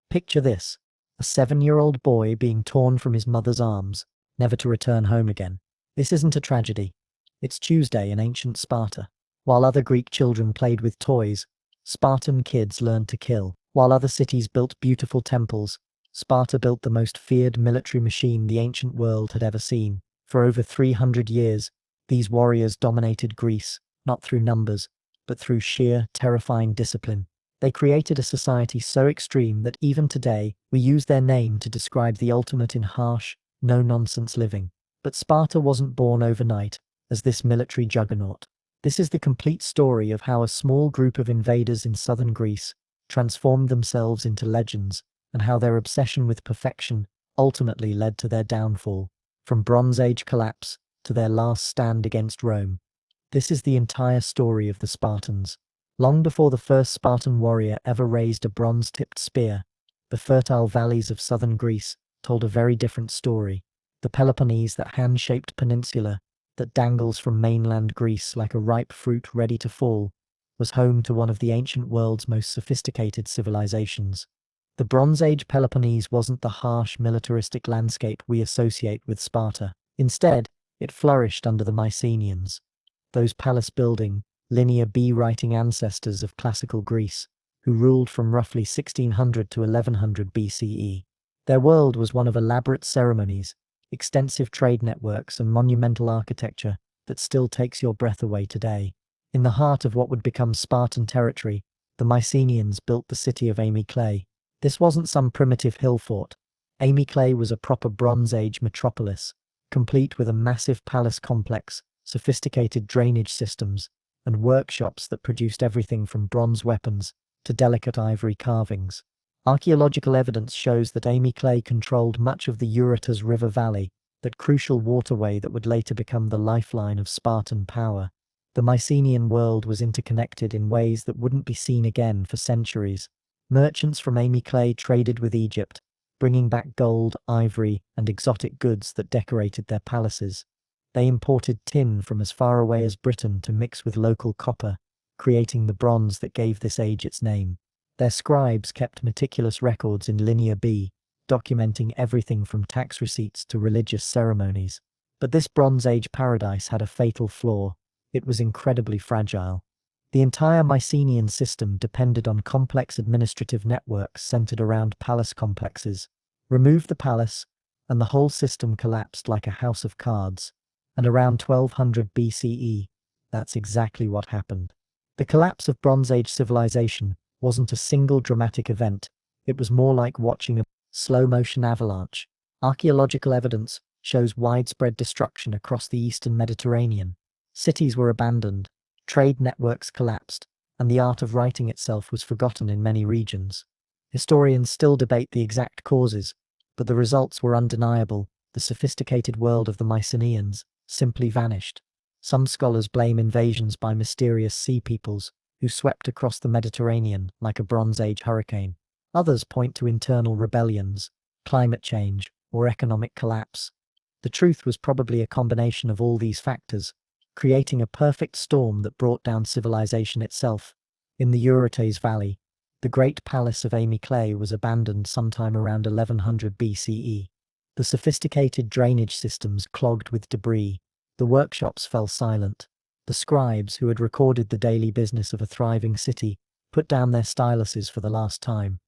Picture this: a 7-year-old boy being torn from his mother's arms, never to return home again. This isn't a tragedy. It's Tuesday in ancient Sparta. While other Greek children played with toys, Spartan kids learned to kill. While other cities built beautiful temples, Sparta built the most feared military machine the ancient world had ever seen. For over 300 years, these warriors dominated Greece, not through numbers, but through sheer, terrifying discipline. They created a society so extreme that even today, we use their name to describe the ultimate in harsh, no-nonsense living. But Sparta wasn't born overnight as this military juggernaut. This is the complete story of how a small group of invaders in southern Greece transformed themselves into legends, and how their obsession with perfection ultimately led to their downfall, from Bronze Age collapse to their last stand against Rome. This is the entire story of the Spartans. Long before the first Spartan warrior ever raised a bronze-tipped spear, the fertile valleys of southern Greece told a very different story. The Peloponnese, that hand-shaped peninsula that dangles from mainland Greece like a ripe fruit ready to fall, was home to one of the ancient world's most sophisticated civilizations. The Bronze Age Peloponnese wasn't the harsh militaristic landscape we associate with Sparta. Instead, it flourished under the Mycenaeans, those palace-building, Linear B-writing ancestors of classical Greece, who ruled from roughly 1600 to 1100 BCE. Their world was one of elaborate ceremonies, extensive trade networks, and monumental architecture that still takes your breath away today. In the heart of what would become Spartan territory, the Mycenaeans built the city of Amyclae. This wasn't some primitive hill fort. Amyclae was a proper Bronze Age metropolis, complete with a massive palace complex, sophisticated drainage systems, and workshops that produced everything from bronze weapons to delicate ivory carvings. Archaeological evidence shows that Amyclae controlled much of the Eurotas River Valley, that crucial waterway that would later become the lifeline of Spartan power. The Mycenaean world was interconnected in ways that wouldn't be seen again for centuries. Merchants from Amyclae traded with Egypt, bringing back gold, ivory, and exotic goods that decorated their palaces. They imported tin from as far away as Britain to mix with local copper, creating the bronze that gave this age its name. Their scribes kept meticulous records in Linear B, documenting everything from tax receipts to religious ceremonies. But this Bronze Age paradise had a fatal flaw. It was incredibly fragile. The entire Mycenaean system depended on complex administrative networks centered around palace complexes. Remove the palace, and the whole system collapsed like a house of cards. And around 1200 BCE, that's exactly what happened. The collapse of Bronze Age civilization wasn't a single dramatic event. It was more like watching a slow-motion avalanche. Archaeological evidence shows widespread destruction across the eastern Mediterranean. Cities were abandoned, trade networks collapsed, and the art of writing itself was forgotten in many regions. Historians still debate the exact causes, but the results were undeniable. The sophisticated world of the Mycenaeans simply vanished. Some scholars blame invasions by mysterious sea peoples who swept across the Mediterranean like a Bronze Age hurricane. Others point to internal rebellions, climate change, or economic collapse. The truth was probably a combination of all these factors, creating a perfect storm that brought down civilization itself. In the Eurotas Valley, the great palace of Amyclae was abandoned sometime around 1100 BCE. The sophisticated drainage systems clogged with debris. The workshops fell silent. The scribes, who had recorded the daily business of a thriving city, put down their styluses for the last time.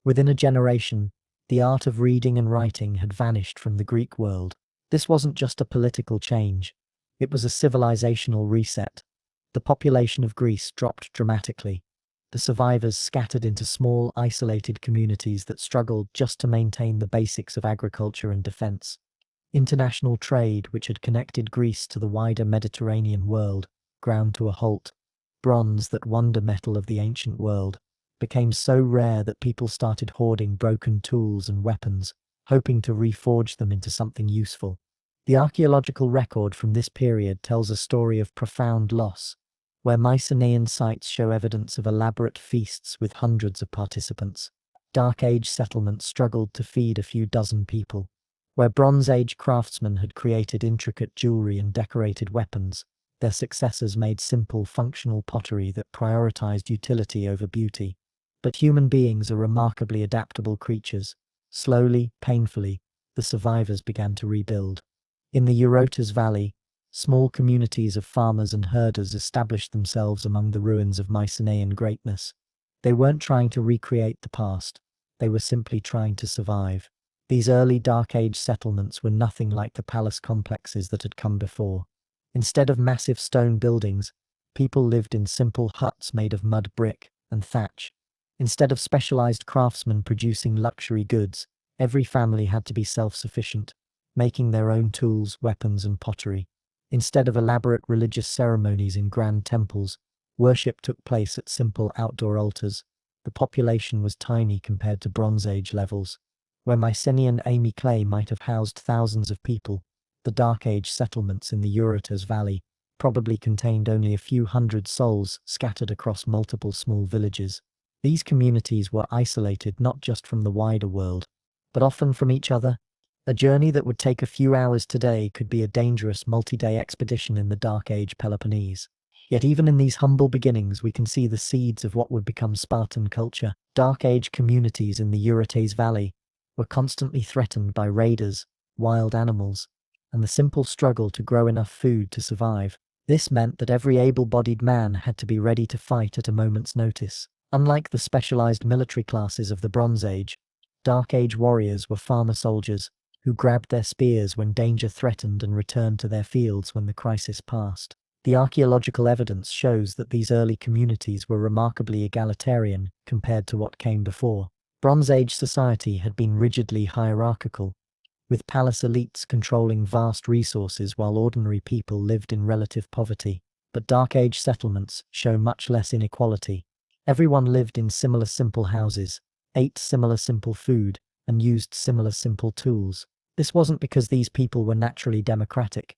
Within a generation, the art of reading and writing had vanished from the Greek world. This wasn't just a political change. It was a civilizational reset. The population of Greece dropped dramatically. The survivors scattered into small, isolated communities that struggled just to maintain the basics of agriculture and defense. International trade, which had connected Greece to the wider Mediterranean world, ground to a halt. Bronze, that wonder metal of the ancient world, became so rare that people started hoarding broken tools and weapons, hoping to reforge them into something useful. The archaeological record from this period tells a story of profound loss, where Mycenaean sites show evidence of elaborate feasts with hundreds of participants. Dark Age settlements struggled to feed a few dozen people. Where Bronze Age craftsmen had created intricate jewelry and decorated weapons, their successors made simple, functional pottery that prioritized utility over beauty. But human beings are remarkably adaptable creatures. Slowly, painfully, the survivors began to rebuild. In the Eurotas Valley, small communities of farmers and herders established themselves among the ruins of Mycenaean greatness. They weren't trying to recreate the past, they were simply trying to survive. These early Dark Age settlements were nothing like the palace complexes that had come before. Instead of massive stone buildings, people lived in simple huts made of mud brick and thatch. Instead of specialized craftsmen producing luxury goods, every family had to be self-sufficient, making their own tools, weapons, and pottery. Instead of elaborate religious ceremonies in grand temples, worship took place at simple outdoor altars. The population was tiny compared to Bronze Age levels. Where Mycenaean ambience might have housed thousands of people, the Dark Age settlements in the Eurotas Valley probably contained only a few hundred souls scattered across multiple small villages. These communities were isolated not just from the wider world, but often from each other. A journey that would take a few hours today could be a dangerous multi-day expedition in the Dark Age Peloponnese. Yet even in these humble beginnings we can see the seeds of what would become Spartan culture. Dark Age communities in the Eurotas Valley were constantly threatened by raiders, wild animals, and the simple struggle to grow enough food to survive. This meant that every able-bodied man had to be ready to fight at a moment's notice. Unlike the specialized military classes of the Bronze Age, Dark Age warriors were farmer soldiers who grabbed their spears when danger threatened and returned to their fields when the crisis passed. The archaeological evidence shows that these early communities were remarkably egalitarian compared to what came before. Bronze Age society had been rigidly hierarchical, with palace elites controlling vast resources while ordinary people lived in relative poverty. But Dark Age settlements show much less inequality. Everyone lived in similar simple houses, ate similar simple food, and used similar simple tools. This wasn't because these people were naturally democratic.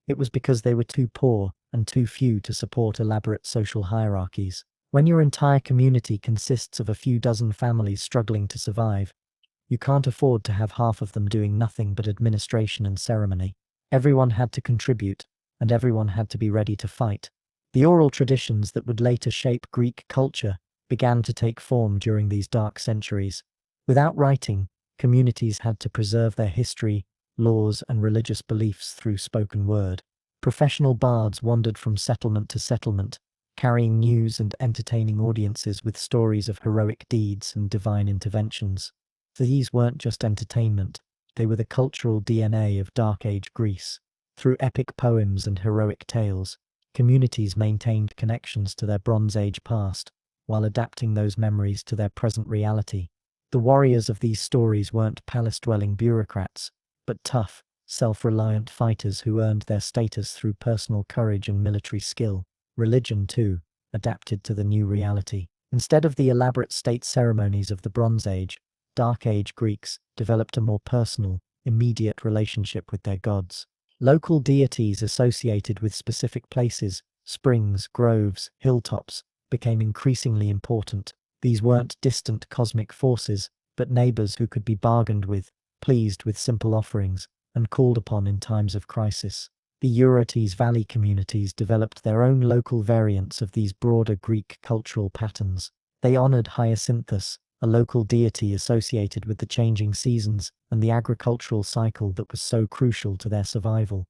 It was because they were too poor and too few to support elaborate social hierarchies. When your entire community consists of a few dozen families struggling to survive, you can't afford to have half of them doing nothing but administration and ceremony. Everyone had to contribute, and everyone had to be ready to fight. The oral traditions that would later shape Greek culture began to take form during these dark centuries. Without writing, communities had to preserve their history, laws, and religious beliefs through spoken word. Professional bards wandered from settlement to settlement, carrying news and entertaining audiences with stories of heroic deeds and divine interventions. These weren't just entertainment, they were the cultural DNA of Dark Age Greece. Through epic poems and heroic tales, communities maintained connections to their Bronze Age past, while adapting those memories to their present reality. The warriors of these stories weren't palace-dwelling bureaucrats, but tough, self-reliant fighters who earned their status through personal courage and military skill. Religion, too, adapted to the new reality. Instead of the elaborate state ceremonies of the Bronze Age, Dark Age Greeks developed a more personal, immediate relationship with their gods. Local deities associated with specific places, springs, groves, hilltops, became increasingly important. These weren't distant cosmic forces, but neighbors who could be bargained with, pleased with simple offerings, and called upon in times of crisis. The Eurotas Valley communities developed their own local variants of these broader Greek cultural patterns. They honored Hyacinthus, a local deity associated with the changing seasons and the agricultural cycle that was so crucial to their survival.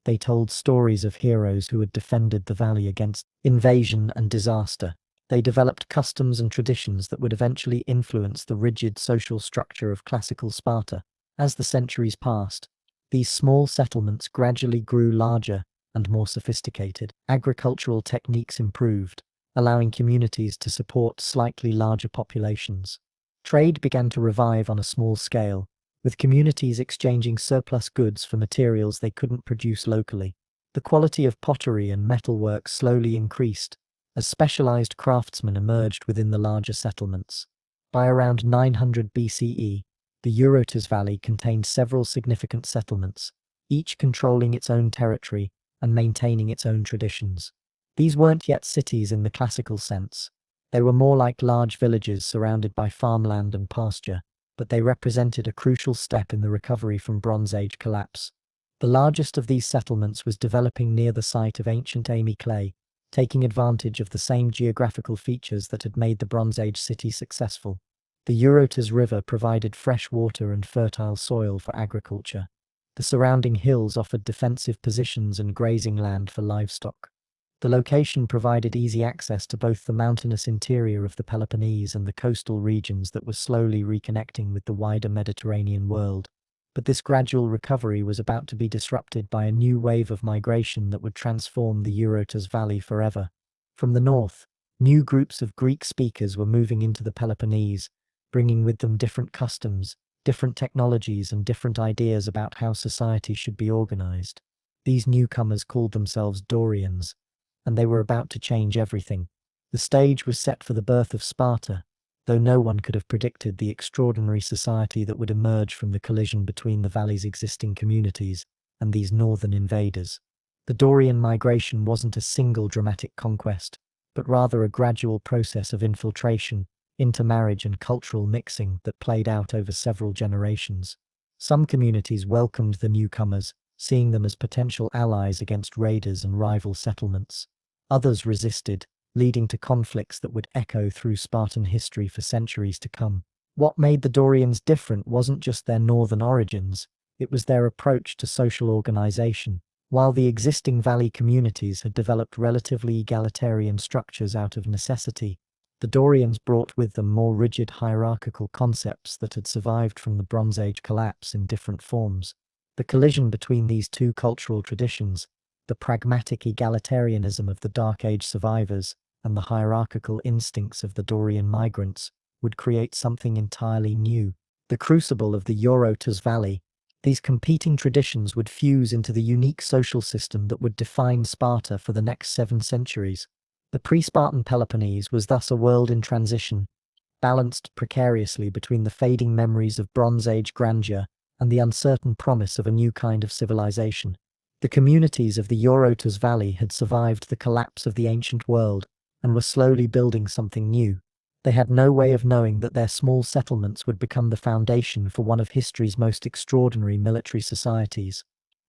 They told stories of heroes who had defended the valley against invasion and disaster. They developed customs and traditions that would eventually influence the rigid social structure of classical Sparta. As the centuries passed, these small settlements gradually grew larger and more sophisticated. Agricultural techniques improved, allowing communities to support slightly larger populations. Trade began to revive on a small scale, with communities exchanging surplus goods for materials they couldn't produce locally. The quality of pottery and metalwork slowly increased, as specialized craftsmen emerged within the larger settlements. By around 900 BCE, the Eurotas Valley contained several significant settlements, each controlling its own territory and maintaining its own traditions. These weren't yet cities in the classical sense. They were more like large villages surrounded by farmland and pasture, but they represented a crucial step in the recovery from Bronze Age collapse. The largest of these settlements was developing near the site of ancient ambience, taking advantage of the same geographical features that had made the Bronze Age city successful. The Eurotas River provided fresh water and fertile soil for agriculture. The surrounding hills offered defensive positions and grazing land for livestock. The location provided easy access to both the mountainous interior of the Peloponnese and the coastal regions that were slowly reconnecting with the wider Mediterranean world. But this gradual recovery was about to be disrupted by a new wave of migration that would transform the Eurotas Valley forever. From the north, new groups of Greek speakers were moving into the Peloponnese, bringing with them different customs, different technologies, and different ideas about how society should be organized. These newcomers called themselves Dorians, and they were about to change everything. The stage was set for the birth of Sparta, though no one could have predicted the extraordinary society that would emerge from the collision between the valley's existing communities and these northern invaders. The Dorian migration wasn't a single dramatic conquest, but rather a gradual process of infiltration, intermarriage, and cultural mixing that played out over several generations. Some communities welcomed the newcomers, seeing them as potential allies against raiders and rival settlements. Others resisted, leading to conflicts that would echo through Spartan history for centuries to come. What made the Dorians different wasn't just their northern origins, it was their approach to social organization. While the existing valley communities had developed relatively egalitarian structures out of necessity, the Dorians brought with them more rigid hierarchical concepts that had survived from the Bronze Age collapse in different forms. The collision between these two cultural traditions, the pragmatic egalitarianism of the Dark Age survivors and the hierarchical instincts of the Dorian migrants, would create something entirely new. The crucible of the Eurotas Valley. These competing traditions would fuse into the unique social system that would define Sparta for the next 7 centuries. The pre-Spartan Peloponnese was thus a world in transition, balanced precariously between the fading memories of Bronze Age grandeur and the uncertain promise of a new kind of civilization. The communities of the Eurotas Valley had survived the collapse of the ancient world and were slowly building something new. They had no way of knowing that their small settlements would become the foundation for one of history's most extraordinary military societies.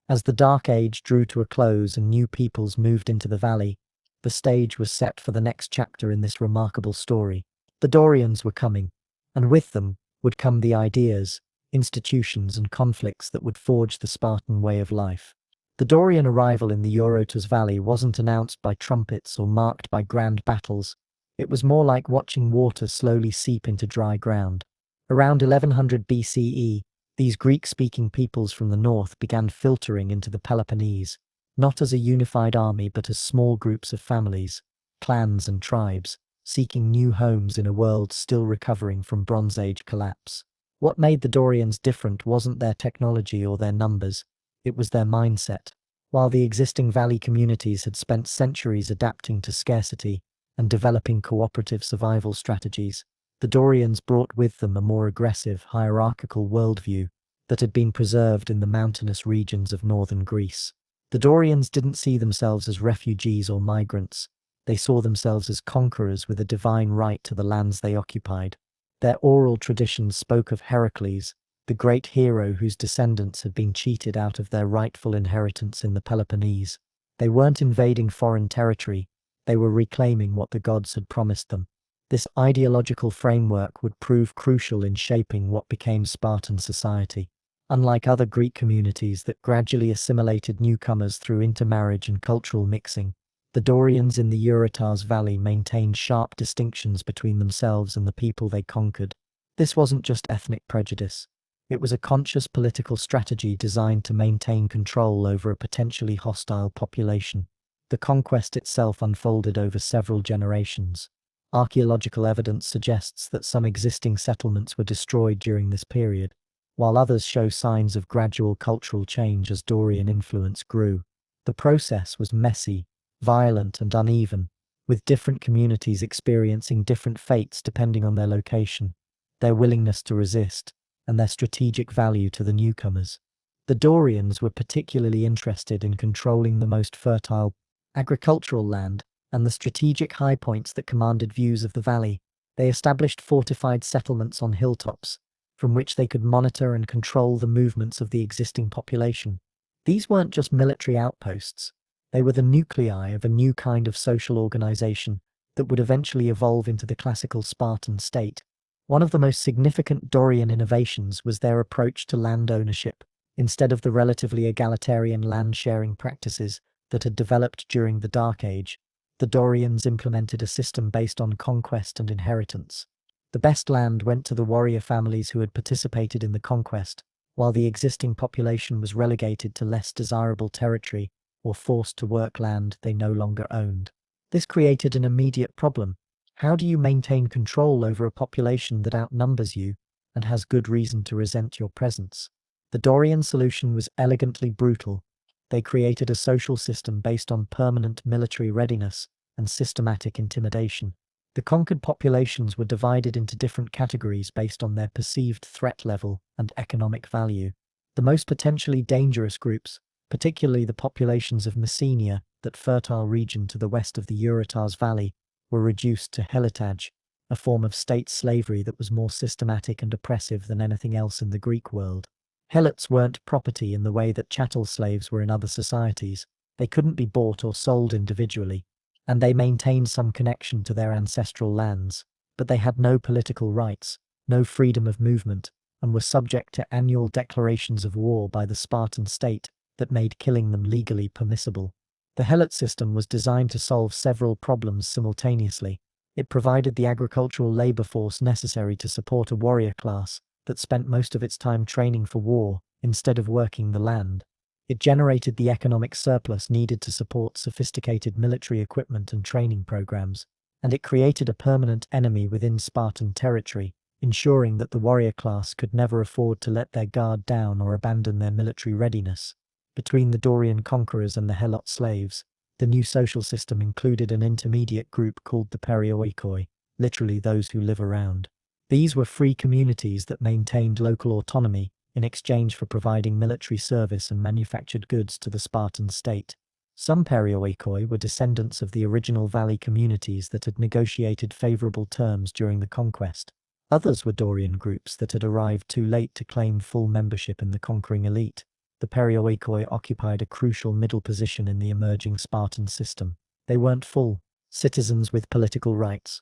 As the Dark Age drew to a close and new peoples moved into the valley, the stage was set for the next chapter in this remarkable story. The Dorians were coming, and with them would come the ideas, institutions, and conflicts that would forge the Spartan way of life. The Dorian arrival in the Eurotas Valley wasn't announced by trumpets or marked by grand battles. It was more like watching water slowly seep into dry ground. Around 1100 BCE, these Greek-speaking peoples from the north began filtering into the Peloponnese, not as a unified army but as small groups of families, clans, and tribes, seeking new homes in a world still recovering from Bronze Age collapse. What made the Dorians different wasn't their technology or their numbers, it was their mindset. While the existing valley communities had spent centuries adapting to scarcity and developing cooperative survival strategies, the Dorians brought with them a more aggressive, hierarchical worldview that had been preserved in the mountainous regions of northern Greece. The Dorians didn't see themselves as refugees or migrants. They saw themselves as conquerors with a divine right to the lands they occupied. Their oral traditions spoke of Heracles, the great hero whose descendants had been cheated out of their rightful inheritance in the Peloponnese. They weren't invading foreign territory, they were reclaiming what the gods had promised them. This ideological framework would prove crucial in shaping what became Spartan society. Unlike other Greek communities that gradually assimilated newcomers through intermarriage and cultural mixing, the Dorians in the Eurotas Valley maintained sharp distinctions between themselves and the people they conquered. This wasn't just ethnic prejudice. It was a conscious political strategy designed to maintain control over a potentially hostile population. The conquest itself unfolded over several generations. Archaeological evidence suggests that some existing settlements were destroyed during this period, while others show signs of gradual cultural change as Dorian influence grew. The process was messy, violent, and uneven, with different communities experiencing different fates depending on their location, their willingness to resist, and their strategic value to the newcomers. The Dorians were particularly interested in controlling the most fertile agricultural land and the strategic high points that commanded views of the valley. They established fortified settlements on hilltops, from which they could monitor and control the movements of the existing population. These weren't just military outposts. They were the nuclei of a new kind of social organization that would eventually evolve into the classical Spartan state. One of the most significant Dorian innovations was their approach to land ownership. Instead of the relatively egalitarian land-sharing practices that had developed during the Dark Age, the Dorians implemented a system based on conquest and inheritance. The best land went to the warrior families who had participated in the conquest, while the existing population was relegated to less desirable territory or forced to work land they no longer owned. This created an immediate problem. How do you maintain control over a population that outnumbers you and has good reason to resent your presence? The Dorian solution was elegantly brutal. They created a social system based on permanent military readiness and systematic intimidation. The conquered populations were divided into different categories based on their perceived threat level and economic value. The most potentially dangerous groups, particularly the populations of Messenia, that fertile region to the west of the Eurotas Valley, were reduced to helitage, a form of state slavery that was more systematic and oppressive than anything else in the Greek world. Helots weren't property in the way that chattel slaves were in other societies. They couldn't be bought or sold individually, and they maintained some connection to their ancestral lands, but they had no political rights, no freedom of movement, and were subject to annual declarations of war by the Spartan state that made killing them legally permissible. The Helot system was designed to solve several problems simultaneously. It provided the agricultural labor force necessary to support a warrior class that spent most of its time training for war instead of working the land. It generated the economic surplus needed to support sophisticated military equipment and training programs, and it created a permanent enemy within Spartan territory, ensuring that the warrior class could never afford to let their guard down or abandon their military readiness. Between the Dorian conquerors and the Helot slaves, the new social system included an intermediate group called the Perioikoi, literally those who live around. These were free communities that maintained local autonomy in exchange for providing military service and manufactured goods to the Spartan state. Some Perioikoi were descendants of the original valley communities that had negotiated favorable terms during the conquest. Others were Dorian groups that had arrived too late to claim full membership in the conquering elite. The Perioikoi occupied a crucial middle position in the emerging Spartan system. They weren't full citizens with political rights,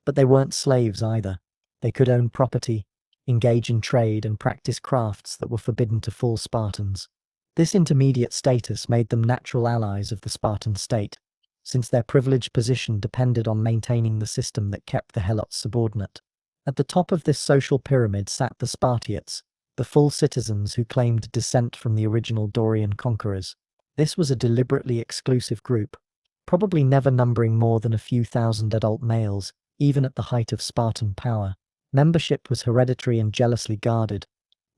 but they weren't slaves either. They could own property, engage in trade, and practice crafts that were forbidden to full Spartans. This intermediate status made them natural allies of the Spartan state, since their privileged position depended on maintaining the system that kept the Helots subordinate. At the top of this social pyramid sat the Spartiates, the full citizens who claimed descent from the original Dorian conquerors. This was a deliberately exclusive group, probably never numbering more than a few thousand adult males, even at the height of Spartan power. Membership was hereditary and jealously guarded,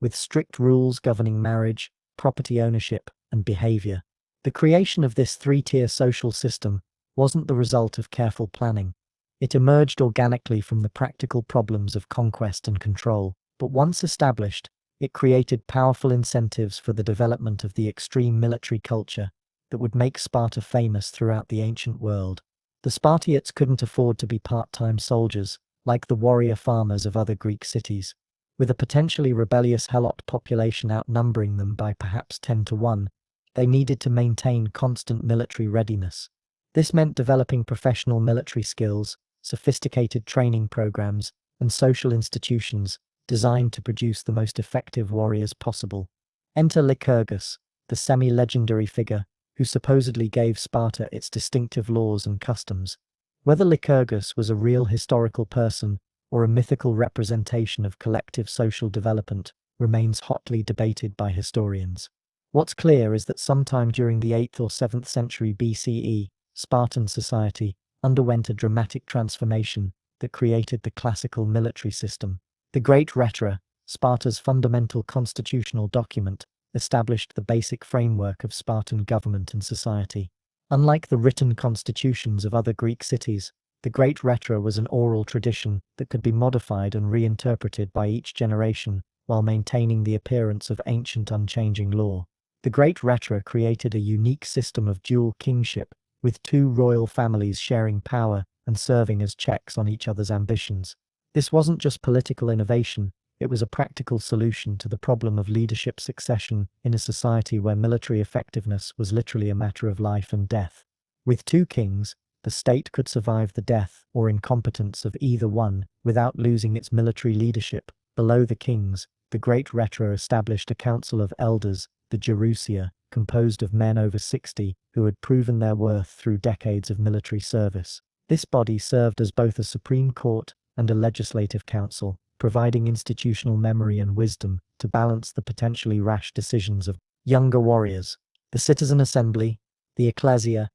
with strict rules governing marriage, property ownership, and behavior. The creation of this three-tier social system wasn't the result of careful planning. It emerged organically from the practical problems of conquest and control, but once established, it created powerful incentives for the development of the extreme military culture that would make Sparta famous throughout the ancient world. The Spartiates couldn't afford to be part-time soldiers, like the warrior farmers of other Greek cities. With a potentially rebellious Helot population outnumbering them by perhaps 10 to 1, they needed to maintain constant military readiness. This meant developing professional military skills, sophisticated training programs, and social institutions designed to produce the most effective warriors possible. Enter Lycurgus, the semi-legendary figure who supposedly gave Sparta its distinctive laws and customs. Whether Lycurgus was a real historical person or a mythical representation of collective social development remains hotly debated by historians. What's clear is that sometime during the 8th or 7th century BCE, Spartan society underwent a dramatic transformation that created the classical military system. The Great Rhetora, Sparta's fundamental constitutional document, established the basic framework of Spartan government and society. Unlike the written constitutions of other Greek cities, the Great Rhetora was an oral tradition that could be modified and reinterpreted by each generation while maintaining the appearance of ancient unchanging law. The Great Rhetora created a unique system of dual kingship, with two royal families sharing power and serving as checks on each other's ambitions. This wasn't just political innovation, It was a practical solution to the problem of leadership succession in a society where military effectiveness was literally a matter of life and death. With two kings, the state could survive the death or incompetence of either one without losing its military leadership. Below the kings, the great Retro established a council of elders, the Gerousia, composed of men over 60 who had proven their worth through decades of military service. This body served as both a supreme court and a legislative council, providing institutional memory and wisdom to balance the potentially rash decisions of younger warriors. The citizen assembly, the ecclesia,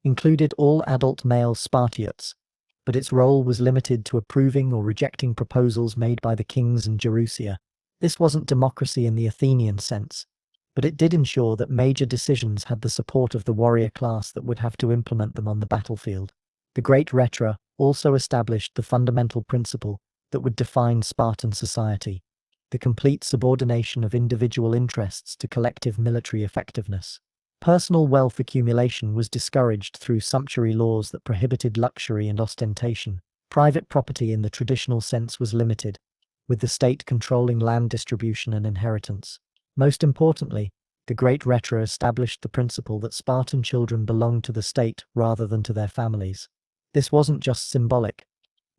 included all adult male Spartiates, but its role was limited to approving or rejecting proposals made by the kings and Gerousia. This wasn't democracy in the Athenian sense, but it did ensure that major decisions had the support of the warrior class that would have to implement them on the battlefield. The Great Retra also established the fundamental principle that would define Spartan society: the complete subordination of individual interests to collective military effectiveness. Personal wealth accumulation was discouraged through sumptuary laws that prohibited luxury and ostentation. Private property in the traditional sense was limited, with the state controlling land distribution and inheritance. Most importantly, the Great Retra established the principle that Spartan children belonged to the state rather than to their families. This wasn't just symbolic.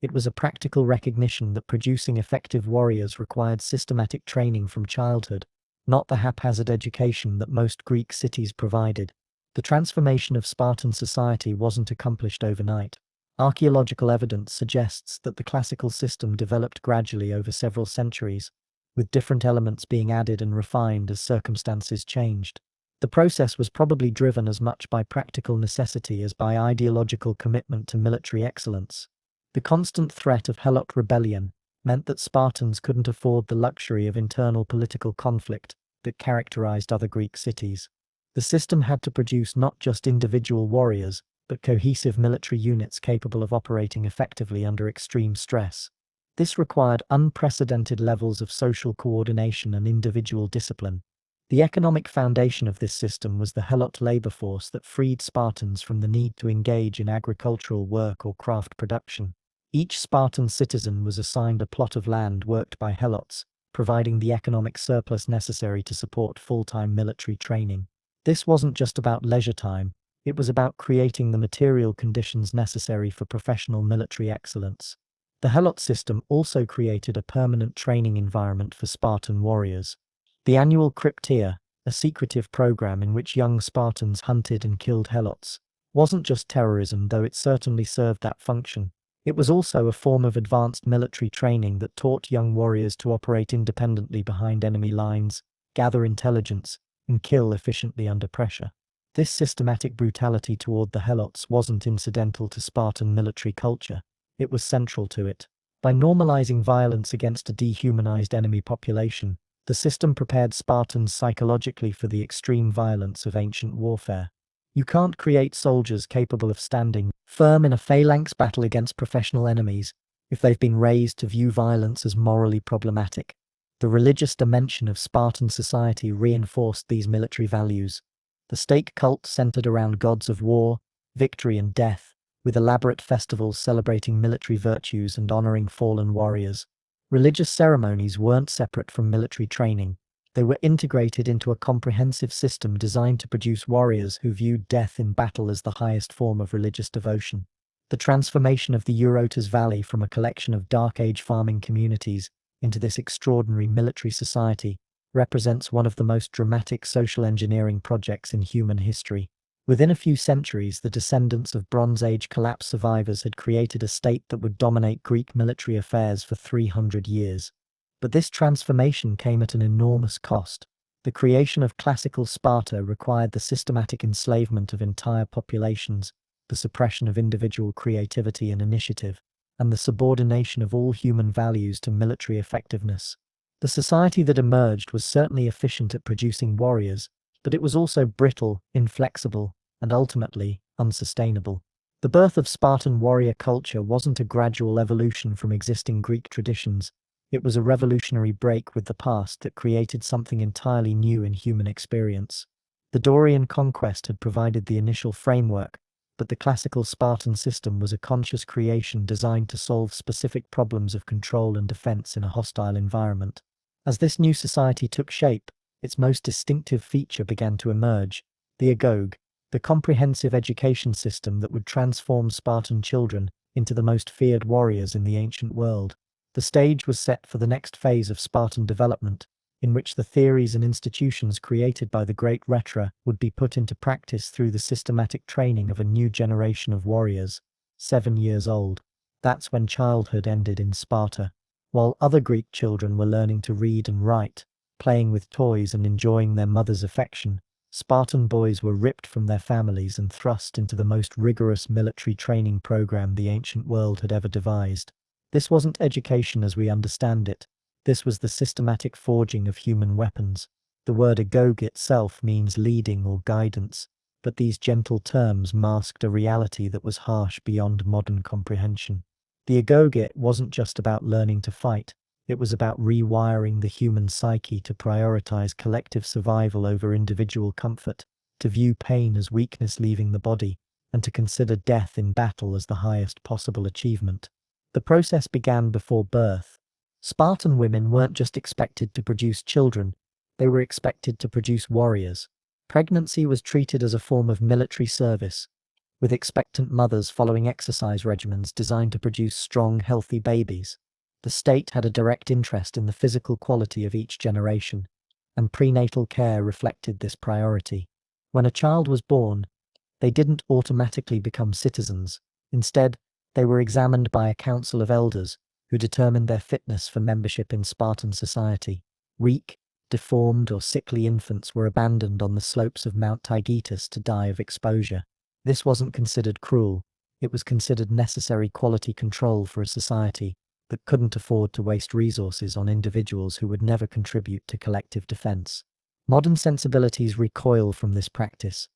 It was a practical recognition that producing effective warriors required systematic training from childhood, not the haphazard education that most Greek cities provided. The transformation of Spartan society wasn't accomplished overnight. Archaeological evidence suggests that the classical system developed gradually over several centuries, with different elements being added and refined as circumstances changed. The process was probably driven as much by practical necessity as by ideological commitment to military excellence. The constant threat of Helot rebellion meant that Spartans couldn't afford the luxury of internal political conflict that characterized other Greek cities. The system had to produce not just individual warriors, but cohesive military units capable of operating effectively under extreme stress. This required unprecedented levels of social coordination and individual discipline. The economic foundation of this system was the Helot labor force that freed Spartans from the need to engage in agricultural work or craft production. Each Spartan citizen was assigned a plot of land worked by Helots, providing the economic surplus necessary to support full-time military training. This wasn't just about leisure time, it was about creating the material conditions necessary for professional military excellence. The Helot system also created a permanent training environment for Spartan warriors. The annual Crypteia, a secretive program in which young Spartans hunted and killed Helots, wasn't just terrorism, though it certainly served that function. It was also a form of advanced military training that taught young warriors to operate independently behind enemy lines, gather intelligence, and kill efficiently under pressure. This systematic brutality toward the Helots wasn't incidental to Spartan military culture, it was central to it. By normalizing violence against a dehumanized enemy population, the system prepared Spartans psychologically for the extreme violence of ancient warfare. You can't create soldiers capable of standing firm in a phalanx battle against professional enemies if they've been raised to view violence as morally problematic. The religious dimension of Spartan society reinforced these military values. The state cult centered around gods of war, victory, and death, with elaborate festivals celebrating military virtues and honoring fallen warriors. Religious ceremonies weren't separate from military training. They were integrated into a comprehensive system designed to produce warriors who viewed death in battle as the highest form of religious devotion. The transformation of the Eurotas Valley from a collection of Dark Age farming communities into this extraordinary military society represents one of the most dramatic social engineering projects in human history. Within a few centuries, the descendants of Bronze Age collapse survivors had created a state that would dominate Greek military affairs for 300 years. But this transformation came at an enormous cost. The creation of classical Sparta required the systematic enslavement of entire populations, the suppression of individual creativity and initiative, and the subordination of all human values to military effectiveness. The society that emerged was certainly efficient at producing warriors, but it was also brittle, inflexible, and ultimately unsustainable. The birth of Spartan warrior culture wasn't a gradual evolution from existing Greek traditions. It was a revolutionary break with the past that created something entirely new in human experience. The Dorian conquest had provided the initial framework, but the classical Spartan system was a conscious creation designed to solve specific problems of control and defense in a hostile environment. As this new society took shape, its most distinctive feature began to emerge: the agoge, the comprehensive education system that would transform Spartan children into the most feared warriors in the ancient world. The stage was set for the next phase of Spartan development, in which the theories and institutions created by the great Rhetor would be put into practice through the systematic training of a new generation of warriors. 7 years old. That's when childhood ended in Sparta. While other Greek children were learning to read and write, playing with toys and enjoying their mother's affection, Spartan boys were ripped from their families and thrust into the most rigorous military training program the ancient world had ever devised. This wasn't education as we understand it. This was the systematic forging of human weapons. The word agoge itself means leading or guidance, but these gentle terms masked a reality that was harsh beyond modern comprehension. The agoge wasn't just about learning to fight. It was about rewiring the human psyche to prioritize collective survival over individual comfort, to view pain as weakness leaving the body, and to consider death in battle as the highest possible achievement. The process began before birth. Spartan women weren't just expected to produce children, they were expected to produce warriors. Pregnancy was treated as a form of military service, with expectant mothers following exercise regimens designed to produce strong, healthy babies. The state had a direct interest in the physical quality of each generation, and prenatal care reflected this priority. When a child was born, they didn't automatically become citizens. Instead, they were examined by a council of elders who determined their fitness for membership in Spartan society. Weak, deformed, or sickly infants were abandoned on the slopes of Mount Taygetus to die of exposure. This wasn't considered cruel. It was considered necessary quality control for a society that couldn't afford to waste resources on individuals who would never contribute to collective defense. Modern sensibilities recoil from this practice,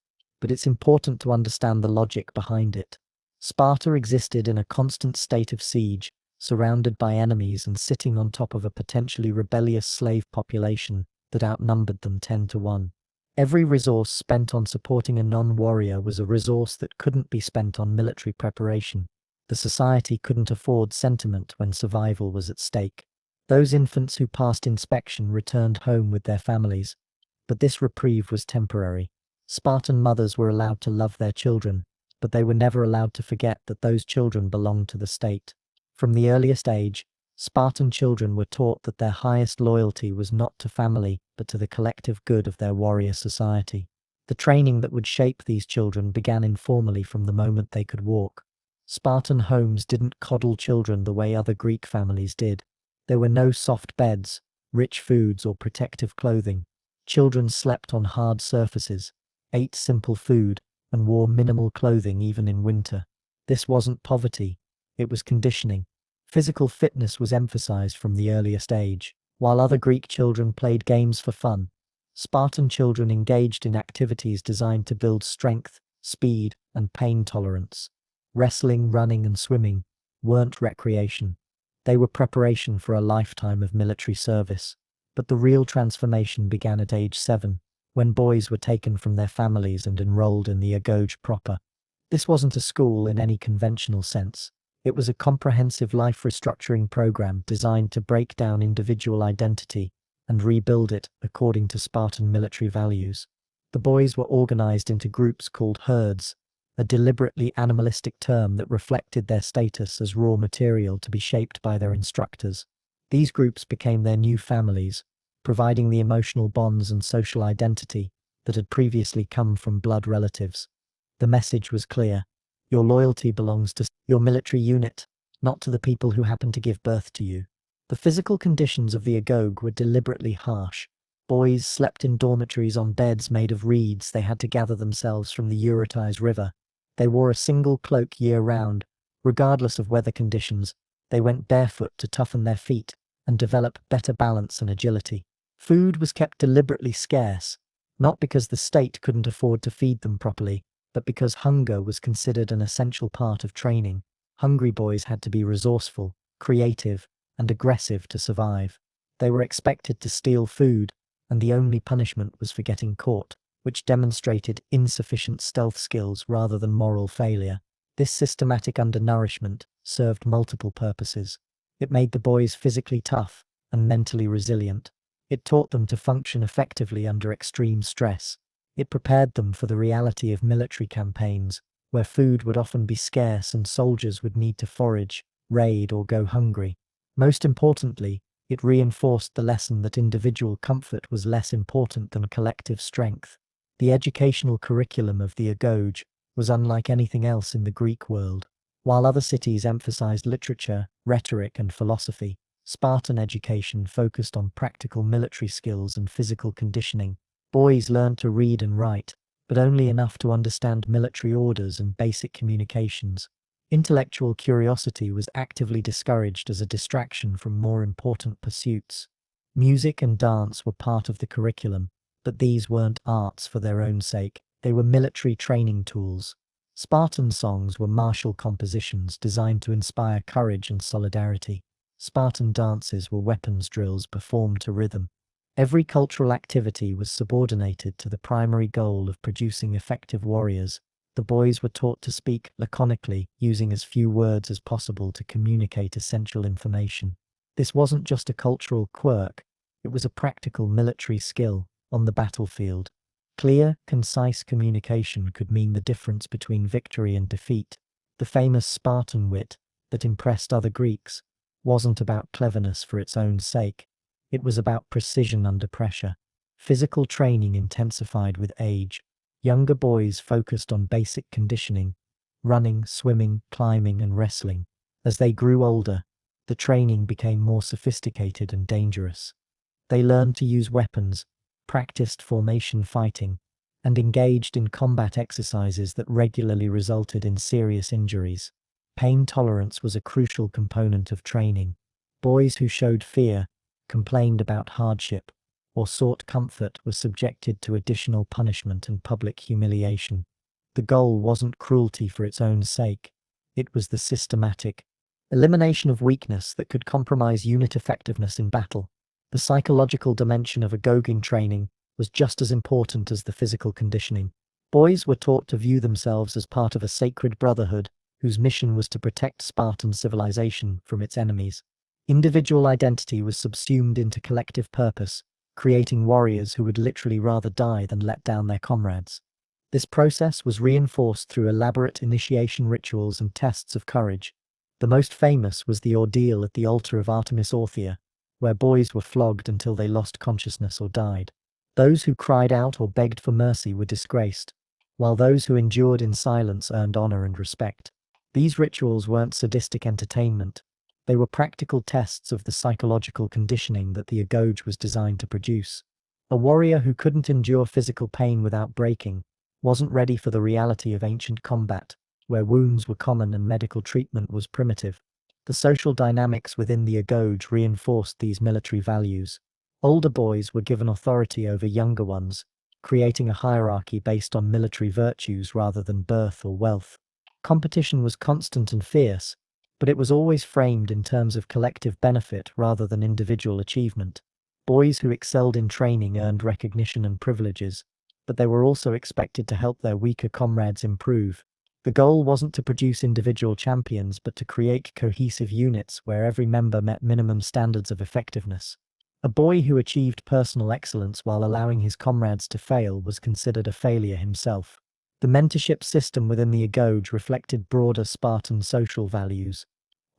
but it's important to understand the logic behind it. Sparta existed in a constant state of siege, surrounded by enemies and sitting on top of a potentially rebellious slave population that outnumbered them 10-1. Every resource spent on supporting a non-warrior was a resource that couldn't be spent on military preparation. The society couldn't afford sentiment when survival was at stake. Those infants who passed inspection returned home with their families, but this reprieve was temporary. Spartan mothers were allowed to love their children, but they were never allowed to forget that those children belonged to the state. From the earliest age, Spartan children were taught that their highest loyalty was not to family, but to the collective good of their warrior society. The training that would shape these children began informally from the moment they could walk. Spartan homes didn't coddle children the way other Greek families did. There were no soft beds, rich foods, or protective clothing. Children slept on hard surfaces, ate simple food, and wore minimal clothing even in winter. This wasn't poverty, it was conditioning. Physical fitness was emphasized from the earliest age. While other Greek children played games for fun, Spartan children engaged in activities designed to build strength, speed, and pain tolerance. Wrestling, running, and swimming weren't recreation. They were preparation for a lifetime of military service. But the real transformation began at age 7, when boys were taken from their families and enrolled in the agoge proper. This wasn't a school in any conventional sense. It was a comprehensive life restructuring program designed to break down individual identity and rebuild it according to Spartan military values. The boys were organized into groups called herds, a deliberately animalistic term that reflected their status as raw material to be shaped by their instructors. These groups became their new families, providing the emotional bonds and social identity that had previously come from blood relatives. The message was clear: your loyalty belongs to your military unit, not to the people who happen to give birth to you. The physical conditions of the agoge were deliberately harsh. Boys slept in dormitories on beds made of reeds they had to gather themselves from the Euphrates River. They wore a single cloak year-round. Regardless of weather conditions, they went barefoot to toughen their feet and develop better balance and agility. Food was kept deliberately scarce, not because the state couldn't afford to feed them properly, but because hunger was considered an essential part of training. Hungry boys had to be resourceful, creative, and aggressive to survive. They were expected to steal food, and the only punishment was for getting caught. which demonstrated insufficient stealth skills rather than moral failure. This systematic undernourishment served multiple purposes. It made the boys physically tough and mentally resilient. It taught them to function effectively under extreme stress. It prepared them for the reality of military campaigns, where food would often be scarce and soldiers would need to forage, raid, or go hungry. Most importantly, it reinforced the lesson that individual comfort was less important than collective strength. The educational curriculum of the agoge was unlike anything else in the Greek world. While other cities emphasized literature, rhetoric, and philosophy, Spartan education focused on practical military skills and physical conditioning. Boys learned to read and write, but only enough to understand military orders and basic communications. Intellectual curiosity was actively discouraged as a distraction from more important pursuits. Music and dance were part of the curriculum, but these weren't arts for their own sake. They were military training tools. Spartan songs were martial compositions designed to inspire courage and solidarity. Spartan dances were weapons drills performed to rhythm. Every cultural activity was subordinated to the primary goal of producing effective warriors. The boys were taught to speak laconically, using as few words as possible to communicate essential information. This wasn't just a cultural quirk, it was a practical military skill on the battlefield. Clear, concise communication could mean the difference between victory and defeat. The famous Spartan wit that impressed other Greeks wasn't about cleverness for its own sake. It was about precision under pressure. Physical training intensified with age. Younger boys focused on basic conditioning, running, swimming, climbing, and wrestling. As they grew older, the training became more sophisticated and dangerous. They learned to use weapons, practiced formation fighting, and engaged in combat exercises that regularly resulted in serious injuries. Pain tolerance was a crucial component of training. Boys who showed fear, complained about hardship, or sought comfort were subjected to additional punishment and public humiliation. The goal wasn't cruelty for its own sake. It was the systematic elimination of weakness that could compromise unit effectiveness in battle. The psychological dimension of agoge training was just as important as the physical conditioning. Boys were taught to view themselves as part of a sacred brotherhood whose mission was to protect Spartan civilization from its enemies. Individual identity was subsumed into collective purpose, creating warriors who would literally rather die than let down their comrades. This process was reinforced through elaborate initiation rituals and tests of courage. The most famous was the ordeal at the altar of Artemis Orthia, where boys were flogged until they lost consciousness or died. Those who cried out or begged for mercy were disgraced, while those who endured in silence earned honor and respect. These rituals weren't sadistic entertainment. They were practical tests of the psychological conditioning that the agoge was designed to produce. A warrior who couldn't endure physical pain without breaking wasn't ready for the reality of ancient combat, where wounds were common and medical treatment was primitive. The social dynamics within the agoge reinforced these military values. Older boys were given authority over younger ones, creating a hierarchy based on military virtues rather than birth or wealth. Competition was constant and fierce, but it was always framed in terms of collective benefit rather than individual achievement. Boys who excelled in training earned recognition and privileges, but they were also expected to help their weaker comrades improve. The goal wasn't to produce individual champions, but to create cohesive units where every member met minimum standards of effectiveness. A boy who achieved personal excellence while allowing his comrades to fail was considered a failure himself. The mentorship system within the agoge reflected broader Spartan social values.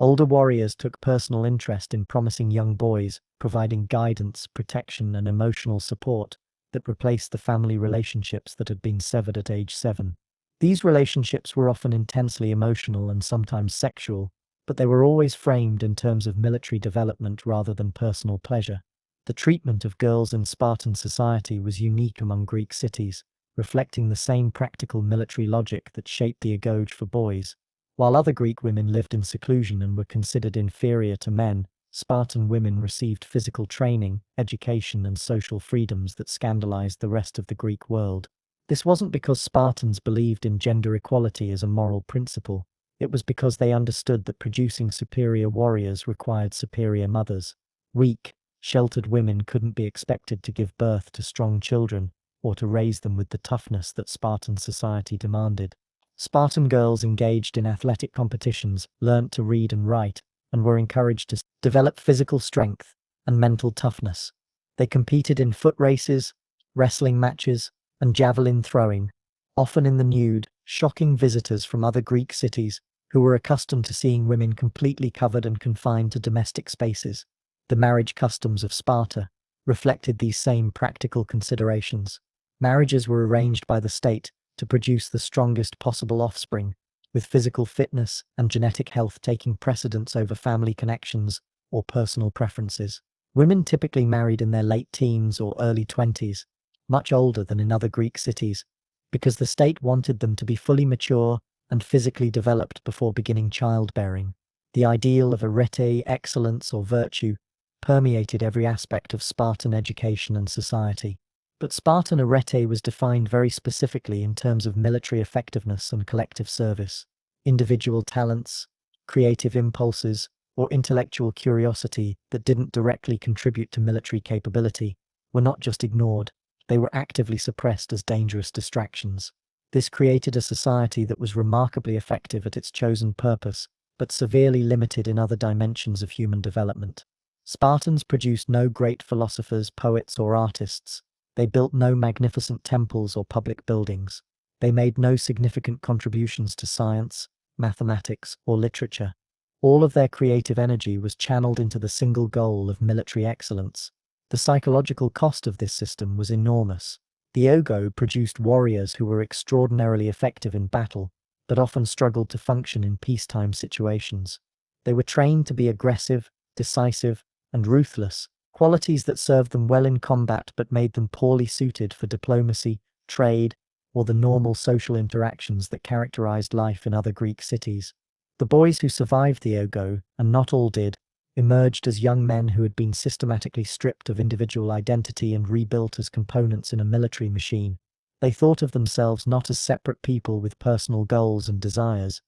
Older warriors took personal interest in promising young boys, providing guidance, protection, and emotional support that replaced the family relationships that had been severed at age 7. These relationships were often intensely emotional and sometimes sexual, but they were always framed in terms of military development rather than personal pleasure. The treatment of girls in Spartan society was unique among Greek cities, reflecting the same practical military logic that shaped the agoge for boys. While other Greek women lived in seclusion and were considered inferior to men, Spartan women received physical training, education, and social freedoms that scandalized the rest of the Greek world. This wasn't because Spartans believed in gender equality as a moral principle. It was because they understood that producing superior warriors required superior mothers. Weak, sheltered women couldn't be expected to give birth to strong children, or to raise them with the toughness that Spartan society demanded. Spartan girls engaged in athletic competitions learnt to read and write and were encouraged to develop physical strength and mental toughness. They competed in foot races, wrestling matches, and javelin throwing, often in the nude, shocking visitors from other Greek cities who were accustomed to seeing women completely covered and confined to domestic spaces. The marriage customs of Sparta reflected these same practical considerations. Marriages were arranged by the state to produce the strongest possible offspring, with physical fitness and genetic health taking precedence over family connections or personal preferences. Women typically married in their late teens or early 20s, much older than in other Greek cities, because the state wanted them to be fully mature and physically developed before beginning childbearing. The ideal of arete, excellence, or virtue permeated every aspect of Spartan education and society. But Spartan arete was defined very specifically in terms of military effectiveness and collective service. Individual talents, creative impulses, or intellectual curiosity that didn't directly contribute to military capability were not just ignored, they were actively suppressed as dangerous distractions. This created a society that was remarkably effective at its chosen purpose, but severely limited in other dimensions of human development. Spartans produced no great philosophers, poets, or artists. They built no magnificent temples or public buildings. They made no significant contributions to science, mathematics, or literature. All of their creative energy was channeled into the single goal of military excellence. The psychological cost of this system was enormous. The agoge produced warriors who were extraordinarily effective in battle, but often struggled to function in peacetime situations. They were trained to be aggressive, decisive, and ruthless, qualities that served them well in combat but made them poorly suited for diplomacy, trade, or the normal social interactions that characterized life in other Greek cities. The boys who survived the agoge, and not all did, emerged as young men who had been systematically stripped of individual identity and rebuilt as components in a military machine. They thought of themselves not as separate people with personal goals and desires,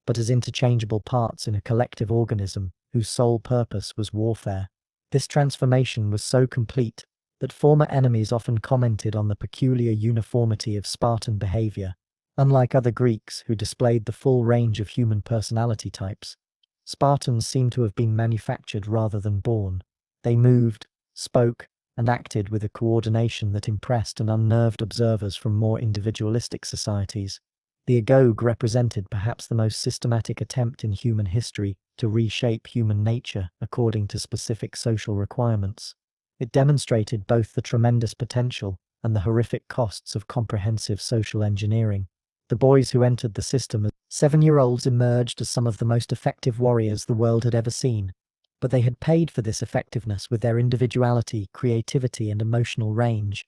but as interchangeable parts in a collective organism whose sole purpose was warfare. This transformation was so complete that former enemies often commented on the peculiar uniformity of Spartan behavior. Unlike other Greeks who displayed the full range of human personality types, Spartans seem to have been manufactured rather than born. They moved, spoke, and acted with a coordination that impressed and unnerved observers from more individualistic societies. The agoge represented perhaps the most systematic attempt in human history to reshape human nature according to specific social requirements. It demonstrated both the tremendous potential and the horrific costs of comprehensive social engineering. The boys who entered the system as 7-year-olds emerged as some of the most effective warriors the world had ever seen, but they had paid for this effectiveness with their individuality, creativity, and emotional range.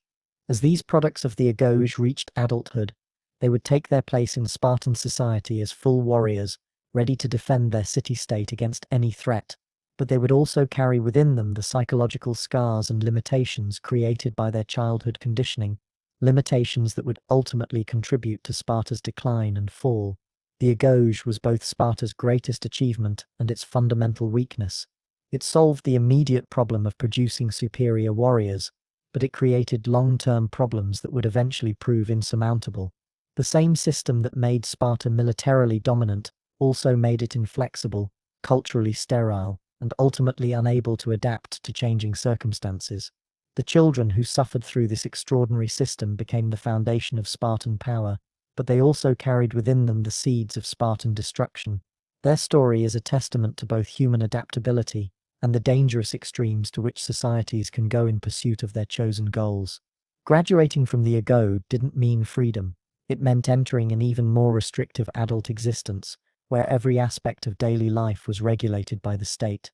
As these products of the agoge reached adulthood, they would take their place in Spartan society as full warriors, ready to defend their city-state against any threat, but they would also carry within them the psychological scars and limitations created by their childhood conditioning, limitations that would ultimately contribute to Sparta's decline and fall. The agoge was both Sparta's greatest achievement and its fundamental weakness. It solved the immediate problem of producing superior warriors, but it created long-term problems that would eventually prove insurmountable. The same system that made Sparta militarily dominant also made it inflexible, culturally sterile, and ultimately unable to adapt to changing circumstances. The children who suffered through this extraordinary system became the foundation of Spartan power, but they also carried within them the seeds of Spartan destruction. Their story is a testament to both human adaptability and the dangerous extremes to which societies can go in pursuit of their chosen goals. Graduating from the agoge didn't mean freedom. It meant entering an even more restrictive adult existence, where every aspect of daily life was regulated by the state.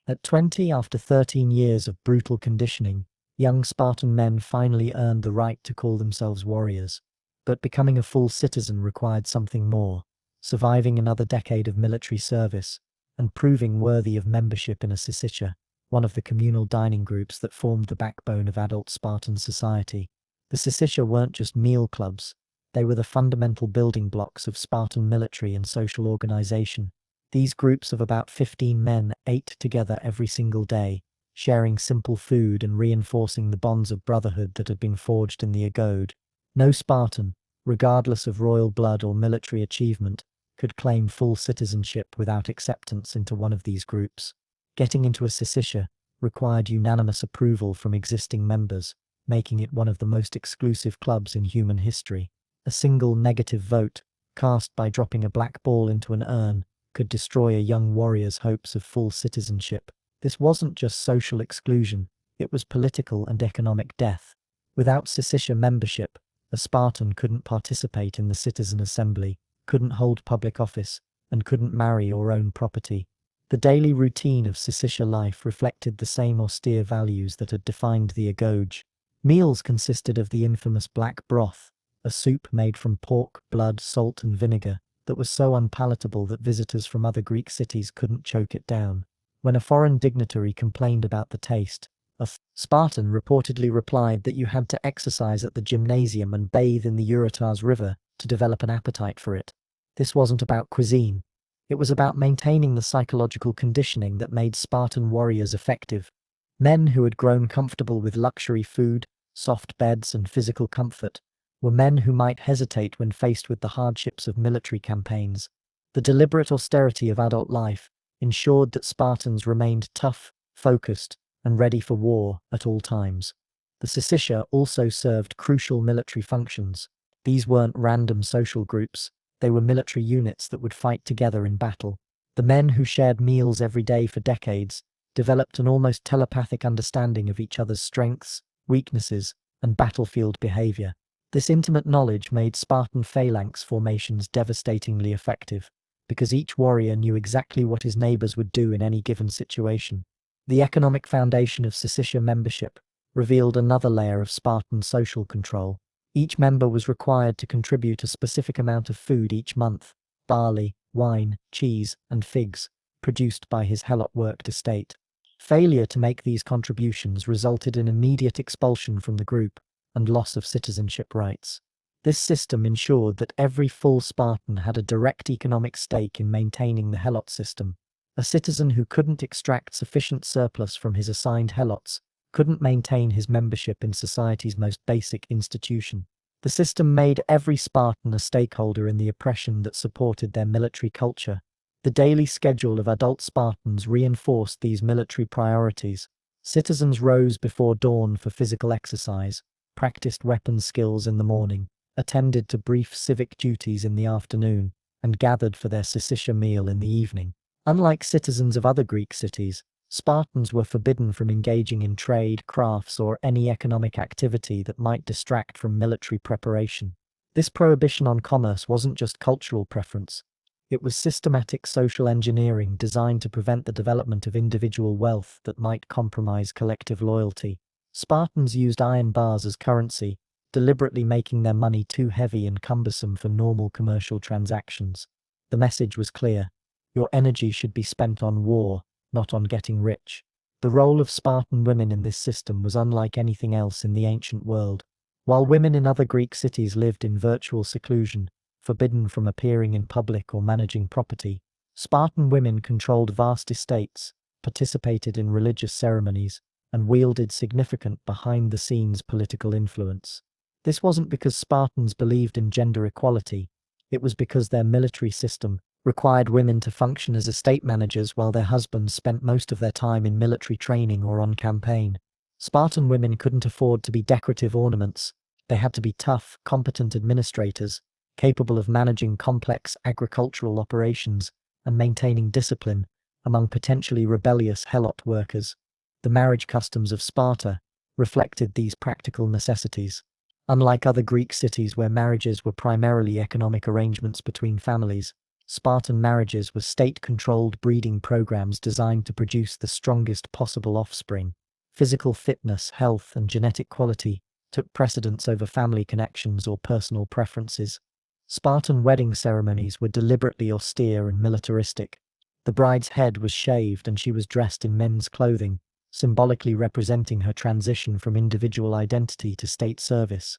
At 20, after 13 years of brutal conditioning, young Spartan men finally earned the right to call themselves warriors. But becoming a full citizen required something more: surviving another decade of military service, and proving worthy of membership in a syssitia, one of the communal dining groups that formed the backbone of adult Spartan society. The syssitia weren't just meal clubs. They were the fundamental building blocks of Spartan military and social organization. These groups of about 15 men ate together every single day, sharing simple food and reinforcing the bonds of brotherhood that had been forged in the agoge. No Spartan, regardless of royal blood or military achievement, could claim full citizenship without acceptance into one of these groups. Getting into a syssitia required unanimous approval from existing members, making it one of the most exclusive clubs in human history. A single negative vote, cast by dropping a black ball into an urn, could destroy a young warrior's hopes of full citizenship. This wasn't just social exclusion, it was political and economic death. Without syssitia membership, a Spartan couldn't participate in the citizen assembly, couldn't hold public office, and couldn't marry or own property. The daily routine of syssitia life reflected the same austere values that had defined the agoge. Meals consisted of the infamous black broth, a soup made from pork, blood, salt and vinegar that was so unpalatable that visitors from other Greek cities couldn't choke it down. When a foreign dignitary complained about the taste, a Spartan reportedly replied that you had to exercise at the gymnasium and bathe in the Eurotas River to develop an appetite for it. This wasn't about cuisine. It was about maintaining the psychological conditioning that made Spartan warriors effective. Men who had grown comfortable with luxury food, soft beds, and physical comfort were men who might hesitate when faced with the hardships of military campaigns. The deliberate austerity of adult life ensured that Spartans remained tough, focused, and ready for war at all times. The syssitia also served crucial military functions. These weren't random social groups, they were military units that would fight together in battle. The men who shared meals every day for decades developed an almost telepathic understanding of each other's strengths, weaknesses, and battlefield behavior. This intimate knowledge made Spartan phalanx formations devastatingly effective, because each warrior knew exactly what his neighbors would do in any given situation. The economic foundation of syssitia membership revealed another layer of Spartan social control. Each member was required to contribute a specific amount of food each month: barley, wine, cheese, and figs, produced by his helot-worked estate. Failure to make these contributions resulted in immediate expulsion from the group and loss of citizenship rights. This system ensured that every full Spartan had a direct economic stake in maintaining the helot system. A citizen who couldn't extract sufficient surplus from his assigned helots couldn't maintain his membership in society's most basic institution. The system made every Spartan a stakeholder in the oppression that supported their military culture. The daily schedule of adult Spartans reinforced these military priorities. Citizens rose before dawn for physical exercise, practiced weapon skills in the morning, attended to brief civic duties in the afternoon, and gathered for their syssitia meal in the evening. Unlike citizens of other Greek cities, Spartans were forbidden from engaging in trade, crafts, or any economic activity that might distract from military preparation. This prohibition on commerce wasn't just cultural preference. It was systematic social engineering designed to prevent the development of individual wealth that might compromise collective loyalty. Spartans used iron bars as currency, deliberately making their money too heavy and cumbersome for normal commercial transactions. The message was clear: your energy should be spent on war, not on getting rich. The role of Spartan women in this system was unlike anything else in the ancient world. While women in other Greek cities lived in virtual seclusion, forbidden from appearing in public or managing property, Spartan women controlled vast estates, participated in religious ceremonies, and wielded significant behind-the-scenes political influence. This wasn't because Spartans believed in gender equality, it was because their military system required women to function as estate managers while their husbands spent most of their time in military training or on campaign. Spartan women couldn't afford to be decorative ornaments. They had to be tough, competent administrators, capable of managing complex agricultural operations and maintaining discipline among potentially rebellious helot workers. The marriage customs of Sparta reflected these practical necessities. Unlike other Greek cities where marriages were primarily economic arrangements between families, Spartan marriages were state-controlled breeding programs designed to produce the strongest possible offspring. Physical fitness, health, and genetic quality took precedence over family connections or personal preferences. Spartan wedding ceremonies were deliberately austere and militaristic. The bride's head was shaved and she was dressed in men's clothing, symbolically representing her transition from individual identity to state service.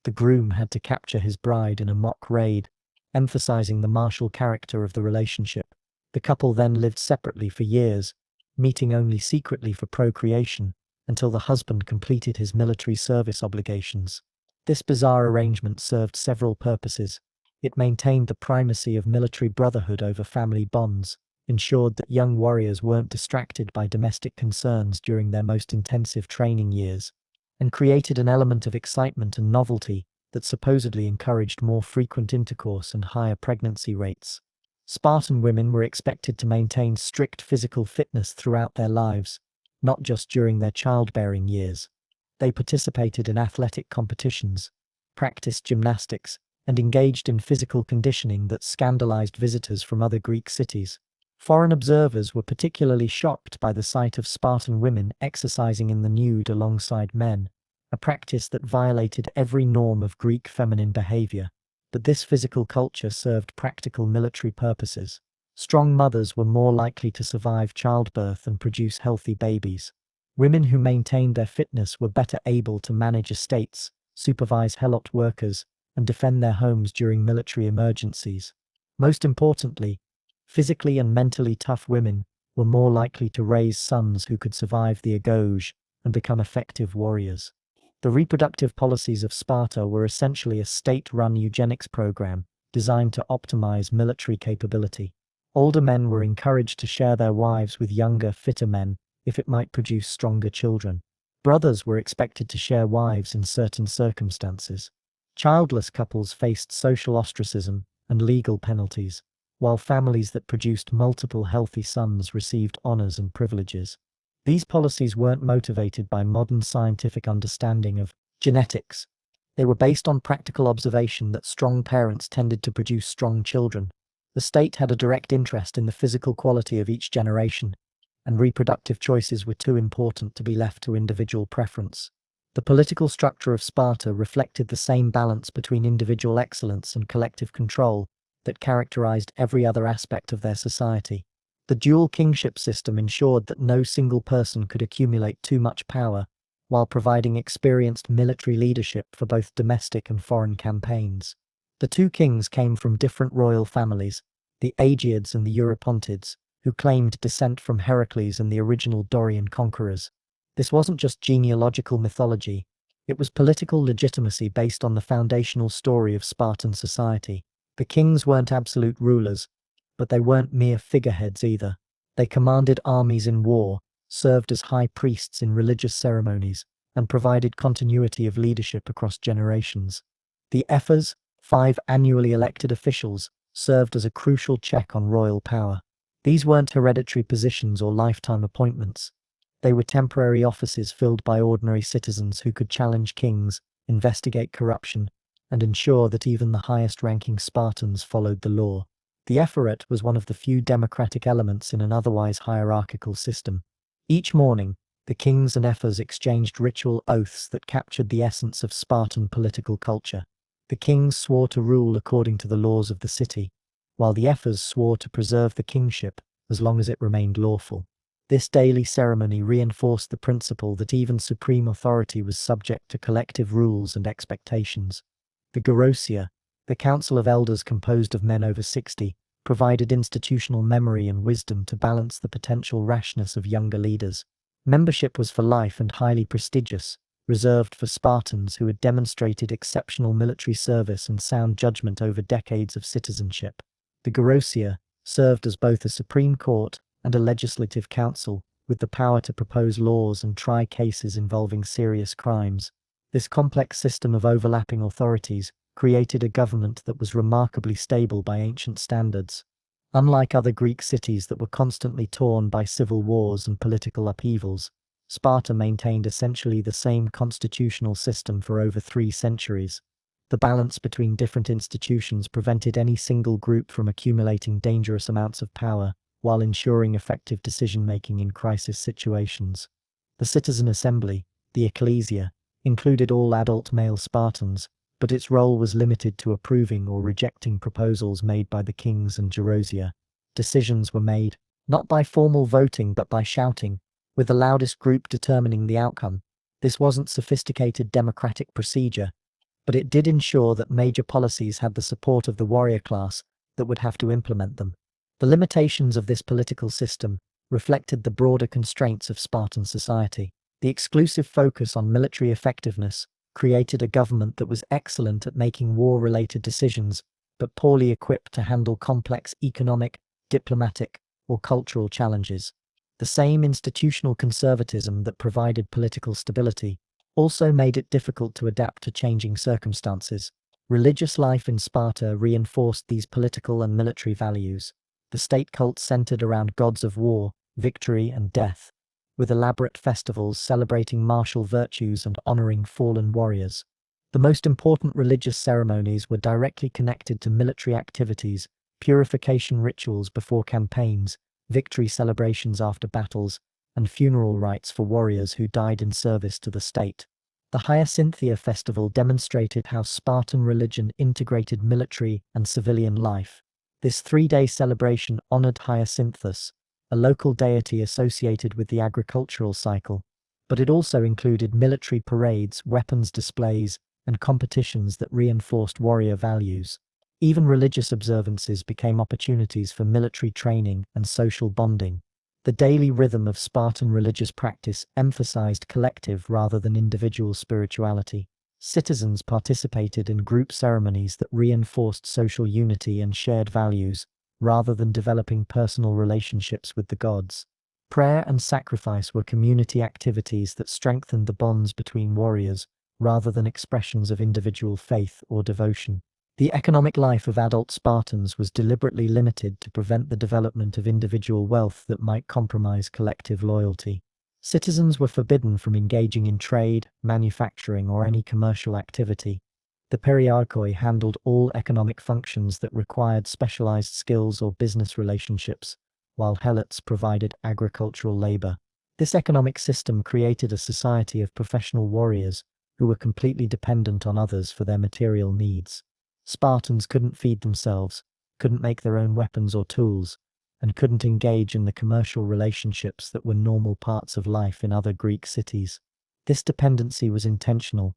The groom had to capture his bride in a mock raid, emphasizing the martial character of the relationship. The couple then lived separately for years, meeting only secretly for procreation until the husband completed his military service obligations. This bizarre arrangement served several purposes. It maintained the primacy of military brotherhood over family bonds, ensured that young warriors weren't distracted by domestic concerns during their most intensive training years, and created an element of excitement and novelty that supposedly encouraged more frequent intercourse and higher pregnancy rates. Spartan women were expected to maintain strict physical fitness throughout their lives, not just during their childbearing years. They participated in athletic competitions, practiced gymnastics, and engaged in physical conditioning that scandalized visitors from other Greek cities. Foreign observers were particularly shocked by the sight of Spartan women exercising in the nude alongside men, a practice that violated every norm of Greek feminine behavior. But this physical culture served practical military purposes. Strong mothers were more likely to survive childbirth and produce healthy babies. Women who maintained their fitness were better able to manage estates, supervise helot workers, and defend their homes during military emergencies. Most importantly, physically and mentally tough women were more likely to raise sons who could survive the agoge and become effective warriors. The reproductive policies of Sparta were essentially a state-run eugenics program designed to optimize military capability. Older men were encouraged to share their wives with younger, fitter men if it might produce stronger children. Brothers were expected to share wives in certain circumstances. Childless couples faced social ostracism and legal penalties, while families that produced multiple healthy sons received honors and privileges. These policies weren't motivated by modern scientific understanding of genetics. They were based on practical observation that strong parents tended to produce strong children. The state had a direct interest in the physical quality of each generation, and reproductive choices were too important to be left to individual preference. The political structure of Sparta reflected the same balance between individual excellence and collective control that characterized every other aspect of their society. The dual kingship system ensured that no single person could accumulate too much power, while providing experienced military leadership for both domestic and foreign campaigns. The two kings came from different royal families, the Aegeans and the Eurypontids, who claimed descent from Heracles and the original Dorian conquerors. This wasn't just genealogical mythology, it was political legitimacy based on the foundational story of Spartan society. The kings weren't absolute rulers, but they weren't mere figureheads either. They commanded armies in war, served as high priests in religious ceremonies, and provided continuity of leadership across generations. The ephors, 5 annually elected officials, served as a crucial check on royal power. These weren't hereditary positions or lifetime appointments. They were temporary offices filled by ordinary citizens who could challenge kings, investigate corruption, and ensure that even the highest-ranking Spartans followed the law. The ephorate was one of the few democratic elements in an otherwise hierarchical system. Each morning, the kings and ephors exchanged ritual oaths that captured the essence of Spartan political culture. The kings swore to rule according to the laws of the city, while the ephors swore to preserve the kingship as long as it remained lawful. This daily ceremony reinforced the principle that even supreme authority was subject to collective rules and expectations. The Gerousia, the council of elders composed of men over 60, provided institutional memory and wisdom to balance the potential rashness of younger leaders. Membership was for life and highly prestigious, reserved for Spartans who had demonstrated exceptional military service and sound judgment over decades of citizenship. The Gerousia served as both a supreme court and a legislative council, with the power to propose laws and try cases involving serious crimes. This complex system of overlapping authorities created a government that was remarkably stable by ancient standards. Unlike other Greek cities that were constantly torn by civil wars and political upheavals, Sparta maintained essentially the same constitutional system for over 3 centuries. The balance between different institutions prevented any single group from accumulating dangerous amounts of power, while ensuring effective decision-making in crisis situations. The citizen assembly, the ecclesia, included all adult male Spartans, but its role was limited to approving or rejecting proposals made by the kings and Gerousia. Decisions were made, not by formal voting but by shouting, with the loudest group determining the outcome. This wasn't sophisticated democratic procedure, but it did ensure that major policies had the support of the warrior class that would have to implement them. The limitations of this political system reflected the broader constraints of Spartan society. The exclusive focus on military effectiveness created a government that was excellent at making war-related decisions, but poorly equipped to handle complex economic, diplomatic, or cultural challenges. The same institutional conservatism that provided political stability also made it difficult to adapt to changing circumstances. Religious life in Sparta reinforced these political and military values. The state cult centered around gods of war, victory, and death, with elaborate festivals celebrating martial virtues and honoring fallen warriors. The most important religious ceremonies were directly connected to military activities, purification rituals before campaigns, victory celebrations after battles, and funeral rites for warriors who died in service to the state. The Hyacinthian festival demonstrated how Spartan religion integrated military and civilian life. This 3-day celebration honored Hyacinthus, a local deity associated with the agricultural cycle, but it also included military parades, weapons displays, and competitions that reinforced warrior values. Even religious observances became opportunities for military training and social bonding. The daily rhythm of Spartan religious practice emphasized collective rather than individual spirituality. Citizens participated in group ceremonies that reinforced social unity and shared values, rather than developing personal relationships with the gods. Prayer and sacrifice were community activities that strengthened the bonds between warriors, rather than expressions of individual faith or devotion. The economic life of adult Spartans was deliberately limited to prevent the development of individual wealth that might compromise collective loyalty. Citizens were forbidden from engaging in trade, manufacturing, or any commercial activity. The Periarchoi handled all economic functions that required specialized skills or business relationships, while Helots provided agricultural labor. This economic system created a society of professional warriors who were completely dependent on others for their material needs. Spartans couldn't feed themselves, couldn't make their own weapons or tools, and couldn't engage in the commercial relationships that were normal parts of life in other Greek cities. This dependency was intentional.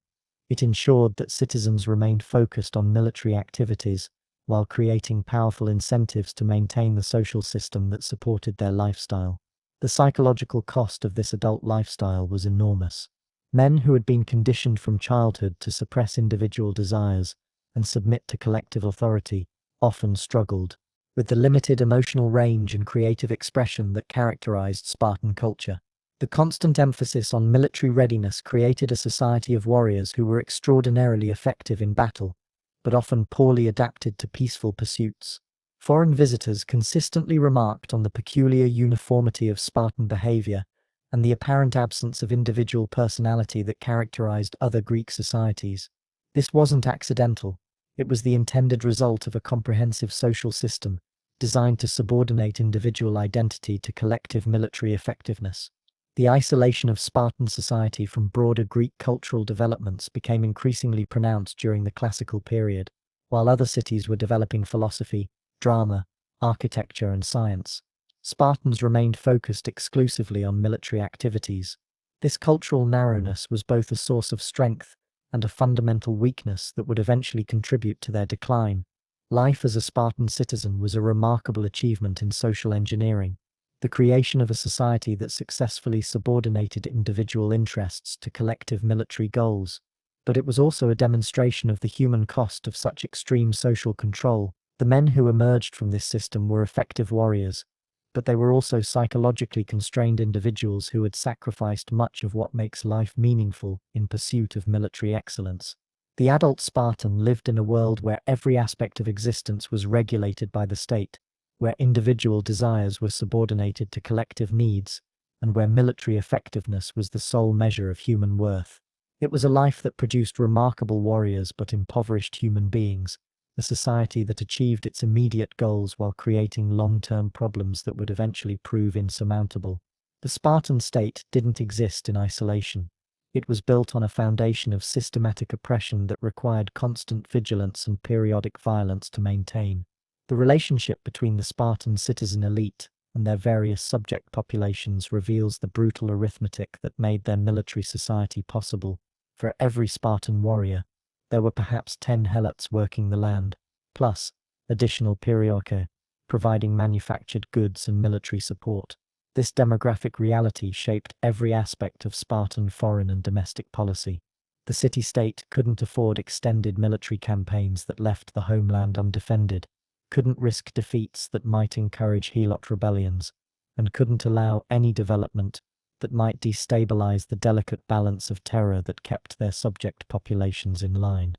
It ensured that citizens remained focused on military activities, while creating powerful incentives to maintain the social system that supported their lifestyle. The psychological cost of this adult lifestyle was enormous. Men who had been conditioned from childhood to suppress individual desires and submit to collective authority often struggled with the limited emotional range and creative expression that characterized Spartan culture. The constant emphasis on military readiness created a society of warriors who were extraordinarily effective in battle, but often poorly adapted to peaceful pursuits. Foreign visitors consistently remarked on the peculiar uniformity of Spartan behavior and the apparent absence of individual personality that characterized other Greek societies. This wasn't accidental. It was the intended result of a comprehensive social system designed to subordinate individual identity to collective military effectiveness. The isolation of Spartan society from broader Greek cultural developments became increasingly pronounced during the classical period, while other cities were developing philosophy, drama, architecture, and science. Spartans remained focused exclusively on military activities. This cultural narrowness was both a source of strength and a fundamental weakness that would eventually contribute to their decline. Life as a Spartan citizen was a remarkable achievement in social engineering, the creation of a society that successfully subordinated individual interests to collective military goals. But it was also a demonstration of the human cost of such extreme social control. The men who emerged from this system were effective warriors, but they were also psychologically constrained individuals who had sacrificed much of what makes life meaningful in pursuit of military excellence. The adult Spartan lived in a world where every aspect of existence was regulated by the state, where individual desires were subordinated to collective needs, and where military effectiveness was the sole measure of human worth. It was a life that produced remarkable warriors but impoverished human beings, a society that achieved its immediate goals while creating long-term problems that would eventually prove insurmountable. The Spartan state didn't exist in isolation. It was built on a foundation of systematic oppression that required constant vigilance and periodic violence to maintain. The relationship between the Spartan citizen elite and their various subject populations reveals the brutal arithmetic that made their military society possible. For every Spartan warrior, there were perhaps 10 helots working the land, plus additional periarchoi, providing manufactured goods and military support. This demographic reality shaped every aspect of Spartan foreign and domestic policy. The city-state couldn't afford extended military campaigns that left the homeland undefended, couldn't risk defeats that might encourage Helot rebellions, and couldn't allow any development that might destabilize the delicate balance of terror that kept their subject populations in line.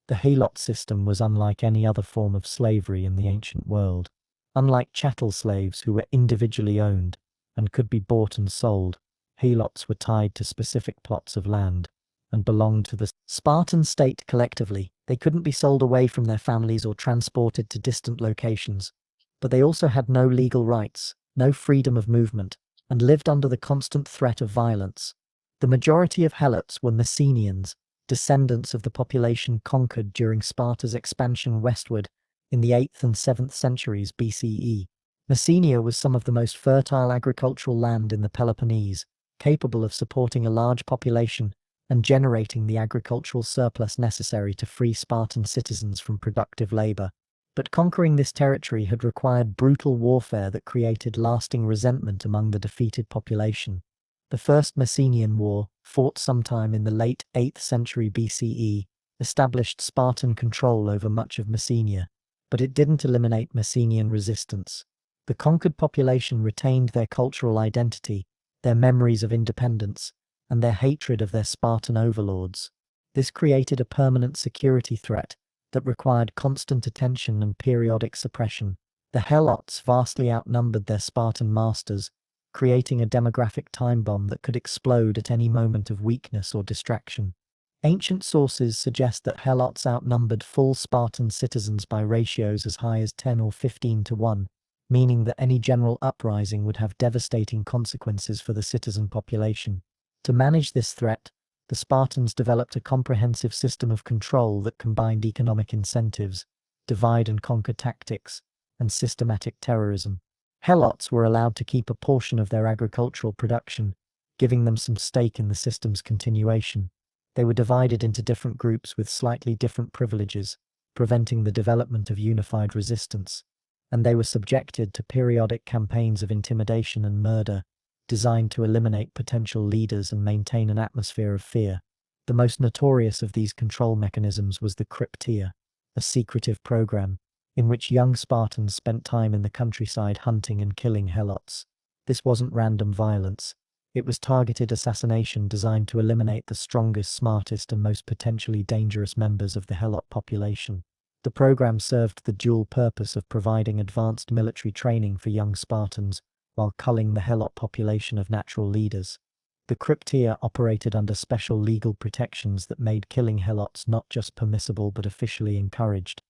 The Helot system was unlike any other form of slavery in the ancient world. Unlike chattel slaves who were individually owned and could be bought and sold, Helots were tied to specific plots of land and belonged to the Spartan state collectively. They couldn't be sold away from their families or transported to distant locations, but they also had no legal rights, no freedom of movement, and lived under the constant threat of violence. The majority of Helots were Messenians, descendants of the population conquered during Sparta's expansion westward in the 8th and 7th centuries BCE. Messenia was some of the most fertile agricultural land in the Peloponnese, capable of supporting a large population and generating the agricultural surplus necessary to free Spartan citizens from productive labor. But conquering this territory had required brutal warfare that created lasting resentment among the defeated population. The First Messenian War, fought sometime in the late 8th century BCE, established Spartan control over much of Messenia, but it didn't eliminate Messenian resistance. The conquered population retained their cultural identity, their memories of independence, and their hatred of their Spartan overlords. This created a permanent security threat that required constant attention and periodic suppression. The Helots vastly outnumbered their Spartan masters, creating a demographic time bomb that could explode at any moment of weakness or distraction. Ancient sources suggest that Helots outnumbered full Spartan citizens by ratios as high as 10 or 15 to 1, meaning that any general uprising would have devastating consequences for the citizen population. To manage this threat, the Spartans developed a comprehensive system of control that combined economic incentives, divide-and-conquer tactics, and systematic terrorism. Helots were allowed to keep a portion of their agricultural production, giving them some stake in the system's continuation. They were divided into different groups with slightly different privileges, preventing the development of unified resistance, and they were subjected to periodic campaigns of intimidation and murder, designed to eliminate potential leaders and maintain an atmosphere of fear. The most notorious of these control mechanisms was the Crypteia, a secretive program in which young Spartans spent time in the countryside hunting and killing Helots. This wasn't random violence. It was targeted assassination designed to eliminate the strongest, smartest, and most potentially dangerous members of the Helot population. The program served the dual purpose of providing advanced military training for young Spartans while culling the Helot population of natural leaders. The Crypteia operated under special legal protections that made killing Helots not just permissible but officially encouraged.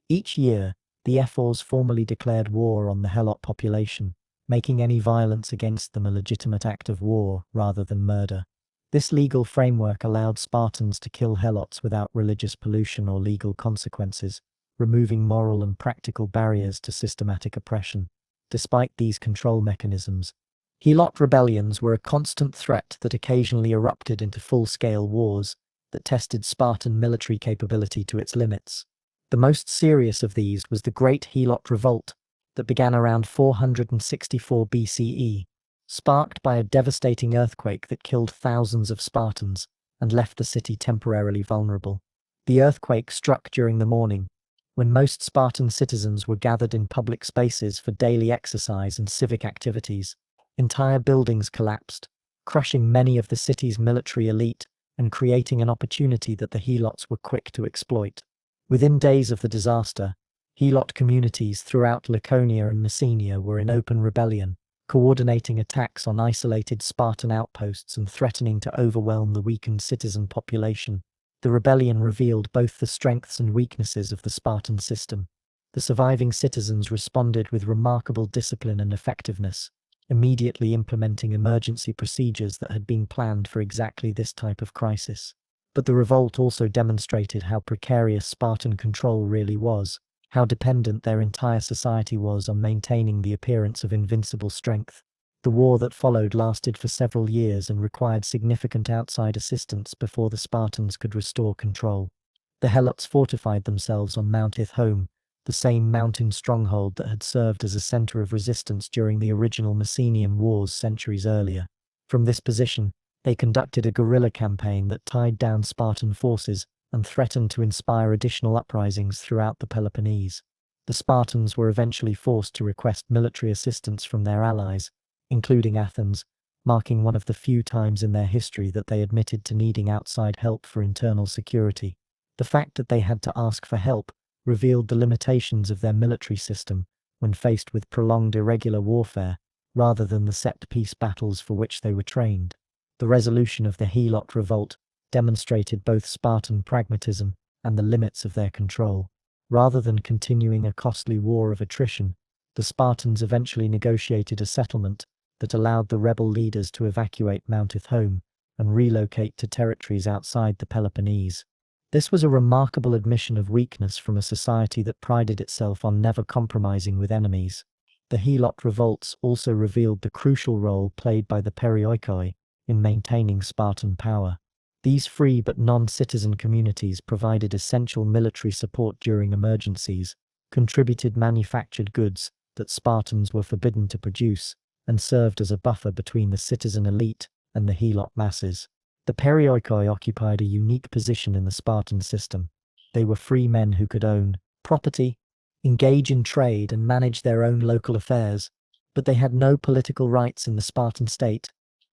Each year, the ephors formally declared war on the Helot population, making any violence against them a legitimate act of war rather than murder. This legal framework allowed Spartans to kill Helots without religious pollution or legal consequences, removing moral and practical barriers to systematic oppression. Despite these control mechanisms, Helot rebellions were a constant threat that occasionally erupted into full-scale wars that tested Spartan military capability to its limits. The most serious of these was the Great Helot Revolt that began around 464 BCE, sparked by a devastating earthquake that killed thousands of Spartans and left the city temporarily vulnerable. The earthquake struck during the morning, when most Spartan citizens were gathered in public spaces for daily exercise and civic activities. Entire buildings collapsed, crushing many of the city's military elite and creating an opportunity that the Helots were quick to exploit. Within days of the disaster, Helot communities throughout Laconia and Messenia were in open rebellion, coordinating attacks on isolated Spartan outposts and threatening to overwhelm the weakened citizen population. The rebellion revealed both the strengths and weaknesses of the Spartan system. The surviving citizens responded with remarkable discipline and effectiveness, immediately implementing emergency procedures that had been planned for exactly this type of crisis. But the revolt also demonstrated how precarious Spartan control really was, how dependent their entire society was on maintaining the appearance of invincible strength. The war that followed lasted for several years and required significant outside assistance before the Spartans could restore control. The Helots fortified themselves on Mount Ithome, the same mountain stronghold that had served as a center of resistance during the original Mycenaean Wars centuries earlier. From this position, they conducted a guerrilla campaign that tied down Spartan forces and threatened to inspire additional uprisings throughout the Peloponnese. The Spartans were eventually forced to request military assistance from their allies, including Athens, marking one of the few times in their history that they admitted to needing outside help for internal security. The fact that they had to ask for help revealed the limitations of their military system when faced with prolonged irregular warfare, rather than the set-piece battles for which they were trained. The resolution of the Helot revolt demonstrated both Spartan pragmatism and the limits of their control. Rather than continuing a costly war of attrition, the Spartans eventually negotiated a settlement that allowed the rebel leaders to evacuate Mount Ithome and relocate to territories outside the Peloponnese. This was a remarkable admission of weakness from a society that prided itself on never compromising with enemies. The Helot revolts also revealed the crucial role played by the Perioikoi in maintaining Spartan power. These free but non-citizen communities provided essential military support during emergencies, contributed manufactured goods that Spartans were forbidden to produce, and served as a buffer between the citizen elite and the Helot masses. The Perioikoi occupied a unique position in the Spartan system. They were free men who could own property, engage in trade, and manage their own local affairs, but they had no political rights in the Spartan state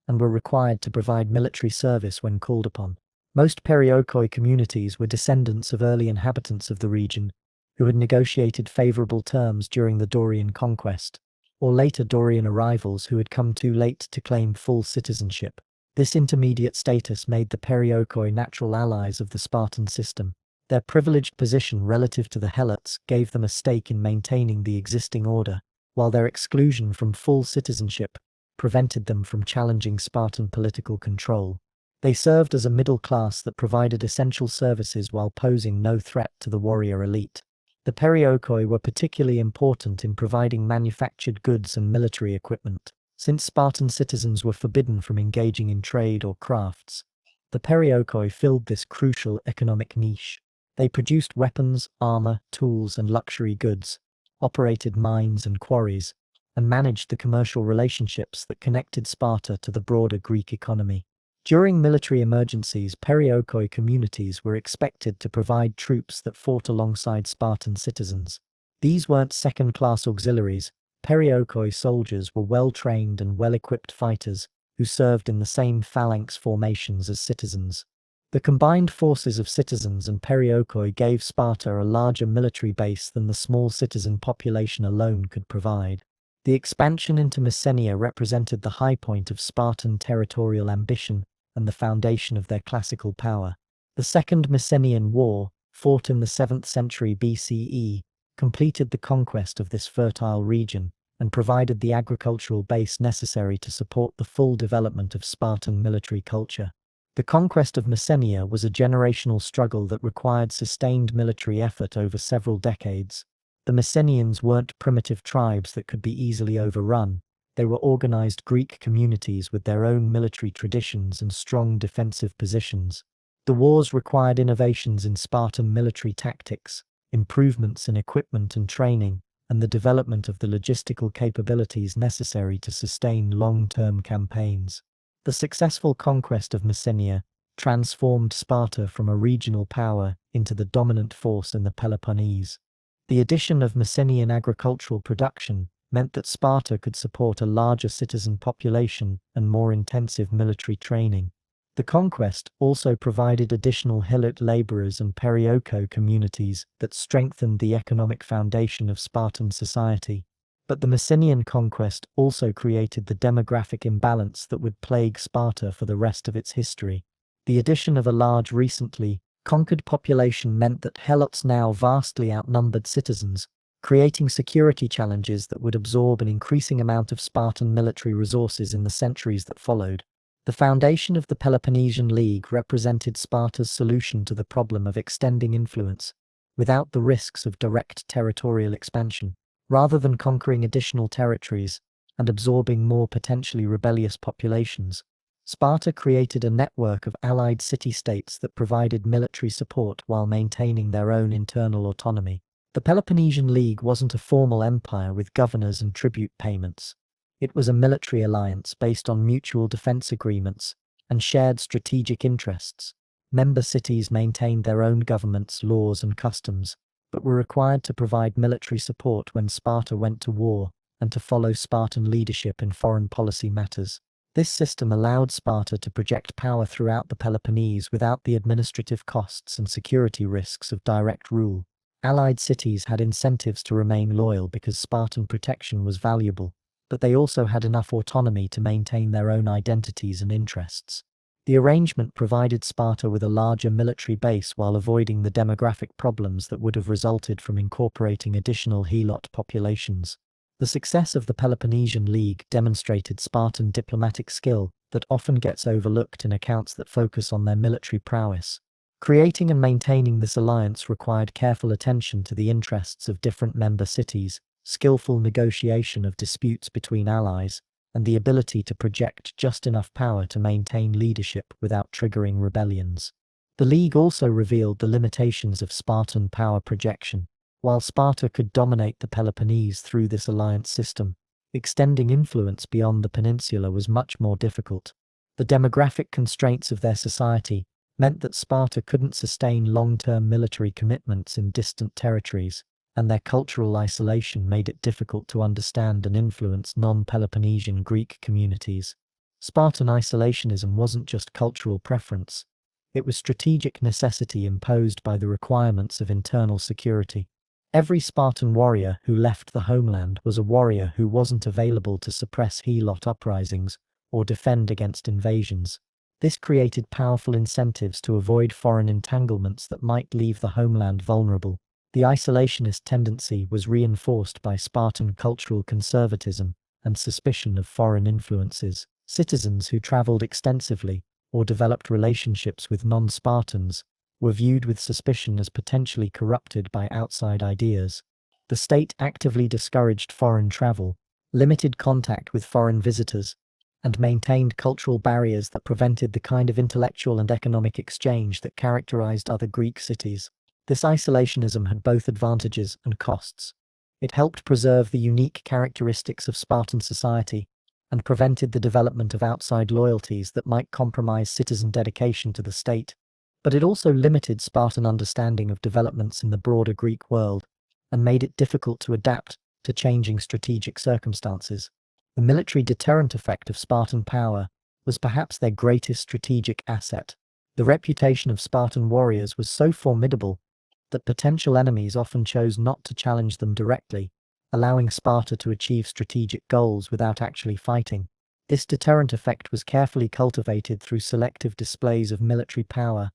and were required to provide military service when called upon. Most Perioikoi communities were descendants of early inhabitants of the region who had negotiated favorable terms during the Dorian conquest, or later Dorian arrivals who had come too late to claim full citizenship. This intermediate status made the Perioikoi natural allies of the Spartan system. Their privileged position relative to the Helots gave them a stake in maintaining the existing order, while their exclusion from full citizenship prevented them from challenging Spartan political control. They served as a middle class that provided essential services while posing no threat to the warrior elite. The Perioikoi were particularly important in providing manufactured goods and military equipment. Since Spartan citizens were forbidden from engaging in trade or crafts, the Perioikoi filled this crucial economic niche. They produced weapons, armor, tools, and luxury goods, operated mines and quarries, and managed the commercial relationships that connected Sparta to the broader Greek economy. During military emergencies, Perioikoi communities were expected to provide troops that fought alongside Spartan citizens. These weren't second-class auxiliaries. Perioikoi soldiers were well-trained and well-equipped fighters who served in the same phalanx formations as citizens. The combined forces of citizens and Perioikoi gave Sparta a larger military base than the small citizen population alone could provide. The expansion into Messenia represented the high point of Spartan territorial ambition and the foundation of their classical power. The Second Messenian War, fought in the 7th century BCE, completed the conquest of this fertile region and provided the agricultural base necessary to support the full development of Spartan military culture. The conquest of Messenia was a generational struggle that required sustained military effort over several decades. The Messenians weren't primitive tribes that could be easily overrun. They were organized Greek communities with their own military traditions and strong defensive positions. The wars required innovations in Spartan military tactics, improvements in equipment and training, and the development of the logistical capabilities necessary to sustain long-term campaigns. The successful conquest of Messenia transformed Sparta from a regional power into the dominant force in the Peloponnese. The addition of Messenian agricultural production meant that Sparta could support a larger citizen population and more intensive military training. The conquest also provided additional Helot laborers and Perioikoi communities that strengthened the economic foundation of Spartan society. But the Messenian conquest also created the demographic imbalance that would plague Sparta for the rest of its history. The addition of a large recently conquered population meant that Helots now vastly outnumbered citizens, creating security challenges that would absorb an increasing amount of Spartan military resources in the centuries that followed. The foundation of the Peloponnesian League represented Sparta's solution to the problem of extending influence without the risks of direct territorial expansion. Rather than conquering additional territories and absorbing more potentially rebellious populations, Sparta created a network of allied city-states that provided military support while maintaining their own internal autonomy. The Peloponnesian League wasn't a formal empire with governors and tribute payments. It was a military alliance based on mutual defense agreements and shared strategic interests. Member cities maintained their own governments, laws, and customs, but were required to provide military support when Sparta went to war and to follow Spartan leadership in foreign policy matters. This system allowed Sparta to project power throughout the Peloponnese without the administrative costs and security risks of direct rule. Allied cities had incentives to remain loyal because Spartan protection was valuable, but they also had enough autonomy to maintain their own identities and interests. The arrangement provided Sparta with a larger military base while avoiding the demographic problems that would have resulted from incorporating additional helot populations. The success of the Peloponnesian League demonstrated Spartan diplomatic skill that often gets overlooked in accounts that focus on their military prowess. Creating and maintaining this alliance required careful attention to the interests of different member cities, skillful negotiation of disputes between allies, and the ability to project just enough power to maintain leadership without triggering rebellions. The League also revealed the limitations of Spartan power projection. While Sparta could dominate the Peloponnese through this alliance system, extending influence beyond the peninsula was much more difficult. The demographic constraints of their society meant that Sparta couldn't sustain long-term military commitments in distant territories, and their cultural isolation made it difficult to understand and influence non-Peloponnesian Greek communities. Spartan isolationism wasn't just cultural preference, it was strategic necessity imposed by the requirements of internal security. Every Spartan warrior who left the homeland was a warrior who wasn't available to suppress helot uprisings or defend against invasions. This created powerful incentives to avoid foreign entanglements that might leave the homeland vulnerable. The isolationist tendency was reinforced by Spartan cultural conservatism and suspicion of foreign influences. Citizens who traveled extensively or developed relationships with non-Spartans were viewed with suspicion as potentially corrupted by outside ideas. The state actively discouraged foreign travel, limited contact with foreign visitors, and maintained cultural barriers that prevented the kind of intellectual and economic exchange that characterized other Greek cities. This isolationism had both advantages and costs. It helped preserve the unique characteristics of Spartan society and prevented the development of outside loyalties that might compromise citizen dedication to the state. But it also limited Spartan understanding of developments in the broader Greek world and made it difficult to adapt to changing strategic circumstances. The military deterrent effect of Spartan power was perhaps their greatest strategic asset. The reputation of Spartan warriors was so formidable that potential enemies often chose not to challenge them directly, allowing Sparta to achieve strategic goals without actually fighting. This deterrent effect was carefully cultivated through selective displays of military power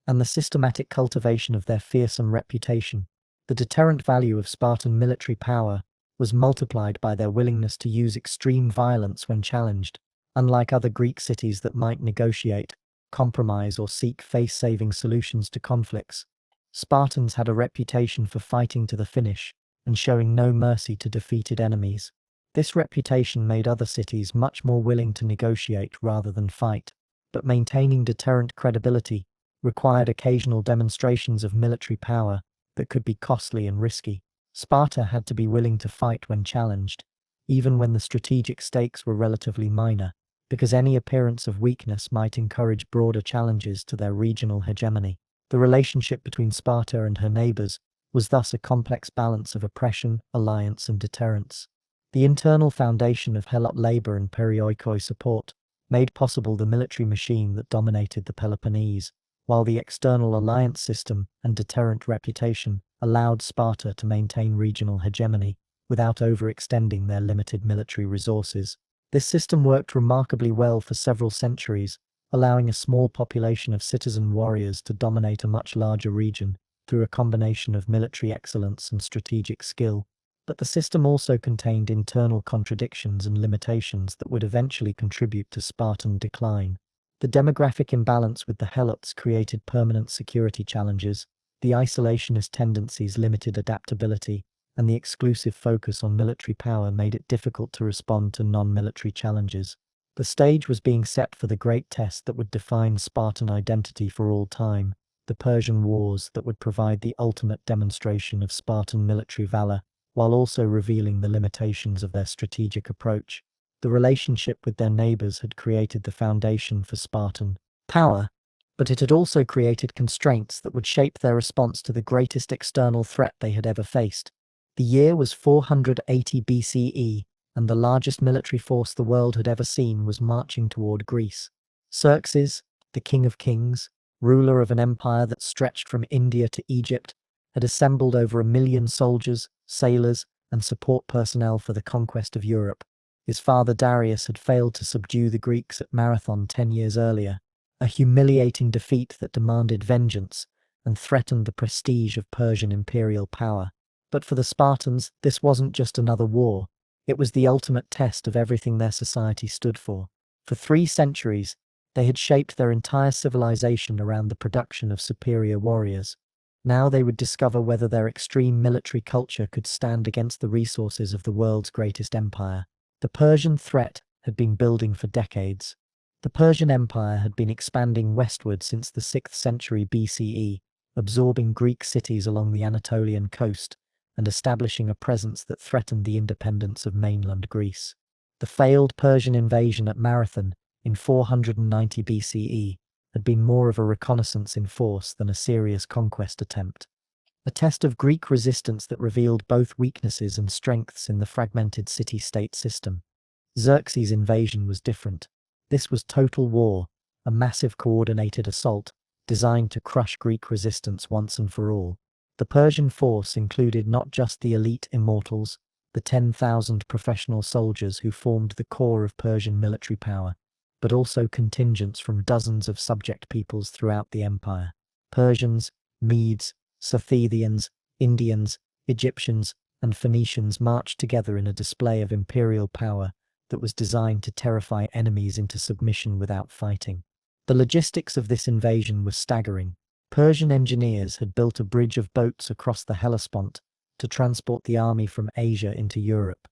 and the systematic cultivation of their fearsome reputation. The deterrent value of Spartan military power was multiplied by their willingness to use extreme violence when challenged. Unlike other Greek cities that might negotiate, compromise, or seek face-saving solutions to conflicts, Spartans had a reputation for fighting to the finish and showing no mercy to defeated enemies. This reputation made other cities much more willing to negotiate rather than fight, but maintaining deterrent credibility required occasional demonstrations of military power that could be costly and risky. Sparta had to be willing to fight when challenged, even when the strategic stakes were relatively minor, because any appearance of weakness might encourage broader challenges to their regional hegemony. The relationship between Sparta and her neighbors was thus a complex balance of oppression, alliance, and deterrence. The internal foundation of helot labor and perioikoi support made possible the military machine that dominated the Peloponnese, while the external alliance system and deterrent reputation allowed Sparta to maintain regional hegemony without overextending their limited military resources. This system worked remarkably well for several centuries, allowing a small population of citizen warriors to dominate a much larger region through a combination of military excellence and strategic skill. But the system also contained internal contradictions and limitations that would eventually contribute to Spartan decline. The demographic imbalance with the helots created permanent security challenges, the isolationist tendencies limited adaptability, and the exclusive focus on military power made it difficult to respond to non-military challenges. The stage was being set for the great test that would define Spartan identity for all time, the Persian Wars that would provide the ultimate demonstration of Spartan military valor, while also revealing the limitations of their strategic approach. The relationship with their neighbors had created the foundation for Spartan power, but it had also created constraints that would shape their response to the greatest external threat they had ever faced. The year was 480 BCE, and the largest military force the world had ever seen was marching toward Greece. Xerxes, the king of kings, ruler of an empire that stretched from India to Egypt, had assembled over 1 million soldiers, sailors, and support personnel for the conquest of Europe. His father Darius had failed to subdue the Greeks at Marathon 10 years earlier, a humiliating defeat that demanded vengeance and threatened the prestige of Persian imperial power. But for the Spartans, this wasn't just another war. It was the ultimate test of everything their society stood for. For 3 centuries, they had shaped their entire civilization around the production of superior warriors. Now they would discover whether their extreme military culture could stand against the resources of the world's greatest empire. The Persian threat had been building for decades. The Persian Empire had been expanding westward since the 6th century BCE, absorbing Greek cities along the Anatolian coast and establishing a presence that threatened the independence of mainland Greece. The failed Persian invasion at Marathon in 490 BCE had been more of a reconnaissance in force than a serious conquest attempt. A test of Greek resistance that revealed both weaknesses and strengths in the fragmented city-state system. Xerxes' invasion was different. This was total war, a massive coordinated assault designed to crush Greek resistance once and for all. The Persian force included not just the elite immortals, the 10,000 professional soldiers who formed the core of Persian military power, but also contingents from dozens of subject peoples throughout the empire. Persians, Medes, Scythians, Indians, Egyptians, and Phoenicians marched together in a display of imperial power that was designed to terrify enemies into submission without fighting. The logistics of this invasion was staggering. Persian engineers had built a bridge of boats across the Hellespont to transport the army from Asia into Europe.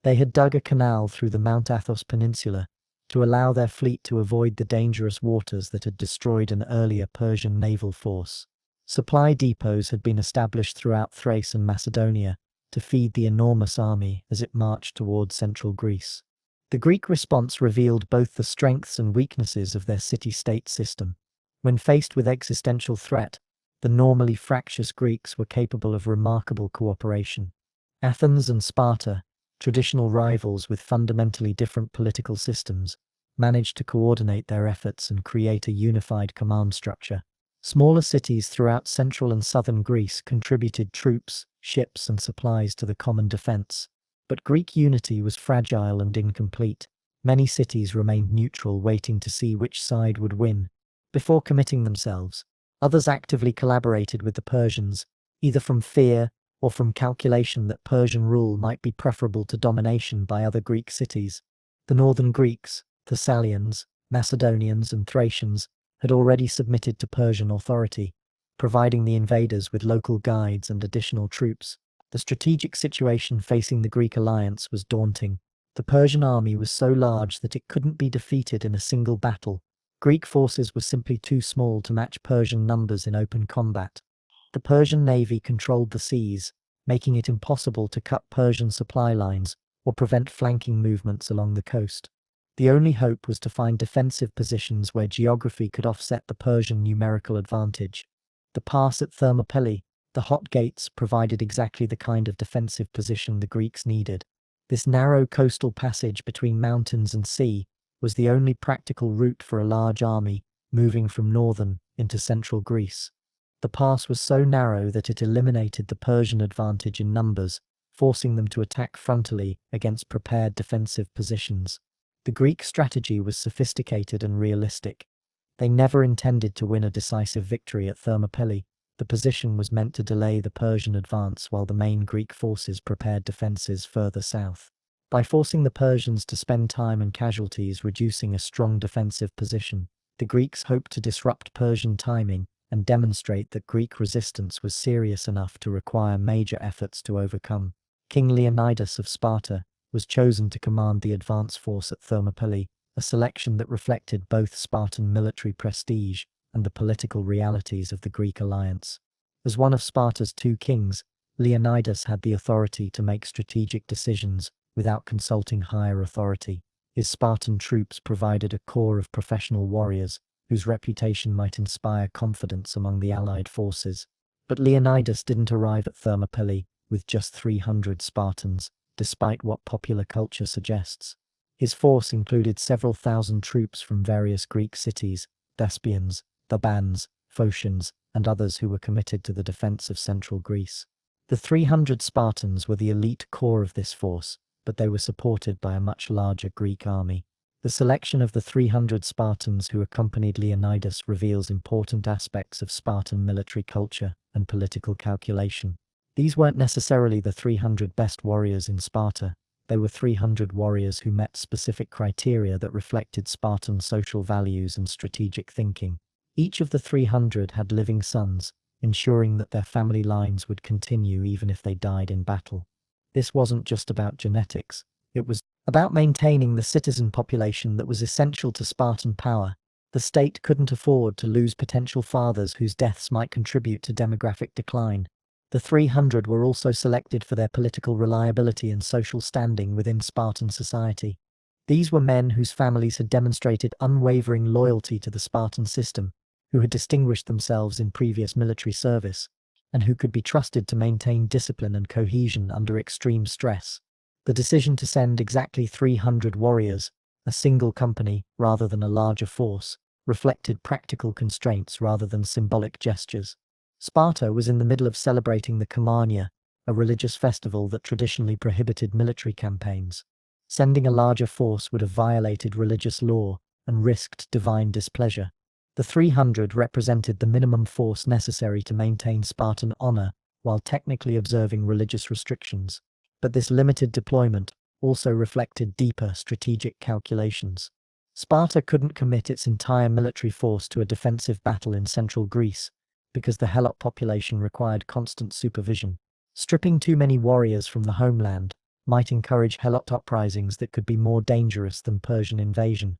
They had dug a canal through the Mount Athos Peninsula to allow their fleet to avoid the dangerous waters that had destroyed an earlier Persian naval force. Supply depots had been established throughout Thrace and Macedonia to feed the enormous army as it marched towards central Greece. The Greek response revealed both the strengths and weaknesses of their city-state system. When faced with existential threat, the normally fractious Greeks were capable of remarkable cooperation. Athens and Sparta, traditional rivals with fundamentally different political systems, managed to coordinate their efforts and create a unified command structure. Smaller cities throughout central and southern Greece contributed troops, ships, and supplies to the common defense. But Greek unity was fragile and incomplete. Many cities remained neutral, waiting to see which side would win before committing themselves. Others actively collaborated with the Persians, either from fear or from calculation that Persian rule might be preferable to domination by other Greek cities. The northern Greeks, Thessalians, Macedonians, and Thracians had already submitted to Persian authority, providing the invaders with local guides and additional troops. The strategic situation facing the Greek alliance was daunting. The Persian army was so large that it couldn't be defeated in a single battle. Greek forces were simply too small to match Persian numbers in open combat. The Persian navy controlled the seas, making it impossible to cut Persian supply lines or prevent flanking movements along the coast. The only hope was to find defensive positions where geography could offset the Persian numerical advantage. The pass at Thermopylae, the hot gates, provided exactly the kind of defensive position the Greeks needed. This narrow coastal passage between mountains and sea was the only practical route for a large army moving from northern into central Greece. The pass was so narrow that it eliminated the Persian advantage in numbers, forcing them to attack frontally against prepared defensive positions. The Greek strategy was sophisticated and realistic. They never intended to win a decisive victory at Thermopylae. The position was meant to delay the Persian advance while the main Greek forces prepared defenses further south. By forcing the Persians to spend time and casualties reducing a strong defensive position, the Greeks hoped to disrupt Persian timing and demonstrate that Greek resistance was serious enough to require major efforts to overcome. King Leonidas of Sparta was chosen to command the advance force at Thermopylae, a selection that reflected both Spartan military prestige and the political realities of the Greek alliance. As one of Sparta's two kings, Leonidas had the authority to make strategic decisions without consulting higher authority. His Spartan troops provided a core of professional warriors whose reputation might inspire confidence among the allied forces. But Leonidas didn't arrive at Thermopylae with just 300 Spartans, despite what popular culture suggests. His force included several thousand troops from various Greek cities, Thespians, Thebans, Phocians, and others who were committed to the defense of central Greece. The 300 Spartans were the elite core of this force, but they were supported by a much larger Greek army. The selection of the 300 Spartans who accompanied Leonidas reveals important aspects of Spartan military culture and political calculation. These weren't necessarily the 300 best warriors in Sparta. They were 300 warriors who met specific criteria that reflected Spartan social values and strategic thinking. Each of the 300 had living sons, ensuring that their family lines would continue even if they died in battle. This wasn't just about genetics, it was about maintaining the citizen population that was essential to Spartan power. The state couldn't afford to lose potential fathers whose deaths might contribute to demographic decline. The 300 were also selected for their political reliability and social standing within Spartan society. These were men whose families had demonstrated unwavering loyalty to the Spartan system, who had distinguished themselves in previous military service, and who could be trusted to maintain discipline and cohesion under extreme stress. The decision to send exactly 300 warriors, a single company rather than a larger force, reflected practical constraints rather than symbolic gestures. Sparta was in the middle of celebrating the Komania, a religious festival that traditionally prohibited military campaigns. Sending a larger force would have violated religious law and risked divine displeasure. The 300 represented the minimum force necessary to maintain Spartan honor while technically observing religious restrictions. But this limited deployment also reflected deeper strategic calculations. Sparta couldn't commit its entire military force to a defensive battle in central Greece because the Helot population required constant supervision. Stripping too many warriors from the homeland might encourage Helot uprisings that could be more dangerous than Persian invasion.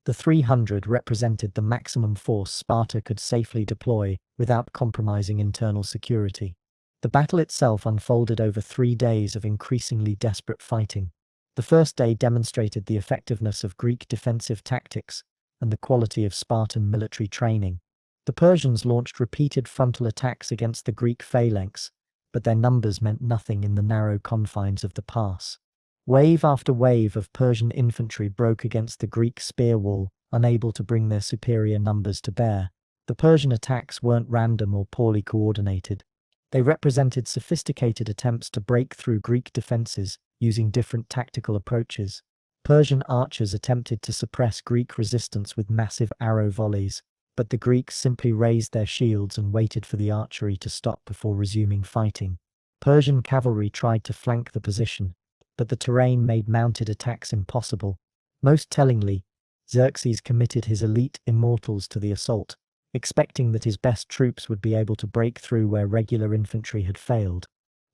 The 300 represented the maximum force Sparta could safely deploy without compromising internal security. The battle itself unfolded over 3 days of increasingly desperate fighting. The first day demonstrated the effectiveness of Greek defensive tactics and the quality of Spartan military training. The Persians launched repeated frontal attacks against the Greek phalanx, but their numbers meant nothing in the narrow confines of the pass. Wave after wave of Persian infantry broke against the Greek spear wall, unable to bring their superior numbers to bear. The Persian attacks weren't random or poorly coordinated. They represented sophisticated attempts to break through Greek defenses using different tactical approaches. Persian archers attempted to suppress Greek resistance with massive arrow volleys, but the Greeks simply raised their shields and waited for the archery to stop before resuming fighting. Persian cavalry tried to flank the position, but the terrain made mounted attacks impossible. Most tellingly, Xerxes committed his elite immortals to the assault, expecting that his best troops would be able to break through where regular infantry had failed.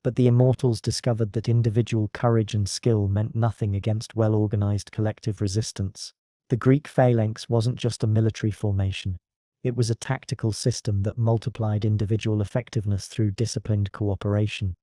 But the immortals discovered that individual courage and skill meant nothing against well-organized collective resistance. The Greek phalanx wasn't just a military formation. It was a tactical system that multiplied individual effectiveness through disciplined cooperation.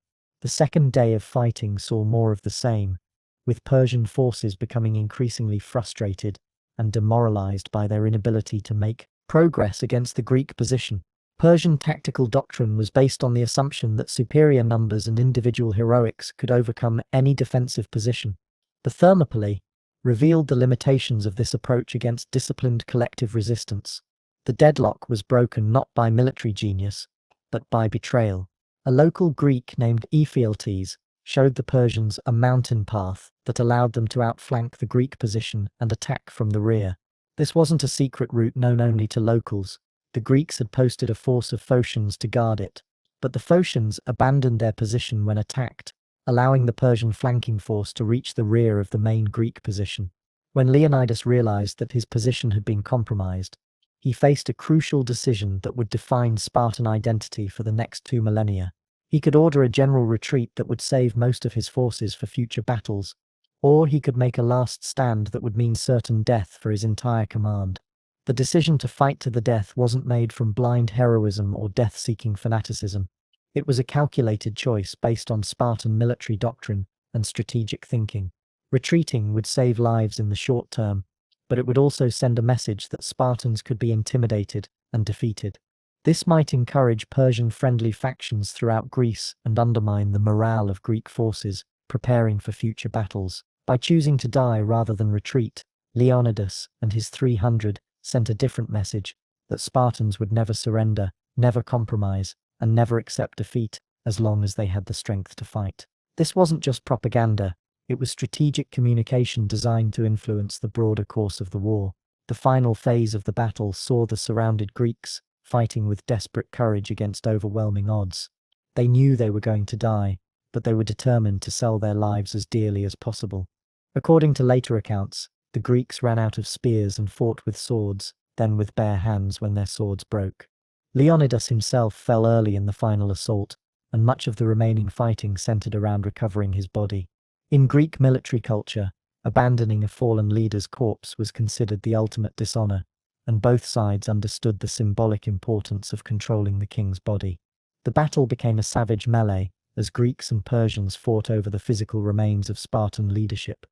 The second day of fighting saw more of the same, with Persian forces becoming increasingly frustrated and demoralized by their inability to make progress against the Greek position. Persian tactical doctrine was based on the assumption that superior numbers and individual heroics could overcome any defensive position. The Thermopylae revealed the limitations of this approach against disciplined collective resistance. The deadlock was broken not by military genius, but by betrayal. A local Greek named Ephialtes showed the Persians a mountain path that allowed them to outflank the Greek position and attack from the rear. This wasn't a secret route known only to locals. The Greeks had posted a force of Phocians to guard it, but the Phocians abandoned their position when attacked, allowing the Persian flanking force to reach the rear of the main Greek position. When Leonidas realized that his position had been compromised, he faced a crucial decision that would define Spartan identity for the next 2 millennia. He could order a general retreat that would save most of his forces for future battles, or he could make a last stand that would mean certain death for his entire command. The decision to fight to the death wasn't made from blind heroism or death-seeking fanaticism. It was a calculated choice based on Spartan military doctrine and strategic thinking. Retreating would save lives in the short term, but it would also send a message that Spartans could be intimidated and defeated. This might encourage Persian-friendly factions throughout Greece and undermine the morale of Greek forces preparing for future battles. By choosing to die rather than retreat, Leonidas and his 300 sent a different message, that Spartans would never surrender, never compromise, and never accept defeat as long as they had the strength to fight. This wasn't just propaganda, it was strategic communication designed to influence the broader course of the war. The final phase of the battle saw the surrounded Greeks fighting with desperate courage against overwhelming odds. They knew they were going to die, but they were determined to sell their lives as dearly as possible. According to later accounts, the Greeks ran out of spears and fought with swords, then with bare hands when their swords broke. Leonidas himself fell early in the final assault, and much of the remaining fighting centered around recovering his body. In Greek military culture, abandoning a fallen leader's corpse was considered the ultimate dishonor, and both sides understood the symbolic importance of controlling the king's body. The battle became a savage melee, as Greeks and Persians fought over the physical remains of Spartan leadership.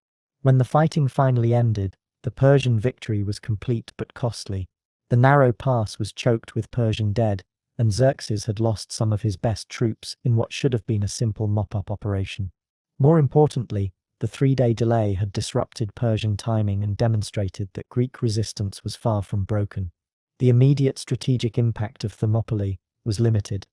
When the fighting finally ended, the Persian victory was complete but costly. The narrow pass was choked with Persian dead, and Xerxes had lost some of his best troops in what should have been a simple mop-up operation. More importantly, the 3-day delay had disrupted Persian timing and demonstrated that Greek resistance was far from broken. The immediate strategic impact of Thermopylae was limited.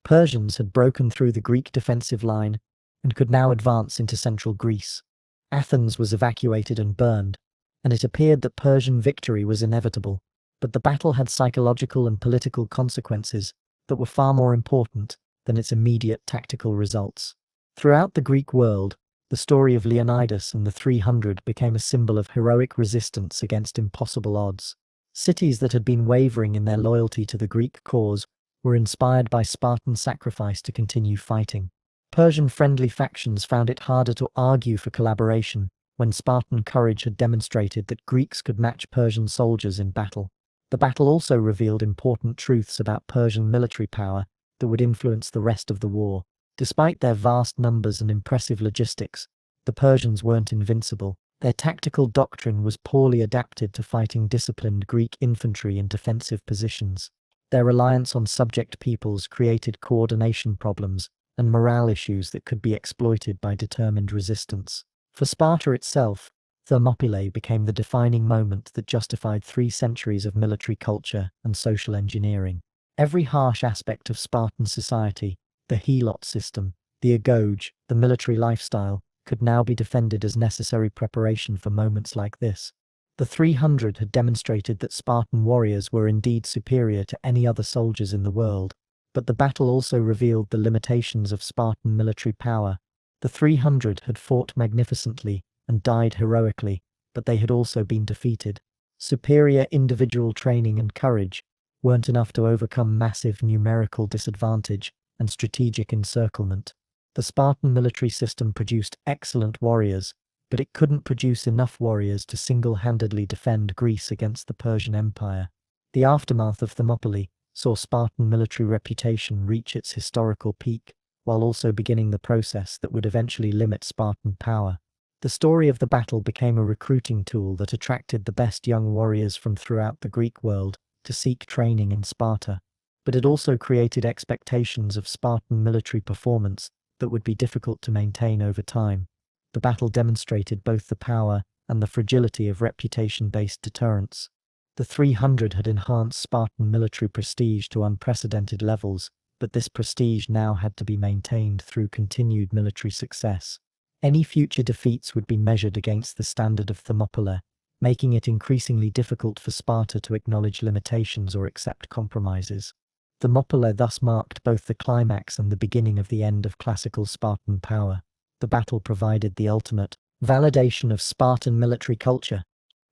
Persians had broken through the Greek defensive line and could now advance into central Greece. Athens was evacuated and burned, and it appeared that Persian victory was inevitable. But the battle had psychological and political consequences that were far more important than its immediate tactical results. Throughout the Greek world, the story of Leonidas and the 300 became a symbol of heroic resistance against impossible odds. Cities that had been wavering in their loyalty to the Greek cause were inspired by Spartan sacrifice to continue fighting. Persian-friendly factions found it harder to argue for collaboration when Spartan courage had demonstrated that Greeks could match Persian soldiers in battle. The battle also revealed important truths about Persian military power that would influence the rest of the war. Despite their vast numbers and impressive logistics, the Persians weren't invincible. Their tactical doctrine was poorly adapted to fighting disciplined Greek infantry in defensive positions. Their reliance on subject peoples created coordination problems and morale issues that could be exploited by determined resistance. For Sparta itself, Thermopylae became the defining moment that justified 3 centuries of military culture and social engineering. Every harsh aspect of Spartan society, the helot system, the agoge, the military lifestyle, could now be defended as necessary preparation for moments like this. The 300 had demonstrated that Spartan warriors were indeed superior to any other soldiers in the world, but the battle also revealed the limitations of Spartan military power. The 300 had fought magnificently and died heroically, but they had also been defeated. Superior individual training and courage weren't enough to overcome massive numerical disadvantage and strategic encirclement. The Spartan military system produced excellent warriors, but it couldn't produce enough warriors to single-handedly defend Greece against the Persian Empire. The aftermath of Thermopylae saw Spartan military reputation reach its historical peak, while also beginning the process that would eventually limit Spartan power. The story of the battle became a recruiting tool that attracted the best young warriors from throughout the Greek world to seek training in Sparta, but it also created expectations of Spartan military performance that would be difficult to maintain over time. The battle demonstrated both the power and the fragility of reputation-based deterrence. The 300 had enhanced Spartan military prestige to unprecedented levels, but this prestige now had to be maintained through continued military success. Any future defeats would be measured against the standard of Thermopylae, making it increasingly difficult for Sparta to acknowledge limitations or accept compromises. Thermopylae thus marked both the climax and the beginning of the end of classical Spartan power. The battle provided the ultimate validation of Spartan military culture,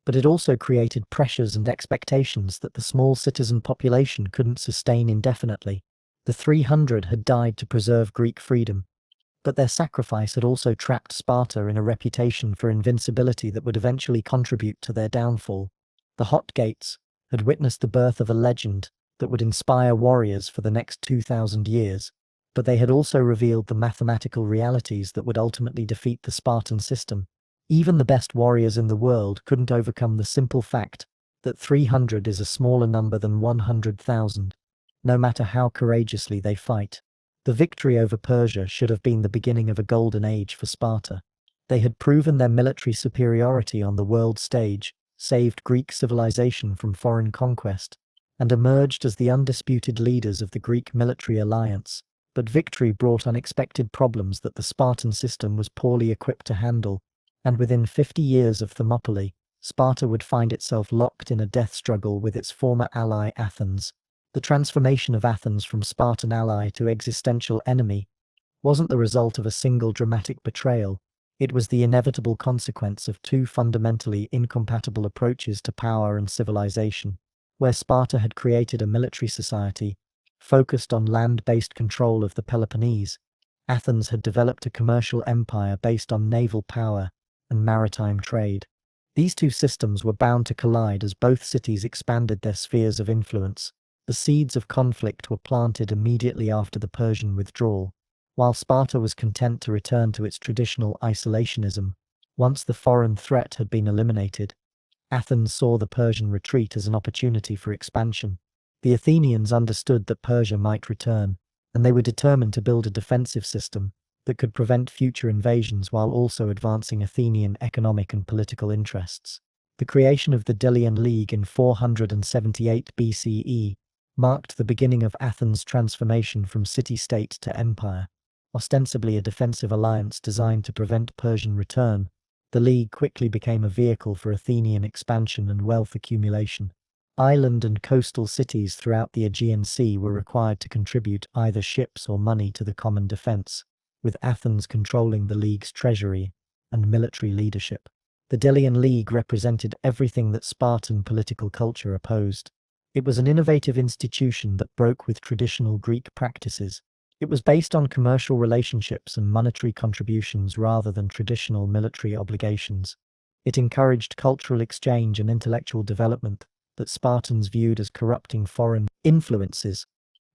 but it also created pressures and expectations that the small citizen population couldn't sustain indefinitely. The 300 had died to preserve Greek freedom, but their sacrifice had also trapped Sparta in a reputation for invincibility that would eventually contribute to their downfall. The Hot Gates had witnessed the birth of a legend that would inspire warriors for the next 2,000 years, but they had also revealed the mathematical realities that would ultimately defeat the Spartan system. Even the best warriors in the world couldn't overcome the simple fact that 300 is a smaller number than 100,000, no matter how courageously they fight. The victory over Persia should have been the beginning of a golden age for Sparta. They had proven their military superiority on the world stage, saved Greek civilization from foreign conquest, and emerged as the undisputed leaders of the Greek military alliance. But victory brought unexpected problems that the Spartan system was poorly equipped to handle, and within 50 years of Thermopylae, Sparta would find itself locked in a death struggle with its former ally Athens. The transformation of Athens from Spartan ally to existential enemy wasn't the result of a single dramatic betrayal. It was the inevitable consequence of two fundamentally incompatible approaches to power and civilization. Where Sparta had created a military society focused on land-based control of the Peloponnese, Athens had developed a commercial empire based on naval power and maritime trade. These two systems were bound to collide as both cities expanded their spheres of influence. The seeds of conflict were planted immediately after the Persian withdrawal. While Sparta was content to return to its traditional isolationism, once the foreign threat had been eliminated, Athens saw the Persian retreat as an opportunity for expansion. The Athenians understood that Persia might return, and they were determined to build a defensive system that could prevent future invasions while also advancing Athenian economic and political interests. The creation of the Delian League in 478 BCE marked the beginning of Athens' transformation from city-state to empire. Ostensibly a defensive alliance designed to prevent Persian return, the League quickly became a vehicle for Athenian expansion and wealth accumulation. Island and coastal cities throughout the Aegean Sea were required to contribute either ships or money to the common defense, with Athens controlling the League's treasury and military leadership. The Delian League represented everything that Spartan political culture opposed. It was an innovative institution that broke with traditional Greek practices. It was based on commercial relationships and monetary contributions rather than traditional military obligations. It encouraged cultural exchange and intellectual development that Spartans viewed as corrupting foreign influences.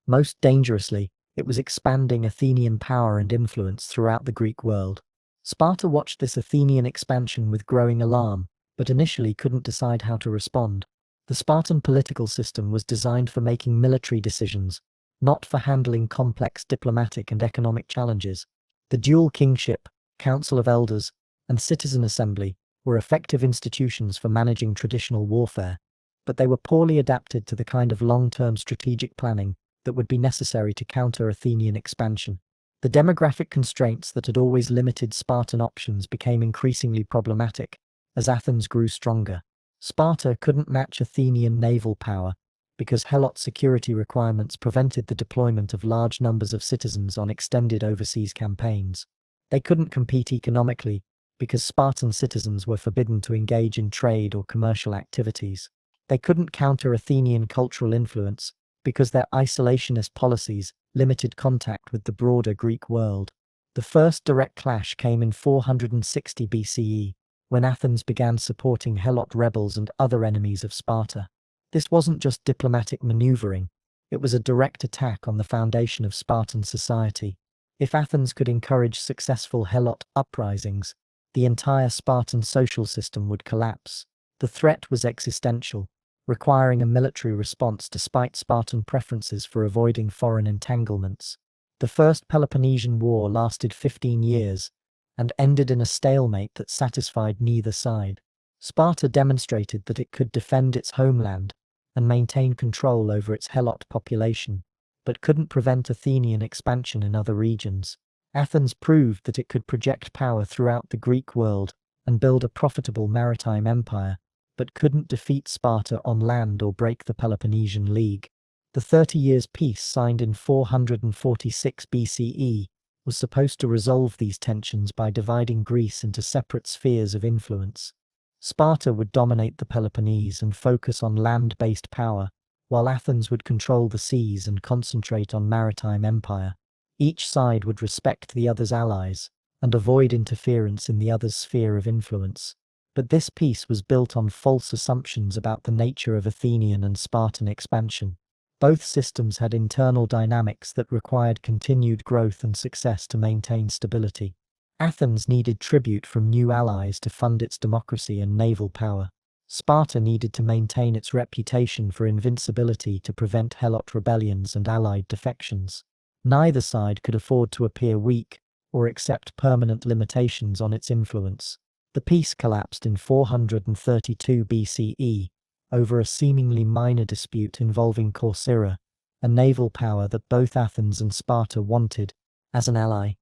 Most dangerously, it was expanding Athenian power and influence throughout the Greek world. Sparta watched this Athenian expansion with growing alarm, but initially couldn't decide how to respond. The Spartan political system was designed for making military decisions, not for handling complex diplomatic and economic challenges. The dual kingship, council of elders, and citizen assembly were effective institutions for managing traditional warfare, but they were poorly adapted to the kind of long-term strategic planning that would be necessary to counter Athenian expansion. The demographic constraints that had always limited Spartan options became increasingly problematic as Athens grew stronger. Sparta couldn't match Athenian naval power because Helot security requirements prevented the deployment of large numbers of citizens on extended overseas campaigns. They couldn't compete economically because Spartan citizens were forbidden to engage in trade or commercial activities. They couldn't counter Athenian cultural influence because their isolationist policies limited contact with the broader Greek world. The first direct clash came in 460 BCE, when Athens began supporting Helot rebels and other enemies of Sparta. This wasn't just diplomatic maneuvering, it was a direct attack on the foundation of Spartan society. If Athens could encourage successful Helot uprisings, the entire Spartan social system would collapse. The threat was existential, requiring a military response despite Spartan preferences for avoiding foreign entanglements. The First Peloponnesian War lasted 15 years and ended in a stalemate that satisfied neither side. Sparta demonstrated that it could defend its homeland and maintain control over its Helot population, but couldn't prevent Athenian expansion in other regions. Athens proved that it could project power throughout the Greek world and build a profitable maritime empire, but couldn't defeat Sparta on land or break the Peloponnesian League. The 30 Years' Peace signed in 446 BCE was supposed to resolve these tensions by dividing Greece into separate spheres of influence. Sparta would dominate the Peloponnese and focus on land-based power, while Athens would control the seas and concentrate on maritime empire. Each side would respect the other's allies and avoid interference in the other's sphere of influence. But this peace was built on false assumptions about the nature of Athenian and Spartan expansion. Both systems had internal dynamics that required continued growth and success to maintain stability. Athens needed tribute from new allies to fund its democracy and naval power. Sparta needed to maintain its reputation for invincibility to prevent Helot rebellions and allied defections. Neither side could afford to appear weak or accept permanent limitations on its influence. The peace collapsed in 432 BCE over a seemingly minor dispute involving Corcyra, a naval power that both Athens and Sparta wanted as an ally.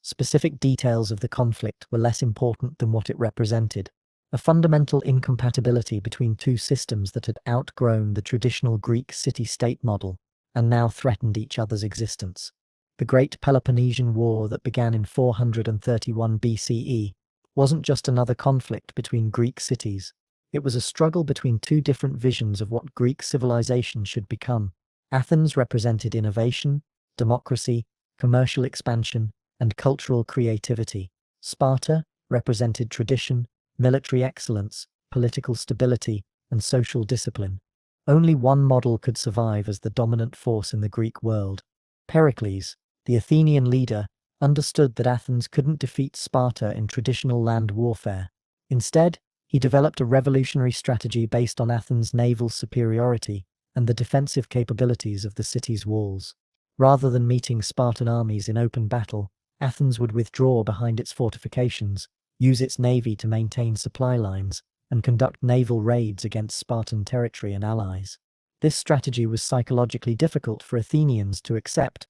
Specific details of the conflict were less important than what it represented. A fundamental incompatibility between two systems that had outgrown the traditional Greek city-state model and now threatened each other's existence. The Great Peloponnesian War that began in 431 BCE wasn't just another conflict between Greek cities. It was a struggle between two different visions of what Greek civilization should become. Athens represented innovation, democracy, commercial expansion, and cultural creativity. Sparta represented tradition, military excellence, political stability, and social discipline. Only one model could survive as the dominant force in the Greek world. Pericles, the Athenian leader, understood that Athens couldn't defeat Sparta in traditional land warfare. Instead, he developed a revolutionary strategy based on Athens' naval superiority and the defensive capabilities of the city's walls. Rather than meeting Spartan armies in open battle, Athens would withdraw behind its fortifications, use its navy to maintain supply lines, and conduct naval raids against Spartan territory and allies. This strategy was psychologically difficult for Athenians to accept,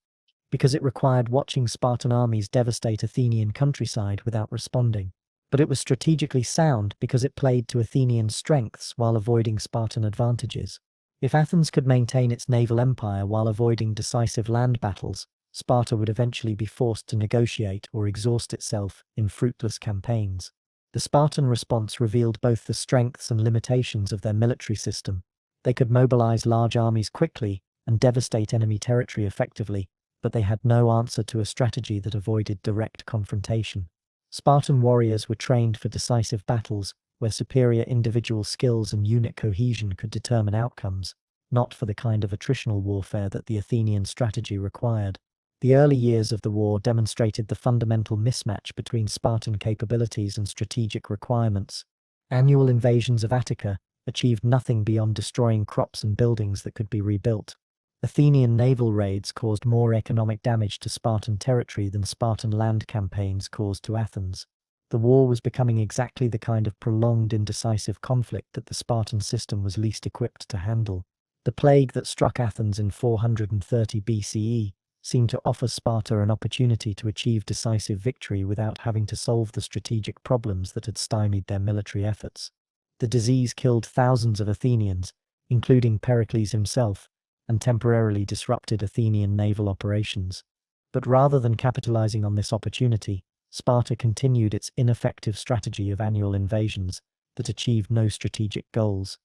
because it required watching Spartan armies devastate Athenian countryside without responding. But it was strategically sound because it played to Athenian strengths while avoiding Spartan advantages. If Athens could maintain its naval empire while avoiding decisive land battles, Sparta would eventually be forced to negotiate or exhaust itself in fruitless campaigns. The Spartan response revealed both the strengths and limitations of their military system. They could mobilize large armies quickly and devastate enemy territory effectively, but they had no answer to a strategy that avoided direct confrontation. Spartan warriors were trained for decisive battles where superior individual skills and unit cohesion could determine outcomes, not for the kind of attritional warfare that the Athenian strategy required. The early years of the war demonstrated the fundamental mismatch between Spartan capabilities and strategic requirements. Annual invasions of Attica achieved nothing beyond destroying crops and buildings that could be rebuilt. Athenian naval raids caused more economic damage to Spartan territory than Spartan land campaigns caused to Athens. The war was becoming exactly the kind of prolonged, indecisive conflict that the Spartan system was least equipped to handle. The plague that struck Athens in 430 BCE seemed to offer Sparta an opportunity to achieve decisive victory without having to solve the strategic problems that had stymied their military efforts. The disease killed thousands of Athenians, including Pericles himself, and temporarily disrupted Athenian naval operations. But rather than capitalizing on this opportunity, Sparta continued its ineffective strategy of annual invasions that achieved no strategic goals.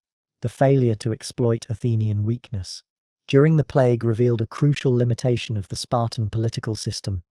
The failure to exploit Athenian weakness during the plague revealed a crucial limitation of the Spartan political system.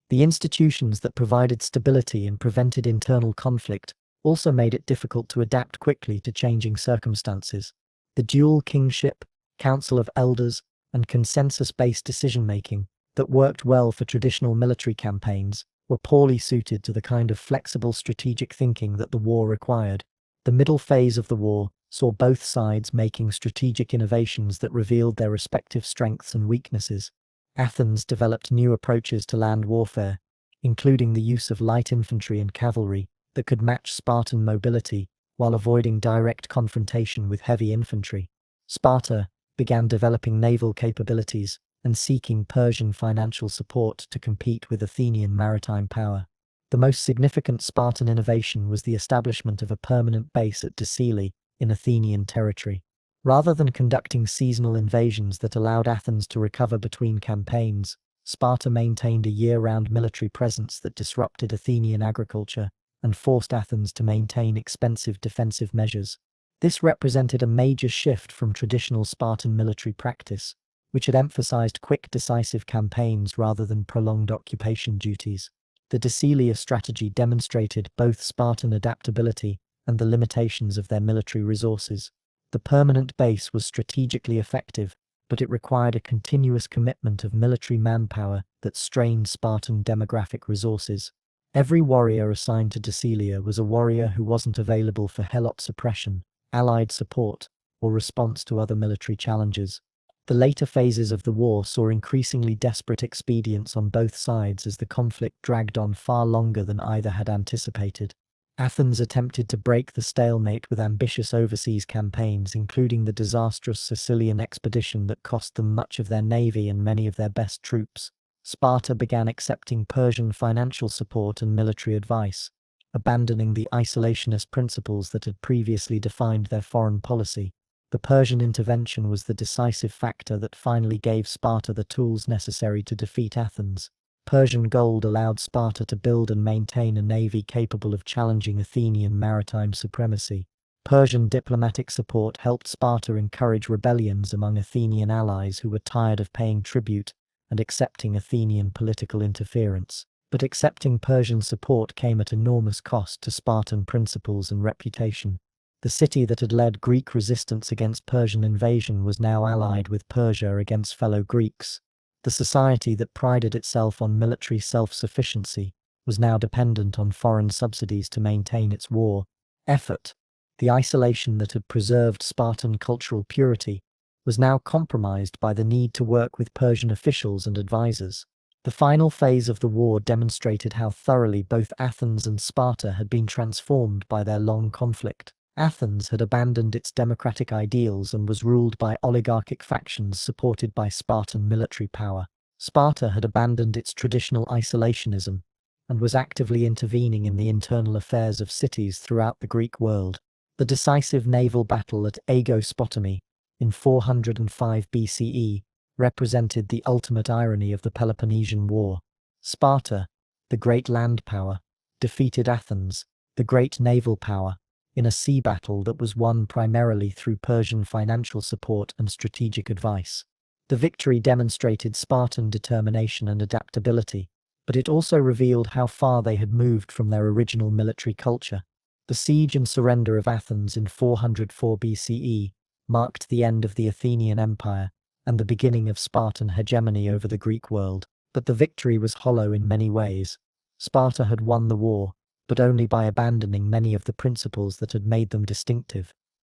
The institutions that provided stability and prevented internal conflict also made it difficult to adapt quickly to changing circumstances. The dual kingship, council of elders, and consensus-based decision-making that worked well for traditional military campaigns were poorly suited to the kind of flexible strategic thinking that the war required. The middle phase of the war saw both sides making strategic innovations that revealed their respective strengths and weaknesses. Athens developed new approaches to land warfare, including the use of light infantry and cavalry that could match Spartan mobility while avoiding direct confrontation with heavy infantry. Sparta began developing naval capabilities and seeking Persian financial support to compete with Athenian maritime power. The most significant Spartan innovation was the establishment of a permanent base at Decele in Athenian territory. Rather than conducting seasonal invasions that allowed Athens to recover between campaigns, Sparta maintained a year-round military presence that disrupted Athenian agriculture and forced Athens to maintain expensive defensive measures. This represented a major shift from traditional Spartan military practice, which had emphasized quick, decisive campaigns rather than prolonged occupation duties. The Deceleia strategy demonstrated both Spartan adaptability and the limitations of their military resources. The permanent base was strategically effective, but it required a continuous commitment of military manpower that strained Spartan demographic resources. Every warrior assigned to Decelia was a warrior who wasn't available for Helot suppression, allied support, or response to other military challenges. The later phases of the war saw increasingly desperate expedients on both sides as the conflict dragged on far longer than either had anticipated. Athens attempted to break the stalemate with ambitious overseas campaigns, including the disastrous Sicilian expedition that cost them much of their navy and many of their best troops. Sparta began accepting Persian financial support and military advice, abandoning the isolationist principles that had previously defined their foreign policy. The Persian intervention was the decisive factor that finally gave Sparta the tools necessary to defeat Athens. Persian gold allowed Sparta to build and maintain a navy capable of challenging Athenian maritime supremacy. Persian diplomatic support helped Sparta encourage rebellions among Athenian allies who were tired of paying tribute and accepting Athenian political interference. But accepting Persian support came at enormous cost to Spartan principles and reputation. The city that had led Greek resistance against Persian invasion was now allied with Persia against fellow Greeks. The society that prided itself on military self-sufficiency was now dependent on foreign subsidies to maintain its war effort. The isolation that had preserved Spartan cultural purity was now compromised by the need to work with Persian officials and advisors. The final phase of the war demonstrated how thoroughly both Athens and Sparta had been transformed by their long conflict. Athens had abandoned its democratic ideals and was ruled by oligarchic factions supported by Spartan military power. Sparta had abandoned its traditional isolationism and was actively intervening in the internal affairs of cities throughout the Greek world. The decisive naval battle at Agoge in 405 BCE represented the ultimate irony of the Peloponnesian War. Sparta, the great land power, defeated Athens, the great naval power, in a sea battle that was won primarily through Persian financial support and strategic advice. The victory demonstrated Spartan determination and adaptability, but it also revealed how far they had moved from their original military culture. The siege and surrender of Athens in 404 BCE marked the end of the Athenian Empire and the beginning of Spartan hegemony over the Greek world. But the victory was hollow in many ways. Sparta had won the war, but only by abandoning many of the principles that had made them distinctive.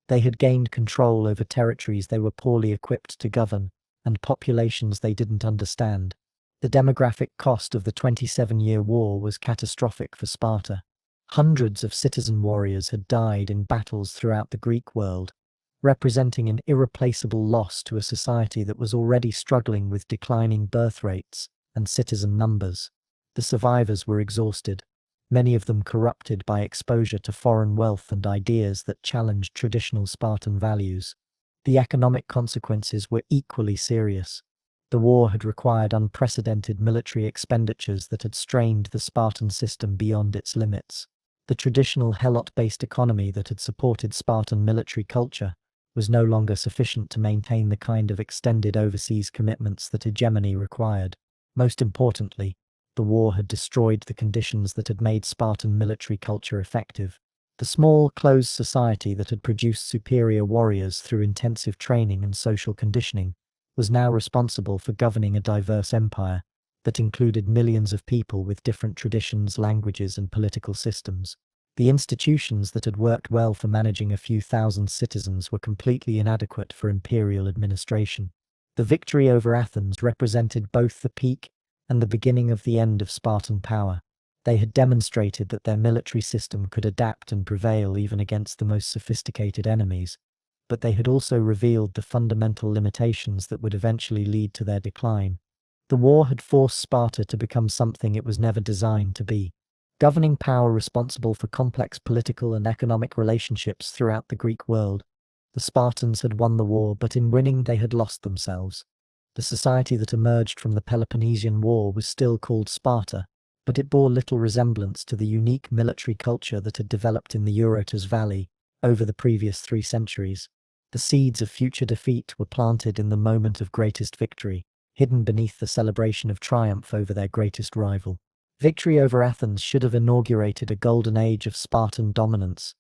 They had gained control over territories they were poorly equipped to govern, and populations they didn't understand. The demographic cost of the 27-year war was catastrophic for Sparta. Hundreds of citizen warriors had died in battles throughout the Greek world, representing an irreplaceable loss to a society that was already struggling with declining birth rates and citizen numbers. The survivors were exhausted, many of them corrupted by exposure to foreign wealth and ideas that challenged traditional Spartan values. The economic consequences were equally serious. The war had required unprecedented military expenditures that had strained the Spartan system beyond its limits. The traditional Helot-based economy that had supported Spartan military culture was no longer sufficient to maintain the kind of extended overseas commitments that hegemony required. Most importantly, the war had destroyed the conditions that had made Spartan military culture effective. The small, closed society that had produced superior warriors through intensive training and social conditioning was now responsible for governing a diverse empire that included millions of people with different traditions, languages, and political systems. The institutions that had worked well for managing a few thousand citizens were completely inadequate for imperial administration. The victory over Athens represented both the peak and the beginning of the end of Spartan power. They had demonstrated that their military system could adapt and prevail even against the most sophisticated enemies, but they had also revealed the fundamental limitations that would eventually lead to their decline. The war had forced Sparta to become something it was never designed to be. Governing power responsible for complex political and economic relationships throughout the Greek world. The Spartans had won the war, but in winning they had lost themselves. The society that emerged from the Peloponnesian War was still called Sparta, but it bore little resemblance to the unique military culture that had developed in the Eurotas Valley over the previous 3 centuries. The seeds of future defeat were planted in the moment of greatest victory, hidden beneath the celebration of triumph over their greatest rival. Victory over Athens should have inaugurated a golden age of Spartan dominance,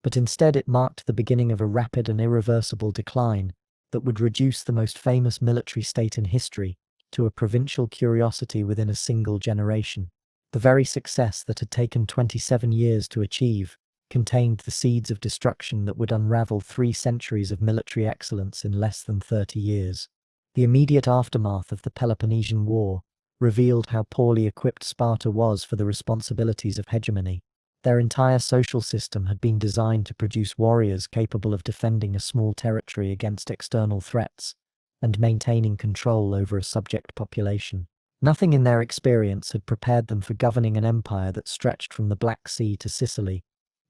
but instead it marked the beginning of a rapid and irreversible decline that would reduce the most famous military state in history to a provincial curiosity within a single generation. The very success that had taken 27 years to achieve contained the seeds of destruction that would unravel 3 centuries of military excellence in less than 30 years. The immediate aftermath of the Peloponnesian War revealed how poorly equipped Sparta was for the responsibilities of hegemony. Their entire social system had been designed to produce warriors capable of defending a small territory against external threats and maintaining control over a subject population. Nothing in their experience had prepared them for governing an empire that stretched from the Black Sea to Sicily,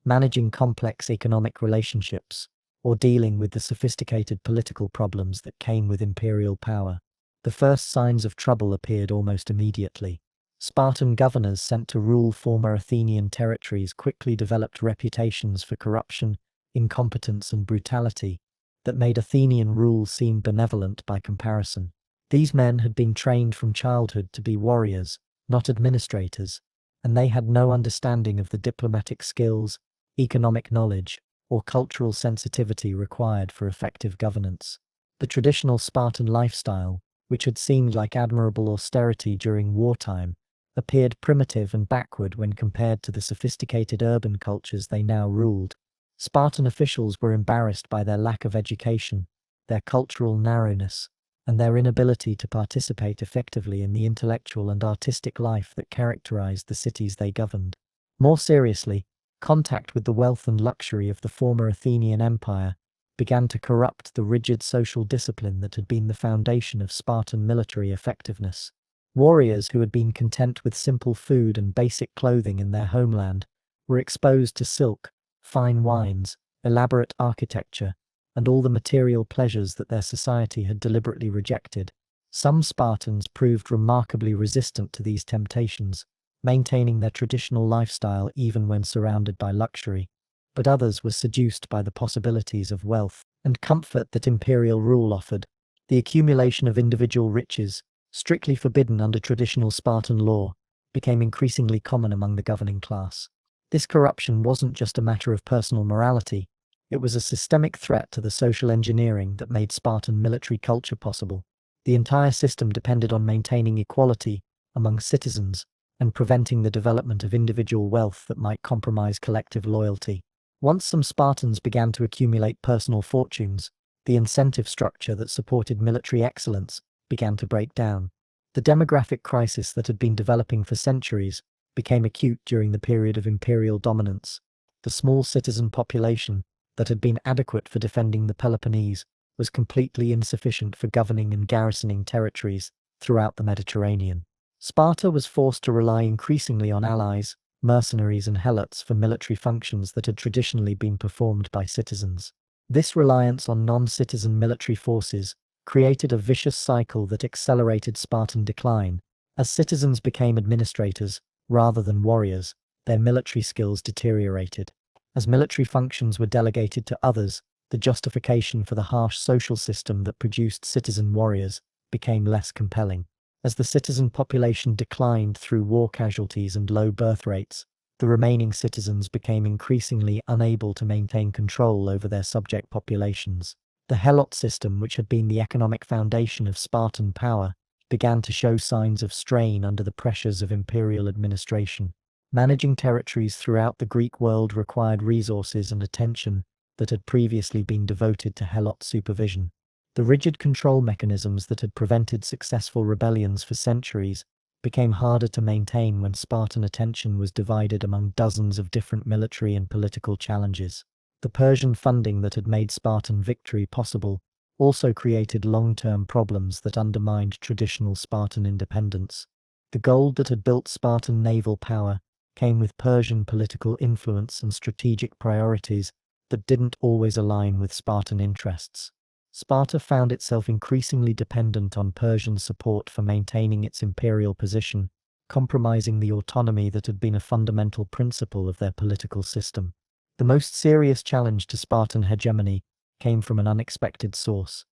managing complex economic relationships, or dealing with the sophisticated political problems that came with imperial power. The first signs of trouble appeared almost immediately. Spartan governors sent to rule former Athenian territories quickly developed reputations for corruption, incompetence, and brutality that made Athenian rule seem benevolent by comparison. These men had been trained from childhood to be warriors, not administrators, and they had no understanding of the diplomatic skills, economic knowledge, or cultural sensitivity required for effective governance. The traditional Spartan lifestyle, which had seemed like admirable austerity during wartime, appeared primitive and backward when compared to the sophisticated urban cultures they now ruled. Spartan officials were embarrassed by their lack of education, their cultural narrowness, and their inability to participate effectively in the intellectual and artistic life that characterized the cities they governed. More seriously, contact with the wealth and luxury of the former Athenian Empire began to corrupt the rigid social discipline that had been the foundation of Spartan military effectiveness. Warriors who had been content with simple food and basic clothing in their homeland were exposed to silk, fine wines, elaborate architecture, and all the material pleasures that their society had deliberately rejected. Some Spartans proved remarkably resistant to these temptations, maintaining their traditional lifestyle even when surrounded by luxury, but others were seduced by the possibilities of wealth and comfort that imperial rule offered. The accumulation of individual riches, strictly forbidden under traditional Spartan law, became increasingly common among the governing class. This corruption wasn't just a matter of personal morality, it was a systemic threat to the social engineering that made Spartan military culture possible. The entire system depended on maintaining equality among citizens and preventing the development of individual wealth that might compromise collective loyalty. Once some Spartans began to accumulate personal fortunes, the incentive structure that supported military excellence began to break down. The demographic crisis that had been developing for centuries became acute during the period of imperial dominance. The small citizen population that had been adequate for defending the Peloponnese was completely insufficient for governing and garrisoning territories throughout the Mediterranean. Sparta was forced to rely increasingly on allies, mercenaries, and helots for military functions that had traditionally been performed by citizens. This reliance on non-citizen military forces created a vicious cycle that accelerated Spartan decline. As citizens became administrators rather than warriors, their military skills deteriorated. As military functions were delegated to others, the justification for the harsh social system that produced citizen warriors became less compelling. As the citizen population declined through war casualties and low birth rates, the remaining citizens became increasingly unable to maintain control over their subject populations. The helot system, which had been the economic foundation of Spartan power, began to show signs of strain under the pressures of imperial administration. Managing territories throughout the Greek world required resources and attention that had previously been devoted to helot supervision. The rigid control mechanisms that had prevented successful rebellions for centuries became harder to maintain when Spartan attention was divided among dozens of different military and political challenges. The Persian funding that had made Spartan victory possible also created long-term problems that undermined traditional Spartan independence. The gold that had built Spartan naval power came with Persian political influence and strategic priorities that didn't always align with Spartan interests. Sparta found itself increasingly dependent on Persian support for maintaining its imperial position, compromising the autonomy that had been a fundamental principle of their political system. The most serious challenge to Spartan hegemony came from an unexpected source.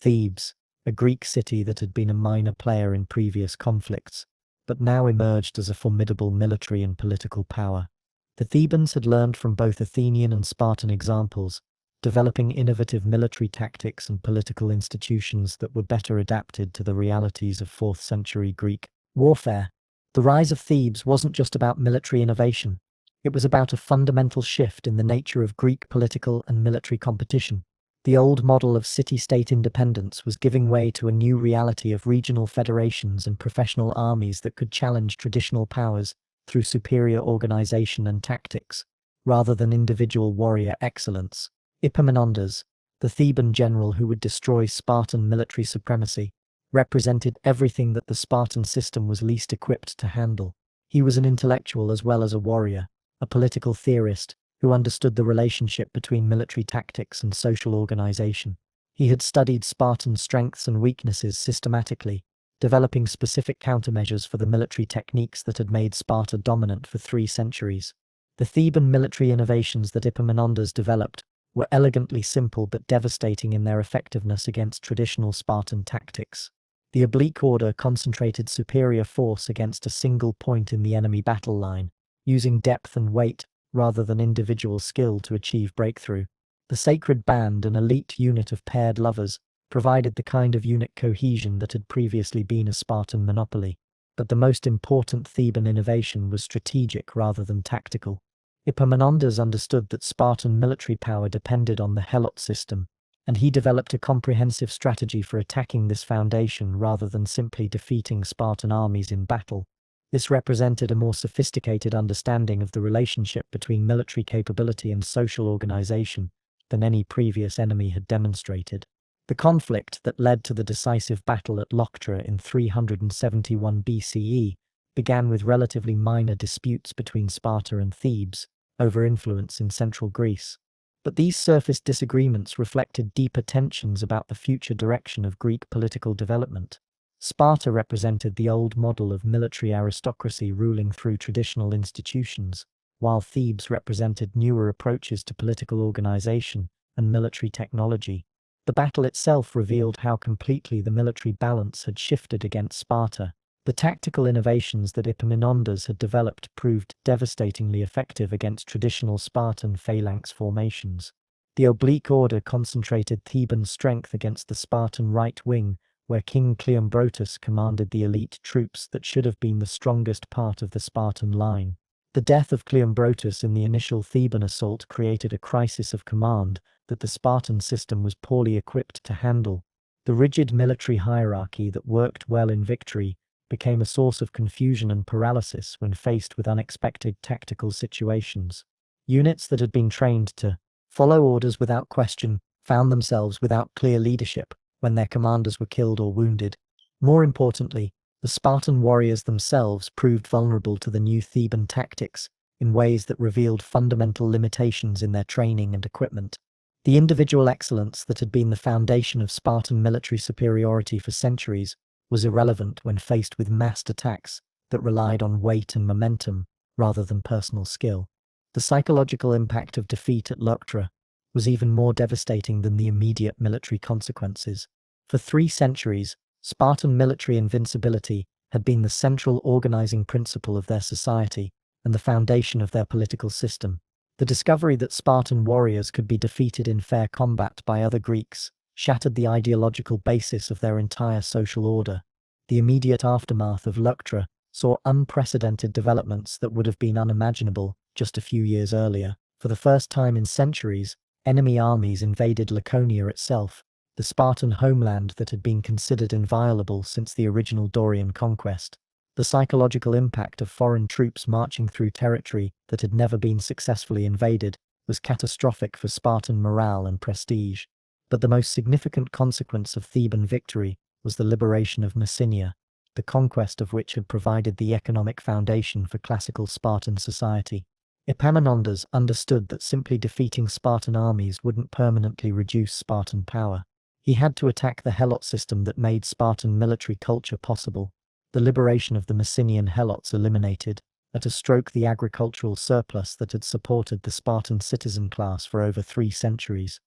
Thebes, a Greek city that had been a minor player in previous conflicts, but now emerged as a formidable military and political power. The Thebans had learned from both Athenian and Spartan examples, developing innovative military tactics and political institutions that were better adapted to the realities of 4th century Greek warfare. The rise of Thebes wasn't just about military innovation, it was about a fundamental shift in the nature of Greek political and military competition. The old model of city-state independence was giving way to a new reality of regional federations and professional armies that could challenge traditional powers through superior organization and tactics, rather than individual warrior excellence. Epaminondas, the Theban general who would destroy Spartan military supremacy, represented everything that the Spartan system was least equipped to handle. He was an intellectual as well as a warrior, a political theorist who understood the relationship between military tactics and social organization. He had studied Spartan strengths and weaknesses systematically, developing specific countermeasures for the military techniques that had made Sparta dominant for 3 centuries. The Theban military innovations that Epaminondas developed were elegantly simple but devastating in their effectiveness against traditional Spartan tactics. The oblique order concentrated superior force against a single point in the enemy battle line, using depth and weight rather than individual skill to achieve breakthrough. The sacred band, an elite unit of paired lovers, provided the kind of unit cohesion that had previously been a Spartan monopoly. But the most important Theban innovation was strategic rather than tactical. Epaminondas understood that Spartan military power depended on the helot system, and he developed a comprehensive strategy for attacking this foundation rather than simply defeating Spartan armies in battle. This represented a more sophisticated understanding of the relationship between military capability and social organization than any previous enemy had demonstrated. The conflict that led to the decisive battle at Leuctra in 371 BCE began with relatively minor disputes between Sparta and Thebes over influence in central Greece. But these surface disagreements reflected deeper tensions about the future direction of Greek political development. Sparta represented the old model of military aristocracy ruling through traditional institutions, while Thebes represented newer approaches to political organization and military technology. The battle itself revealed how completely the military balance had shifted against Sparta. The tactical innovations that Epaminondas had developed proved devastatingly effective against traditional Spartan phalanx formations. The oblique order concentrated Theban strength against the Spartan right wing, where King Cleombrotus commanded the elite troops that should have been the strongest part of the Spartan line. The death of Cleombrotus in the initial Theban assault created a crisis of command that the Spartan system was poorly equipped to handle. The rigid military hierarchy that worked well in victory became a source of confusion and paralysis when faced with unexpected tactical situations. Units that had been trained to follow orders without question found themselves without clear leadership when their commanders were killed or wounded. More importantly, the Spartan warriors themselves proved vulnerable to the new Theban tactics in ways that revealed fundamental limitations in their training and equipment. The individual excellence that had been the foundation of Spartan military superiority for centuries was irrelevant when faced with massed attacks that relied on weight and momentum rather than personal skill. The psychological impact of defeat at Leuctra was even more devastating than the immediate military consequences. For 3 centuries, Spartan military invincibility had been the central organizing principle of their society and the foundation of their political system. The discovery that Spartan warriors could be defeated in fair combat by other Greeks shattered the ideological basis of their entire social order. The immediate aftermath of Leuctra saw unprecedented developments that would have been unimaginable just a few years earlier. For the first time in centuries, enemy armies invaded Laconia itself, the Spartan homeland that had been considered inviolable since the original Dorian conquest. The psychological impact of foreign troops marching through territory that had never been successfully invaded was catastrophic for Spartan morale and prestige. But the most significant consequence of Theban victory was the liberation of Messenia, the conquest of which had provided the economic foundation for classical Spartan society. Epaminondas understood that simply defeating Spartan armies wouldn't permanently reduce Spartan power. He had to attack the helot system that made Spartan military culture possible. The liberation of the Messenian helots eliminated, at a stroke, the agricultural surplus that had supported the Spartan citizen class for over 3 centuries.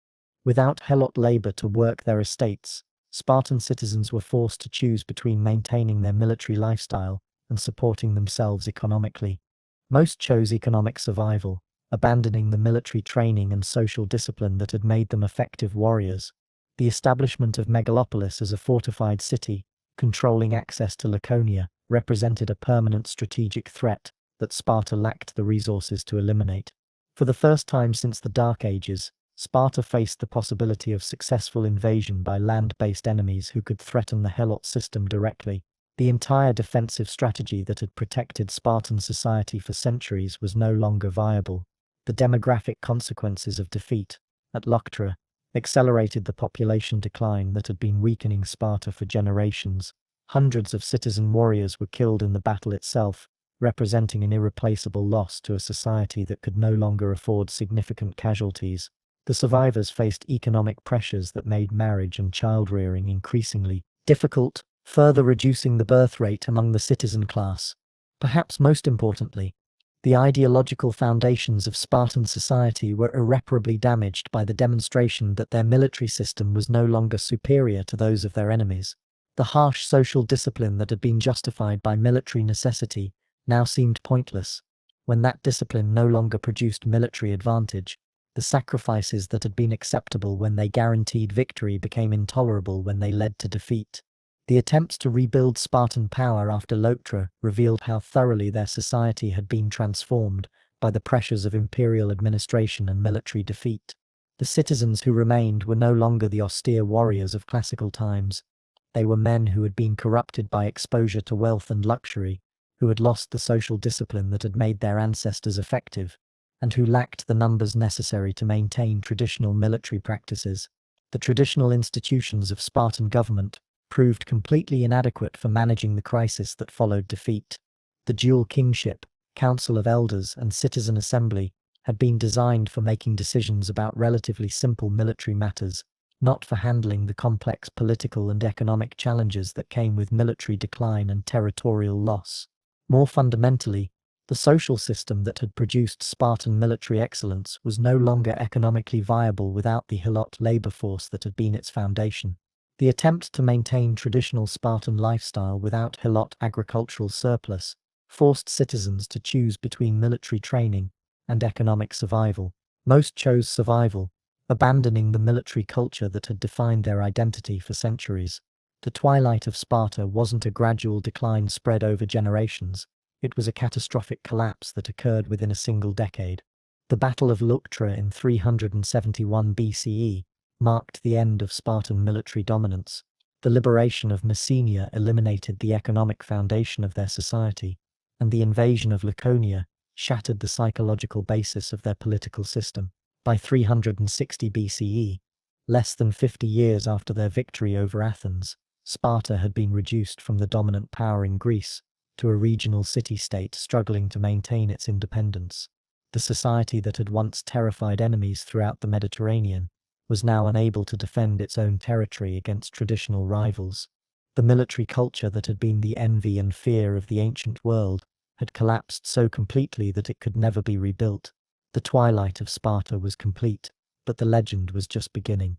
Without helot labor to work their estates, Spartan citizens were forced to choose between maintaining their military lifestyle and supporting themselves economically. Most chose economic survival, abandoning the military training and social discipline that had made them effective warriors. The establishment of Megalopolis as a fortified city, controlling access to Laconia, represented a permanent strategic threat that Sparta lacked the resources to eliminate. For the first time since the Dark Ages, Sparta faced the possibility of successful invasion by land-based enemies who could threaten the Helot system directly. The entire defensive strategy that had protected Spartan society for centuries was no longer viable. The demographic consequences of defeat at Leuctra accelerated the population decline that had been weakening Sparta for generations. Hundreds of citizen warriors were killed in the battle itself, representing an irreplaceable loss to a society that could no longer afford significant casualties. The survivors faced economic pressures that made marriage and child-rearing increasingly difficult, further reducing the birth rate among the citizen class. Perhaps most importantly, the ideological foundations of Spartan society were irreparably damaged by the demonstration that their military system was no longer superior to those of their enemies. The harsh social discipline that had been justified by military necessity now seemed pointless. When that discipline no longer produced military advantage, the sacrifices that had been acceptable when they guaranteed victory became intolerable when they led to defeat. The attempts to rebuild Spartan power after Leuctra revealed how thoroughly their society had been transformed by the pressures of imperial administration and military defeat. The citizens who remained were no longer the austere warriors of classical times. They were men who had been corrupted by exposure to wealth and luxury, who had lost the social discipline that had made their ancestors effective, and who lacked the numbers necessary to maintain traditional military practices. The traditional institutions of Spartan government proved completely inadequate for managing the crisis that followed defeat. The dual kingship, council of elders, and citizen assembly had been designed for making decisions about relatively simple military matters, not for handling the complex political and economic challenges that came with military decline and territorial loss. More fundamentally, the social system that had produced Spartan military excellence was no longer economically viable without the Helot labor force that had been its foundation. The attempt to maintain traditional Spartan lifestyle without Helot agricultural surplus forced citizens to choose between military training and economic survival. Most chose survival, abandoning the military culture that had defined their identity for centuries. The twilight of Sparta wasn't a gradual decline spread over generations. It was a catastrophic collapse that occurred within a single decade. The Battle of Leuctra in 371 BCE marked the end of Spartan military dominance. The liberation of Messenia eliminated the economic foundation of their society, and the invasion of Laconia shattered the psychological basis of their political system. By 360 BCE, less than 50 years after their victory over Athens, Sparta had been reduced from the dominant power in Greece to a regional city-state struggling to maintain its independence. The society that had once terrified enemies throughout the Mediterranean was now unable to defend its own territory against traditional rivals. The military culture that had been the envy and fear of the ancient world had collapsed so completely that it could never be rebuilt. The twilight of Sparta was complete, but the legend was just beginning.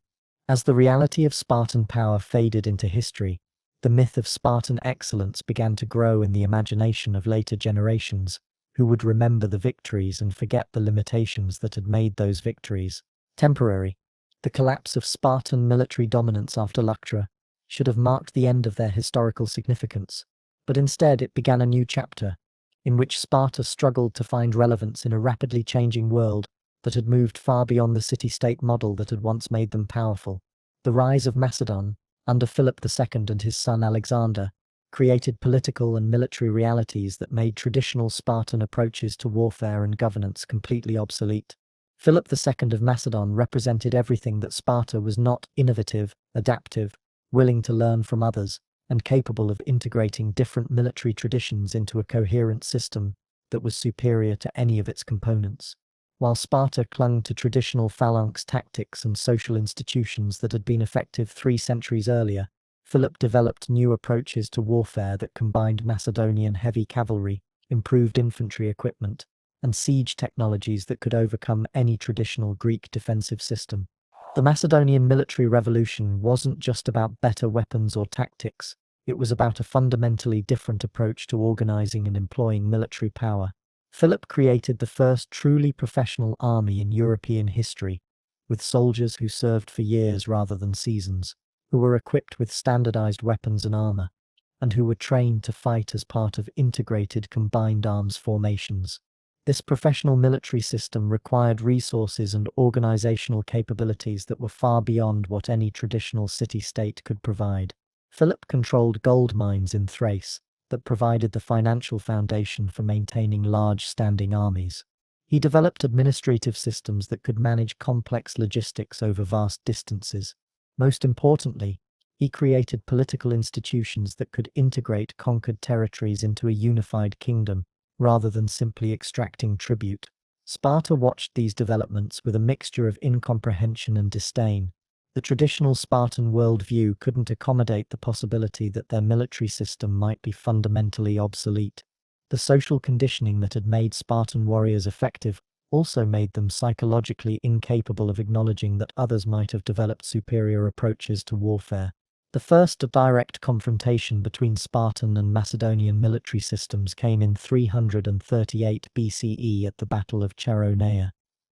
As the reality of Spartan power faded into history, the myth of Spartan excellence began to grow in the imagination of later generations, who would remember the victories and forget the limitations that had made those victories temporary. The collapse of Spartan military dominance after Leuctra should have marked the end of their historical significance, but instead it began a new chapter, in which Sparta struggled to find relevance in a rapidly changing world that had moved far beyond the city-state model that had once made them powerful. The rise of Macedon, under Philip II and his son Alexander, created political and military realities that made traditional Spartan approaches to warfare and governance completely obsolete. Philip II of Macedon represented everything that Sparta was not: innovative, adaptive, willing to learn from others, and capable of integrating different military traditions into a coherent system that was superior to any of its components. While Sparta clung to traditional phalanx tactics and social institutions that had been effective 3 centuries earlier, Philip developed new approaches to warfare that combined Macedonian heavy cavalry, improved infantry equipment, and siege technologies that could overcome any traditional Greek defensive system. The Macedonian military revolution wasn't just about better weapons or tactics, it was about a fundamentally different approach to organizing and employing military power. Philip created the first truly professional army in European history, with soldiers who served for years rather than seasons, who were equipped with standardized weapons and armor, and who were trained to fight as part of integrated combined arms formations. This professional military system required resources and organizational capabilities that were far beyond what any traditional city-state could provide. Philip controlled gold mines in Thrace that provided the financial foundation for maintaining large standing armies. He developed administrative systems that could manage complex logistics over vast distances. Most importantly, he created political institutions that could integrate conquered territories into a unified kingdom, rather than simply extracting tribute. Sparta watched these developments with a mixture of incomprehension and disdain. The traditional Spartan worldview couldn't accommodate the possibility that their military system might be fundamentally obsolete. The social conditioning that had made Spartan warriors effective also made them psychologically incapable of acknowledging that others might have developed superior approaches to warfare. The first direct confrontation between Spartan and Macedonian military systems came in 338 BCE at the Battle of Chaeronea,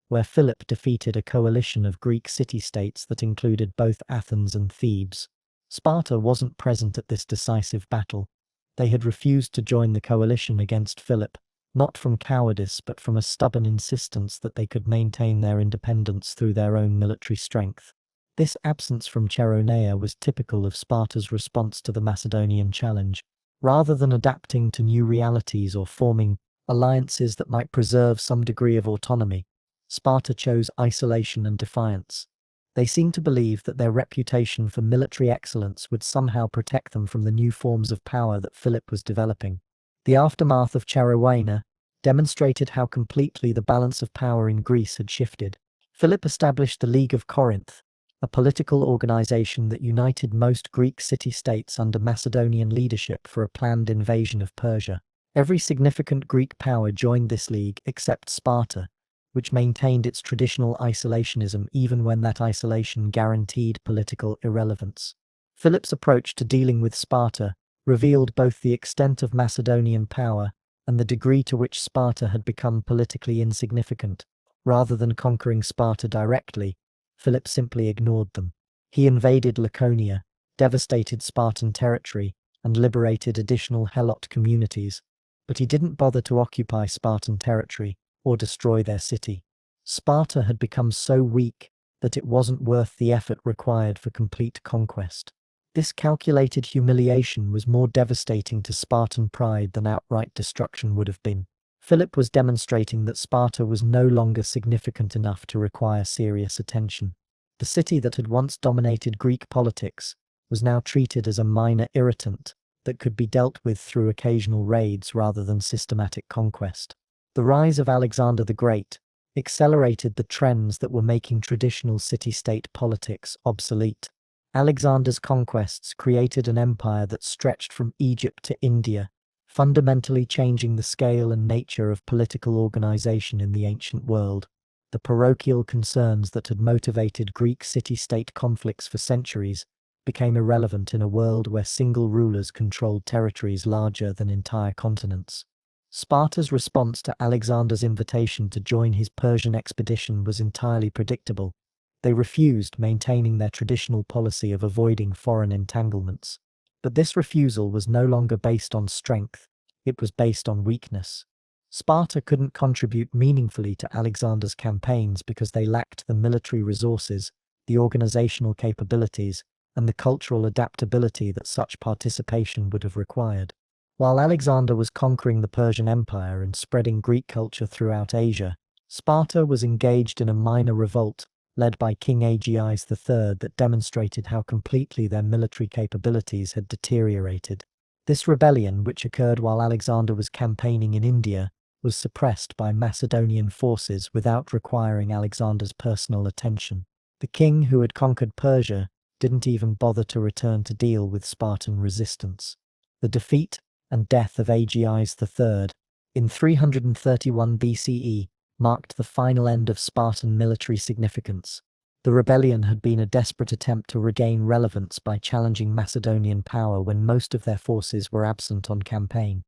where Philip defeated a coalition of Greek city-states that included both Athens and Thebes. Sparta wasn't present at this decisive battle. They had refused to join the coalition against Philip, not from cowardice but from a stubborn insistence that they could maintain their independence through their own military strength. This absence from Chaeronea was typical of Sparta's response to the Macedonian challenge. Rather than adapting to new realities or forming alliances that might preserve some degree of autonomy, Sparta chose isolation and defiance. They seemed to believe that their reputation for military excellence would somehow protect them from the new forms of power that Philip was developing. The aftermath of Chaeronea demonstrated how completely the balance of power in Greece had shifted. Philip established the League of Corinth, a political organization that united most Greek city-states under Macedonian leadership for a planned invasion of Persia. Every significant Greek power joined this league except Sparta, which maintained its traditional isolationism even when that isolation guaranteed political irrelevance. Philip's approach to dealing with Sparta revealed both the extent of Macedonian power and the degree to which Sparta had become politically insignificant. Rather than conquering Sparta directly, Philip simply ignored them. He invaded Laconia, devastated Spartan territory, and liberated additional Helot communities, but he didn't bother to occupy Spartan territory or destroy their city. Sparta had become so weak that it wasn't worth the effort required for complete conquest. This calculated humiliation was more devastating to Spartan pride than outright destruction would have been. Philip was demonstrating that Sparta was no longer significant enough to require serious attention. The city that had once dominated Greek politics was now treated as a minor irritant that could be dealt with through occasional raids rather than systematic conquest. The rise of Alexander the Great accelerated the trends that were making traditional city-state politics obsolete. Alexander's conquests created an empire that stretched from Egypt to India, fundamentally changing the scale and nature of political organization in the ancient world. The parochial concerns that had motivated Greek city-state conflicts for centuries became irrelevant in a world where single rulers controlled territories larger than entire continents. Sparta's response to Alexander's invitation to join his Persian expedition was entirely predictable. They refused, maintaining their traditional policy of avoiding foreign entanglements. But this refusal was no longer based on strength, it was based on weakness. Sparta couldn't contribute meaningfully to Alexander's campaigns because they lacked the military resources, the organizational capabilities, and the cultural adaptability that such participation would have required. While Alexander was conquering the Persian Empire and spreading Greek culture throughout Asia, Sparta was engaged in a minor revolt led by King Aegeis III that demonstrated how completely their military capabilities had deteriorated. This rebellion, which occurred while Alexander was campaigning in India, was suppressed by Macedonian forces without requiring Alexander's personal attention. The king who had conquered Persia didn't even bother to return to deal with Spartan resistance. The defeat and death of Aegeis III in 331 BCE marked the final end of Spartan military significance. The rebellion had been a desperate attempt to regain relevance by challenging Macedonian power when most of their forces were absent on campaign.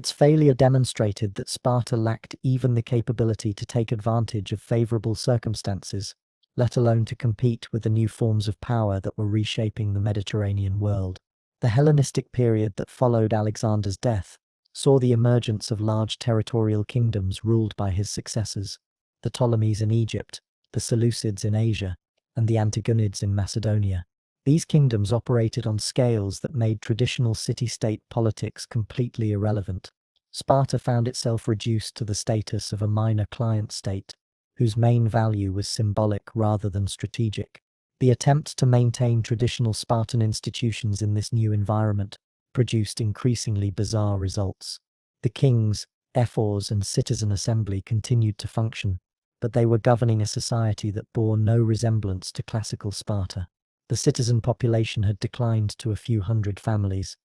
Its failure demonstrated that Sparta lacked even the capability to take advantage of favorable circumstances, let alone to compete with the new forms of power that were reshaping the Mediterranean world. The Hellenistic period that followed Alexander's death saw the emergence of large territorial kingdoms ruled by his successors, the Ptolemies in Egypt, the Seleucids in Asia, and the Antigonids in Macedonia. These kingdoms operated on scales that made traditional city-state politics completely irrelevant. Sparta found itself reduced to the status of a minor client state, whose main value was symbolic rather than strategic. The attempt to maintain traditional Spartan institutions in this new environment produced increasingly bizarre results. The kings, ephors, and citizen assembly continued to function, but they were governing a society that bore no resemblance to classical Sparta. The citizen population had declined to a few hundred families.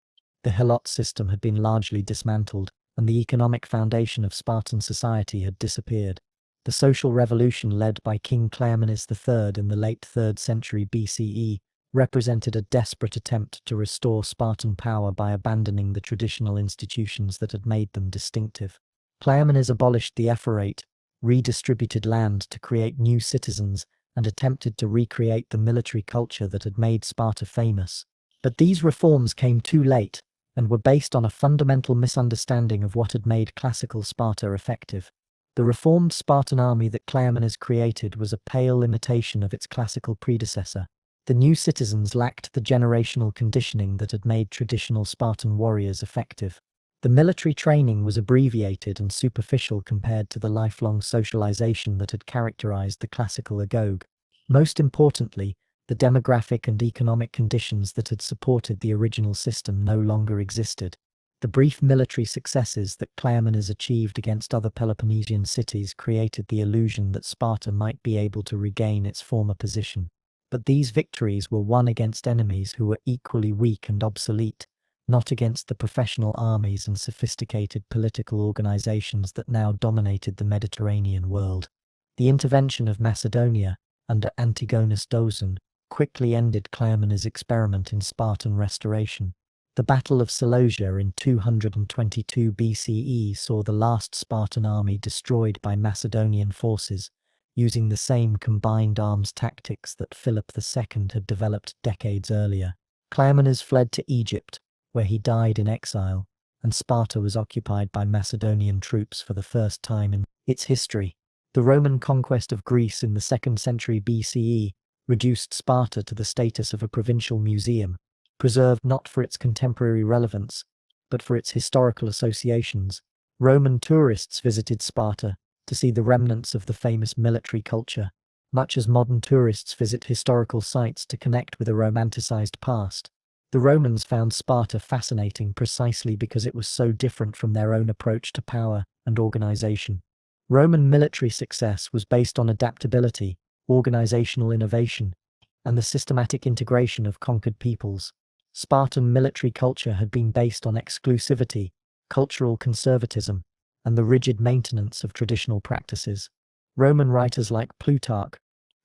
The helot system had been largely dismantled, and the economic foundation of Spartan society had disappeared. The social revolution led by King Cleomenes III in the late 3rd century BCE represented a desperate attempt to restore Spartan power by abandoning the traditional institutions that had made them distinctive. Cleomenes abolished the ephorate, redistributed land to create new citizens, and attempted to recreate the military culture that had made Sparta famous. But these reforms came too late and were based on a fundamental misunderstanding of what had made classical Sparta effective. The reformed Spartan army that Cleomenes created was a pale imitation of its classical predecessor. The new citizens lacked the generational conditioning that had made traditional Spartan warriors effective. The military training was abbreviated and superficial compared to the lifelong socialization that had characterized the classical agoge. Most importantly, the demographic and economic conditions that had supported the original system no longer existed. The brief military successes that Cleomenes achieved against other Peloponnesian cities created the illusion that Sparta might be able to regain its former position. But these victories were won against enemies who were equally weak and obsolete, not against the professional armies and sophisticated political organizations that now dominated the Mediterranean world. The intervention of Macedonia, under Antigonus Doson, quickly ended Cleomenes' experiment in Spartan restoration. The Battle of Seleucia in 222 BCE saw the last Spartan army destroyed by Macedonian forces, using the same combined arms tactics that Philip II had developed decades earlier. Cleomenes fled to Egypt, where he died in exile, and Sparta was occupied by Macedonian troops for the first time in its history. The Roman conquest of Greece in the 2nd century BCE reduced Sparta to the status of a provincial museum, preserved not for its contemporary relevance, but for its historical associations. Roman tourists visited Sparta to see the remnants of the famous military culture, much as modern tourists visit historical sites to connect with a romanticized past. The Romans found Sparta fascinating precisely because it was so different from their own approach to power and organization. Roman military success was based on adaptability, organizational innovation, and the systematic integration of conquered peoples. Spartan military culture had been based on exclusivity, cultural conservatism, and the rigid maintenance of traditional practices. Roman writers like Plutarch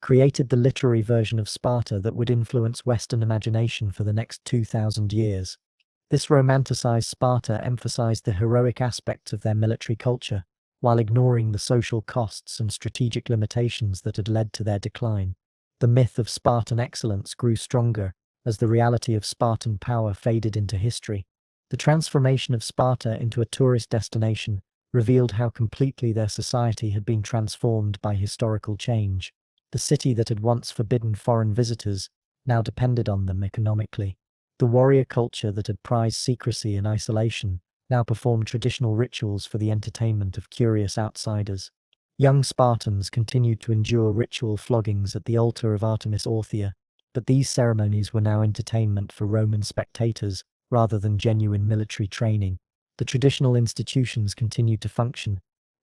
created the literary version of Sparta that would influence Western imagination for the next 2,000 years. This romanticized Sparta emphasized the heroic aspects of their military culture, while ignoring the social costs and strategic limitations that had led to their decline. The myth of Spartan excellence grew stronger as the reality of Spartan power faded into history. The transformation of Sparta into a tourist destination revealed how completely their society had been transformed by historical change. The city that had once forbidden foreign visitors now depended on them economically. The warrior culture that had prized secrecy and isolation now performed traditional rituals for the entertainment of curious outsiders. Young Spartans continued to endure ritual floggings at the altar of Artemis Orthia, but these ceremonies were now entertainment for Roman spectators rather than genuine military training. The traditional institutions continued to function,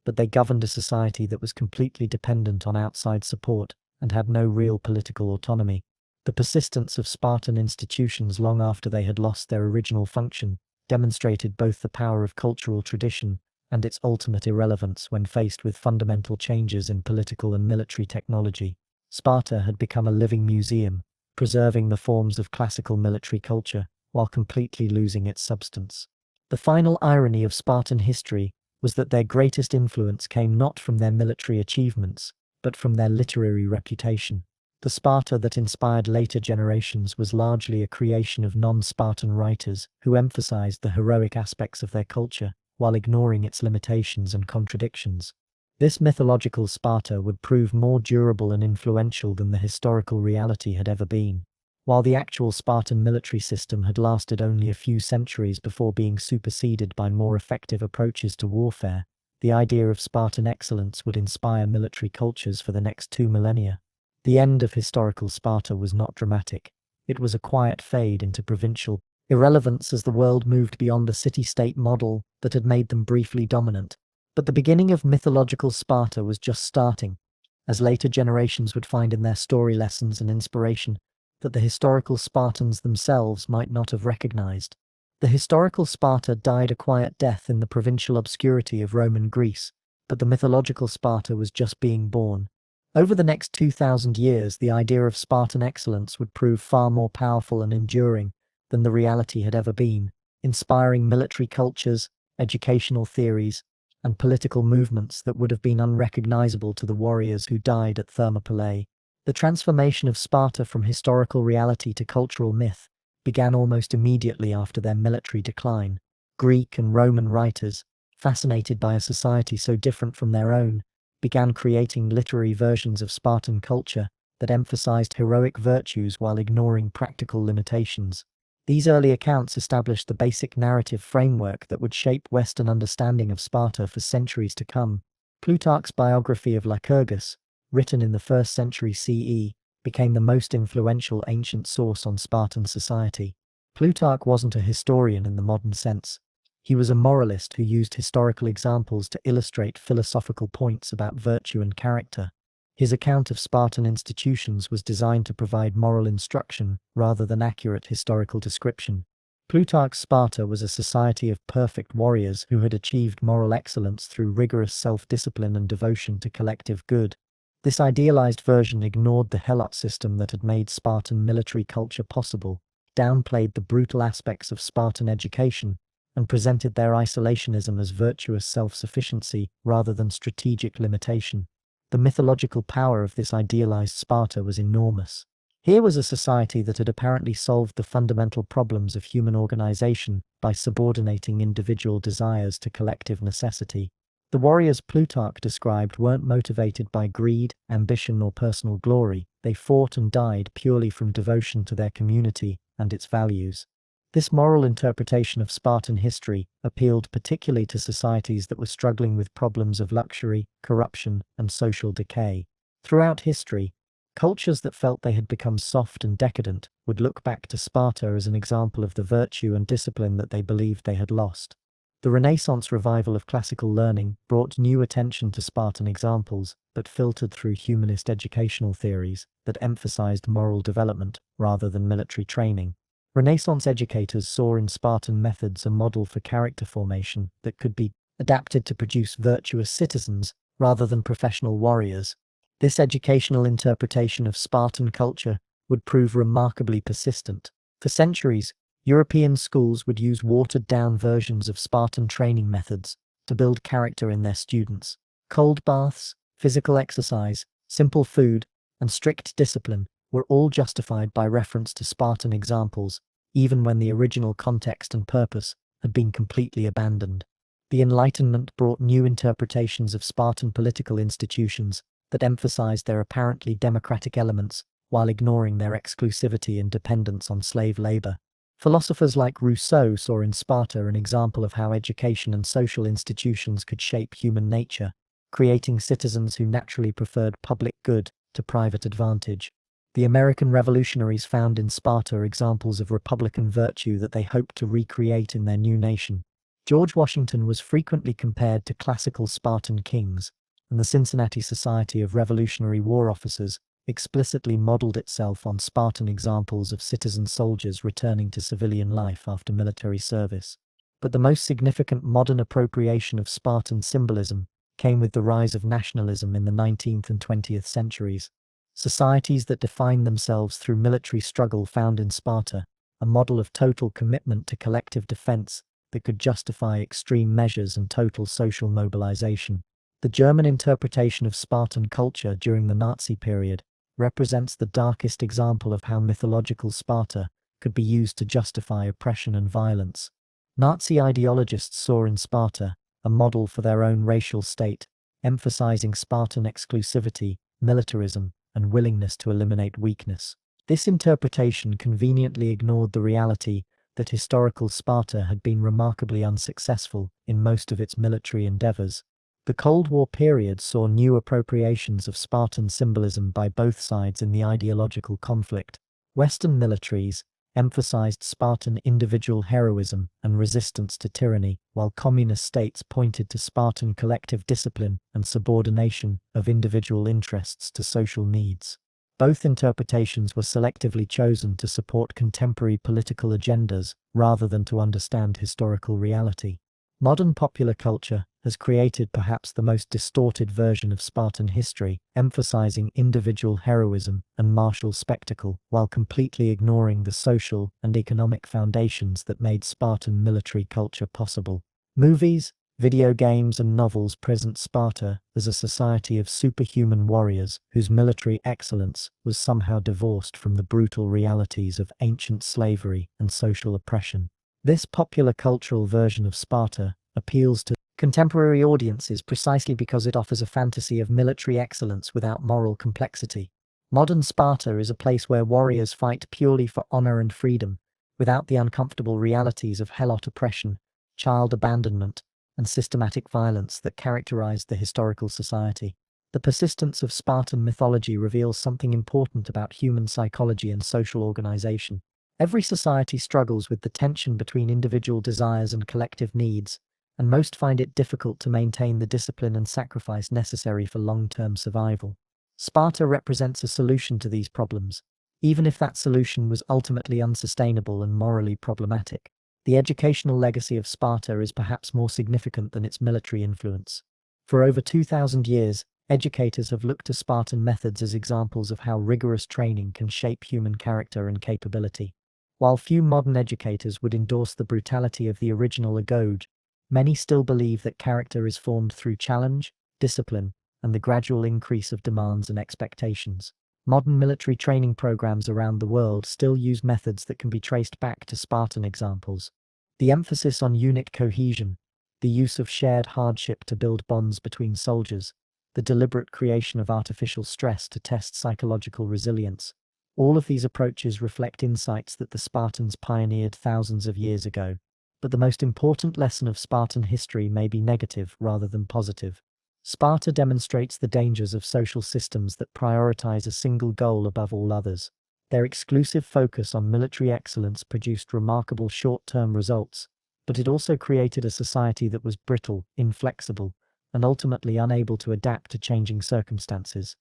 but they governed a society that was completely dependent on outside support and had no real political autonomy. The persistence of Spartan institutions long after they had lost their original function demonstrated both the power of cultural tradition and its ultimate irrelevance when faced with fundamental changes in political and military technology. Sparta had become a living museum, preserving the forms of classical military culture while completely losing its substance. The final irony of Spartan history was that their greatest influence came not from their military achievements, but from their literary reputation. The Sparta that inspired later generations was largely a creation of non-Spartan writers who emphasized the heroic aspects of their culture while ignoring its limitations and contradictions. This mythological Sparta would prove more durable and influential than the historical reality had ever been. While the actual Spartan military system had lasted only a few centuries before being superseded by more effective approaches to warfare, the idea of Spartan excellence would inspire military cultures for the next 2 millennia. The end of historical Sparta was not dramatic. It was a quiet fade into provincial irrelevance as the world moved beyond the city-state model that had made them briefly dominant. But the beginning of mythological Sparta was just starting, as later generations would find in their story lessons and inspiration that the historical Spartans themselves might not have recognized. The historical Sparta died a quiet death in the provincial obscurity of Roman Greece, but the mythological Sparta was just being born. Over the next 2,000 years, the idea of Spartan excellence would prove far more powerful and enduring than the reality had ever been, inspiring military cultures, educational theories, and political movements that would have been unrecognizable to the warriors who died at Thermopylae. The transformation of Sparta from historical reality to cultural myth began almost immediately after their military decline. Greek and Roman writers, fascinated by a society so different from their own, began creating literary versions of Spartan culture that emphasized heroic virtues while ignoring practical limitations. These early accounts established the basic narrative framework that would shape Western understanding of Sparta for centuries to come. Plutarch's biography of Lycurgus, written in the 1st century CE, became the most influential ancient source on Spartan society. Plutarch wasn't a historian in the modern sense. He was a moralist who used historical examples to illustrate philosophical points about virtue and character. His account of Spartan institutions was designed to provide moral instruction rather than accurate historical description. Plutarch's Sparta was a society of perfect warriors who had achieved moral excellence through rigorous self-discipline and devotion to collective good. This idealized version ignored the helot system that had made Spartan military culture possible, downplayed the brutal aspects of Spartan education, and presented their isolationism as virtuous self-sufficiency rather than strategic limitation. The mythological power of this idealized Sparta was enormous. Here was a society that had apparently solved the fundamental problems of human organization by subordinating individual desires to collective necessity. The warriors Plutarch described weren't motivated by greed, ambition, or personal glory. They fought and died purely from devotion to their community and its values. This moral interpretation of Spartan history appealed particularly to societies that were struggling with problems of luxury, corruption, and social decay. Throughout history, cultures that felt they had become soft and decadent would look back to Sparta as an example of the virtue and discipline that they believed they had lost. The Renaissance revival of classical learning brought new attention to Spartan examples, but filtered through humanist educational theories that emphasized moral development rather than military training. Renaissance educators saw in Spartan methods a model for character formation that could be adapted to produce virtuous citizens rather than professional warriors. This educational interpretation of Spartan culture would prove remarkably persistent. For centuries, European schools would use watered-down versions of Spartan training methods to build character in their students. Cold baths, physical exercise, simple food, and strict discipline were all justified by reference to Spartan examples, even when the original context and purpose had been completely abandoned. The Enlightenment brought new interpretations of Spartan political institutions that emphasized their apparently democratic elements while ignoring their exclusivity and dependence on slave labor. Philosophers like Rousseau saw in Sparta an example of how education and social institutions could shape human nature, creating citizens who naturally preferred public good to private advantage. The American revolutionaries found in Sparta examples of republican virtue that they hoped to recreate in their new nation. George Washington was frequently compared to classical Spartan kings, and the Cincinnati Society of Revolutionary War Officers explicitly modeled itself on Spartan examples of citizen soldiers returning to civilian life after military service. But the most significant modern appropriation of Spartan symbolism came with the rise of nationalism in the 19th and 20th centuries. Societies that defined themselves through military struggle found in Sparta a model of total commitment to collective defense that could justify extreme measures and total social mobilization. The German interpretation of Spartan culture during the Nazi period represents the darkest example of how mythological Sparta could be used to justify oppression and violence. Nazi ideologists saw in Sparta a model for their own racial state, emphasizing Spartan exclusivity, militarism, and willingness to eliminate weakness. This interpretation conveniently ignored the reality that historical Sparta had been remarkably unsuccessful in most of its military endeavors. The Cold War period saw new appropriations of Spartan symbolism by both sides in the ideological conflict. Western militaries emphasized Spartan individual heroism and resistance to tyranny, while communist states pointed to Spartan collective discipline and subordination of individual interests to social needs. Both interpretations were selectively chosen to support contemporary political agendas rather than to understand historical reality. Modern popular culture has created perhaps the most distorted version of Spartan history, emphasizing individual heroism and martial spectacle while completely ignoring the social and economic foundations that made Spartan military culture possible. Movies, video games, and novels present Sparta as a society of superhuman warriors whose military excellence was somehow divorced from the brutal realities of ancient slavery and social oppression. This popular cultural version of Sparta appeals to contemporary audiences precisely because it offers a fantasy of military excellence without moral complexity. Modern Sparta is a place where warriors fight purely for honor and freedom, without the uncomfortable realities of helot oppression, child abandonment, and systematic violence that characterized the historical society. The persistence of Spartan mythology reveals something important about human psychology and social organization. Every society struggles with the tension between individual desires and collective needs, and most find it difficult to maintain the discipline and sacrifice necessary for long-term survival. Sparta represents a solution to these problems, even if that solution was ultimately unsustainable and morally problematic. The educational legacy of Sparta is perhaps more significant than its military influence. For over 2,000 years, educators have looked to Spartan methods as examples of how rigorous training can shape human character and capability. While few modern educators would endorse the brutality of the original agoge, many still believe that character is formed through challenge, discipline, and the gradual increase of demands and expectations. Modern military training programs around the world still use methods that can be traced back to Spartan examples. The emphasis on unit cohesion, the use of shared hardship to build bonds between soldiers, the deliberate creation of artificial stress to test psychological resilience, all of these approaches reflect insights that the Spartans pioneered thousands of years ago. But the most important lesson of Spartan history may be negative rather than positive. Sparta demonstrates the dangers of social systems that prioritize a single goal above all others. Their exclusive focus on military excellence produced remarkable short-term results, but it also created a society that was brittle, inflexible, and ultimately unable to adapt to changing circumstances.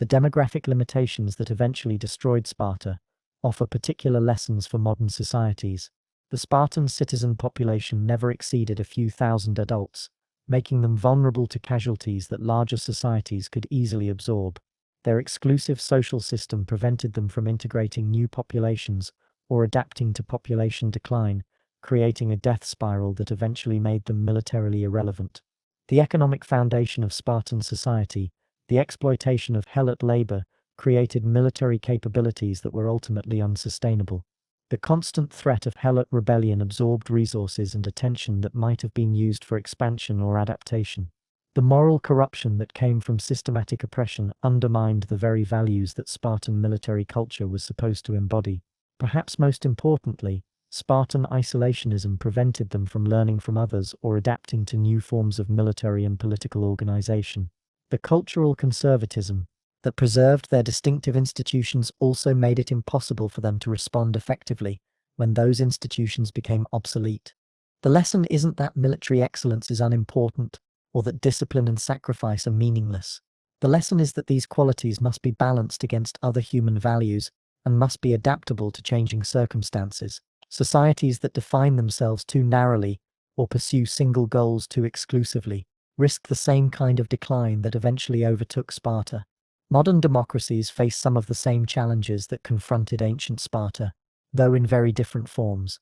The demographic limitations that eventually destroyed Sparta offer particular lessons for modern societies. The Spartan citizen population never exceeded a few thousand adults, making them vulnerable to casualties that larger societies could easily absorb. Their exclusive social system prevented them from integrating new populations or adapting to population decline, creating a death spiral that eventually made them militarily irrelevant. The economic foundation of Spartan society, the exploitation of helot labor, created military capabilities that were ultimately unsustainable. The constant threat of helot rebellion absorbed resources and attention that might have been used for expansion or adaptation. The moral corruption that came from systematic oppression undermined the very values that Spartan military culture was supposed to embody. Perhaps most importantly, Spartan isolationism prevented them from learning from others or adapting to new forms of military and political organization. The cultural conservatism that preserved their distinctive institutions also made it impossible for them to respond effectively when those institutions became obsolete. The lesson isn't that military excellence is unimportant, or that discipline and sacrifice are meaningless. The lesson is that these qualities must be balanced against other human values and must be adaptable to changing circumstances. Societies that define themselves too narrowly or pursue single goals too exclusively risk the same kind of decline that eventually overtook Sparta. Modern democracies face some of the same challenges that confronted ancient Sparta, though in very different forms.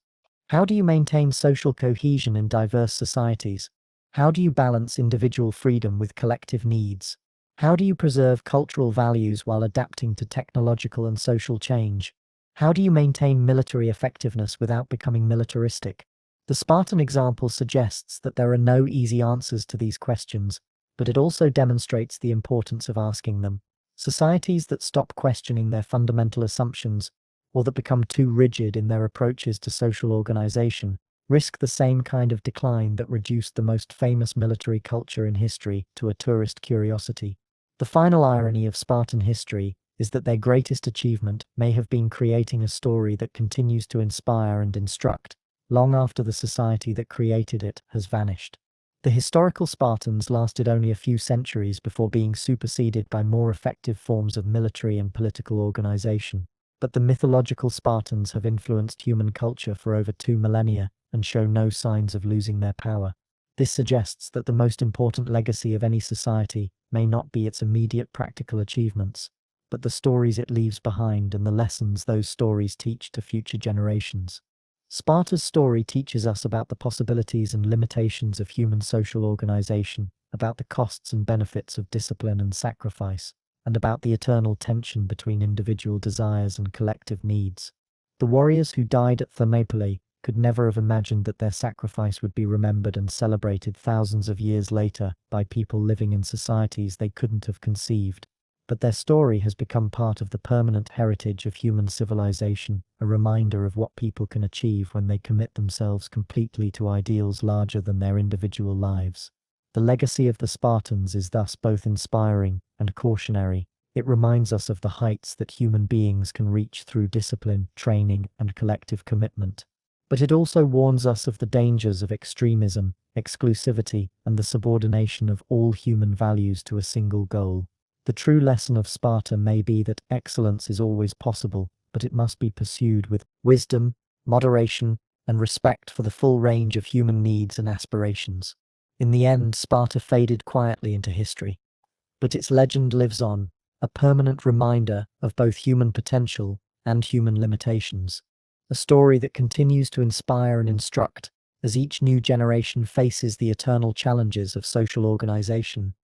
How do you maintain social cohesion in diverse societies? How do you balance individual freedom with collective needs? How do you preserve cultural values while adapting to technological and social change? How do you maintain military effectiveness without becoming militaristic? The Spartan example suggests that there are no easy answers to these questions, but it also demonstrates the importance of asking them. Societies that stop questioning their fundamental assumptions, or that become too rigid in their approaches to social organization, risk the same kind of decline that reduced the most famous military culture in history to a tourist curiosity. The final irony of Spartan history is that their greatest achievement may have been creating a story that continues to inspire and instruct, long after the society that created it has vanished. The historical Spartans lasted only a few centuries before being superseded by more effective forms of military and political organization. But the mythological Spartans have influenced human culture for over 2 millennia and show no signs of losing their power. This suggests that the most important legacy of any society may not be its immediate practical achievements, but the stories it leaves behind and the lessons those stories teach to future generations. Sparta's story teaches us about the possibilities and limitations of human social organization, about the costs and benefits of discipline and sacrifice, and about the eternal tension between individual desires and collective needs. The warriors who died at Thermopylae could never have imagined that their sacrifice would be remembered and celebrated thousands of years later by people living in societies they couldn't have conceived. But their story has become part of the permanent heritage of human civilization, a reminder of what people can achieve when they commit themselves completely to ideals larger than their individual lives. The legacy of the Spartans is thus both inspiring and cautionary. It reminds us of the heights that human beings can reach through discipline, training, and collective commitment. But it also warns us of the dangers of extremism, exclusivity, and the subordination of all human values to a single goal. The true lesson of Sparta may be that excellence is always possible, but it must be pursued with wisdom, moderation, and respect for the full range of human needs and aspirations. In the end, Sparta faded quietly into history, but its legend lives on, a permanent reminder of both human potential and human limitations. A story that continues to inspire and instruct as each new generation faces the eternal challenges of social organization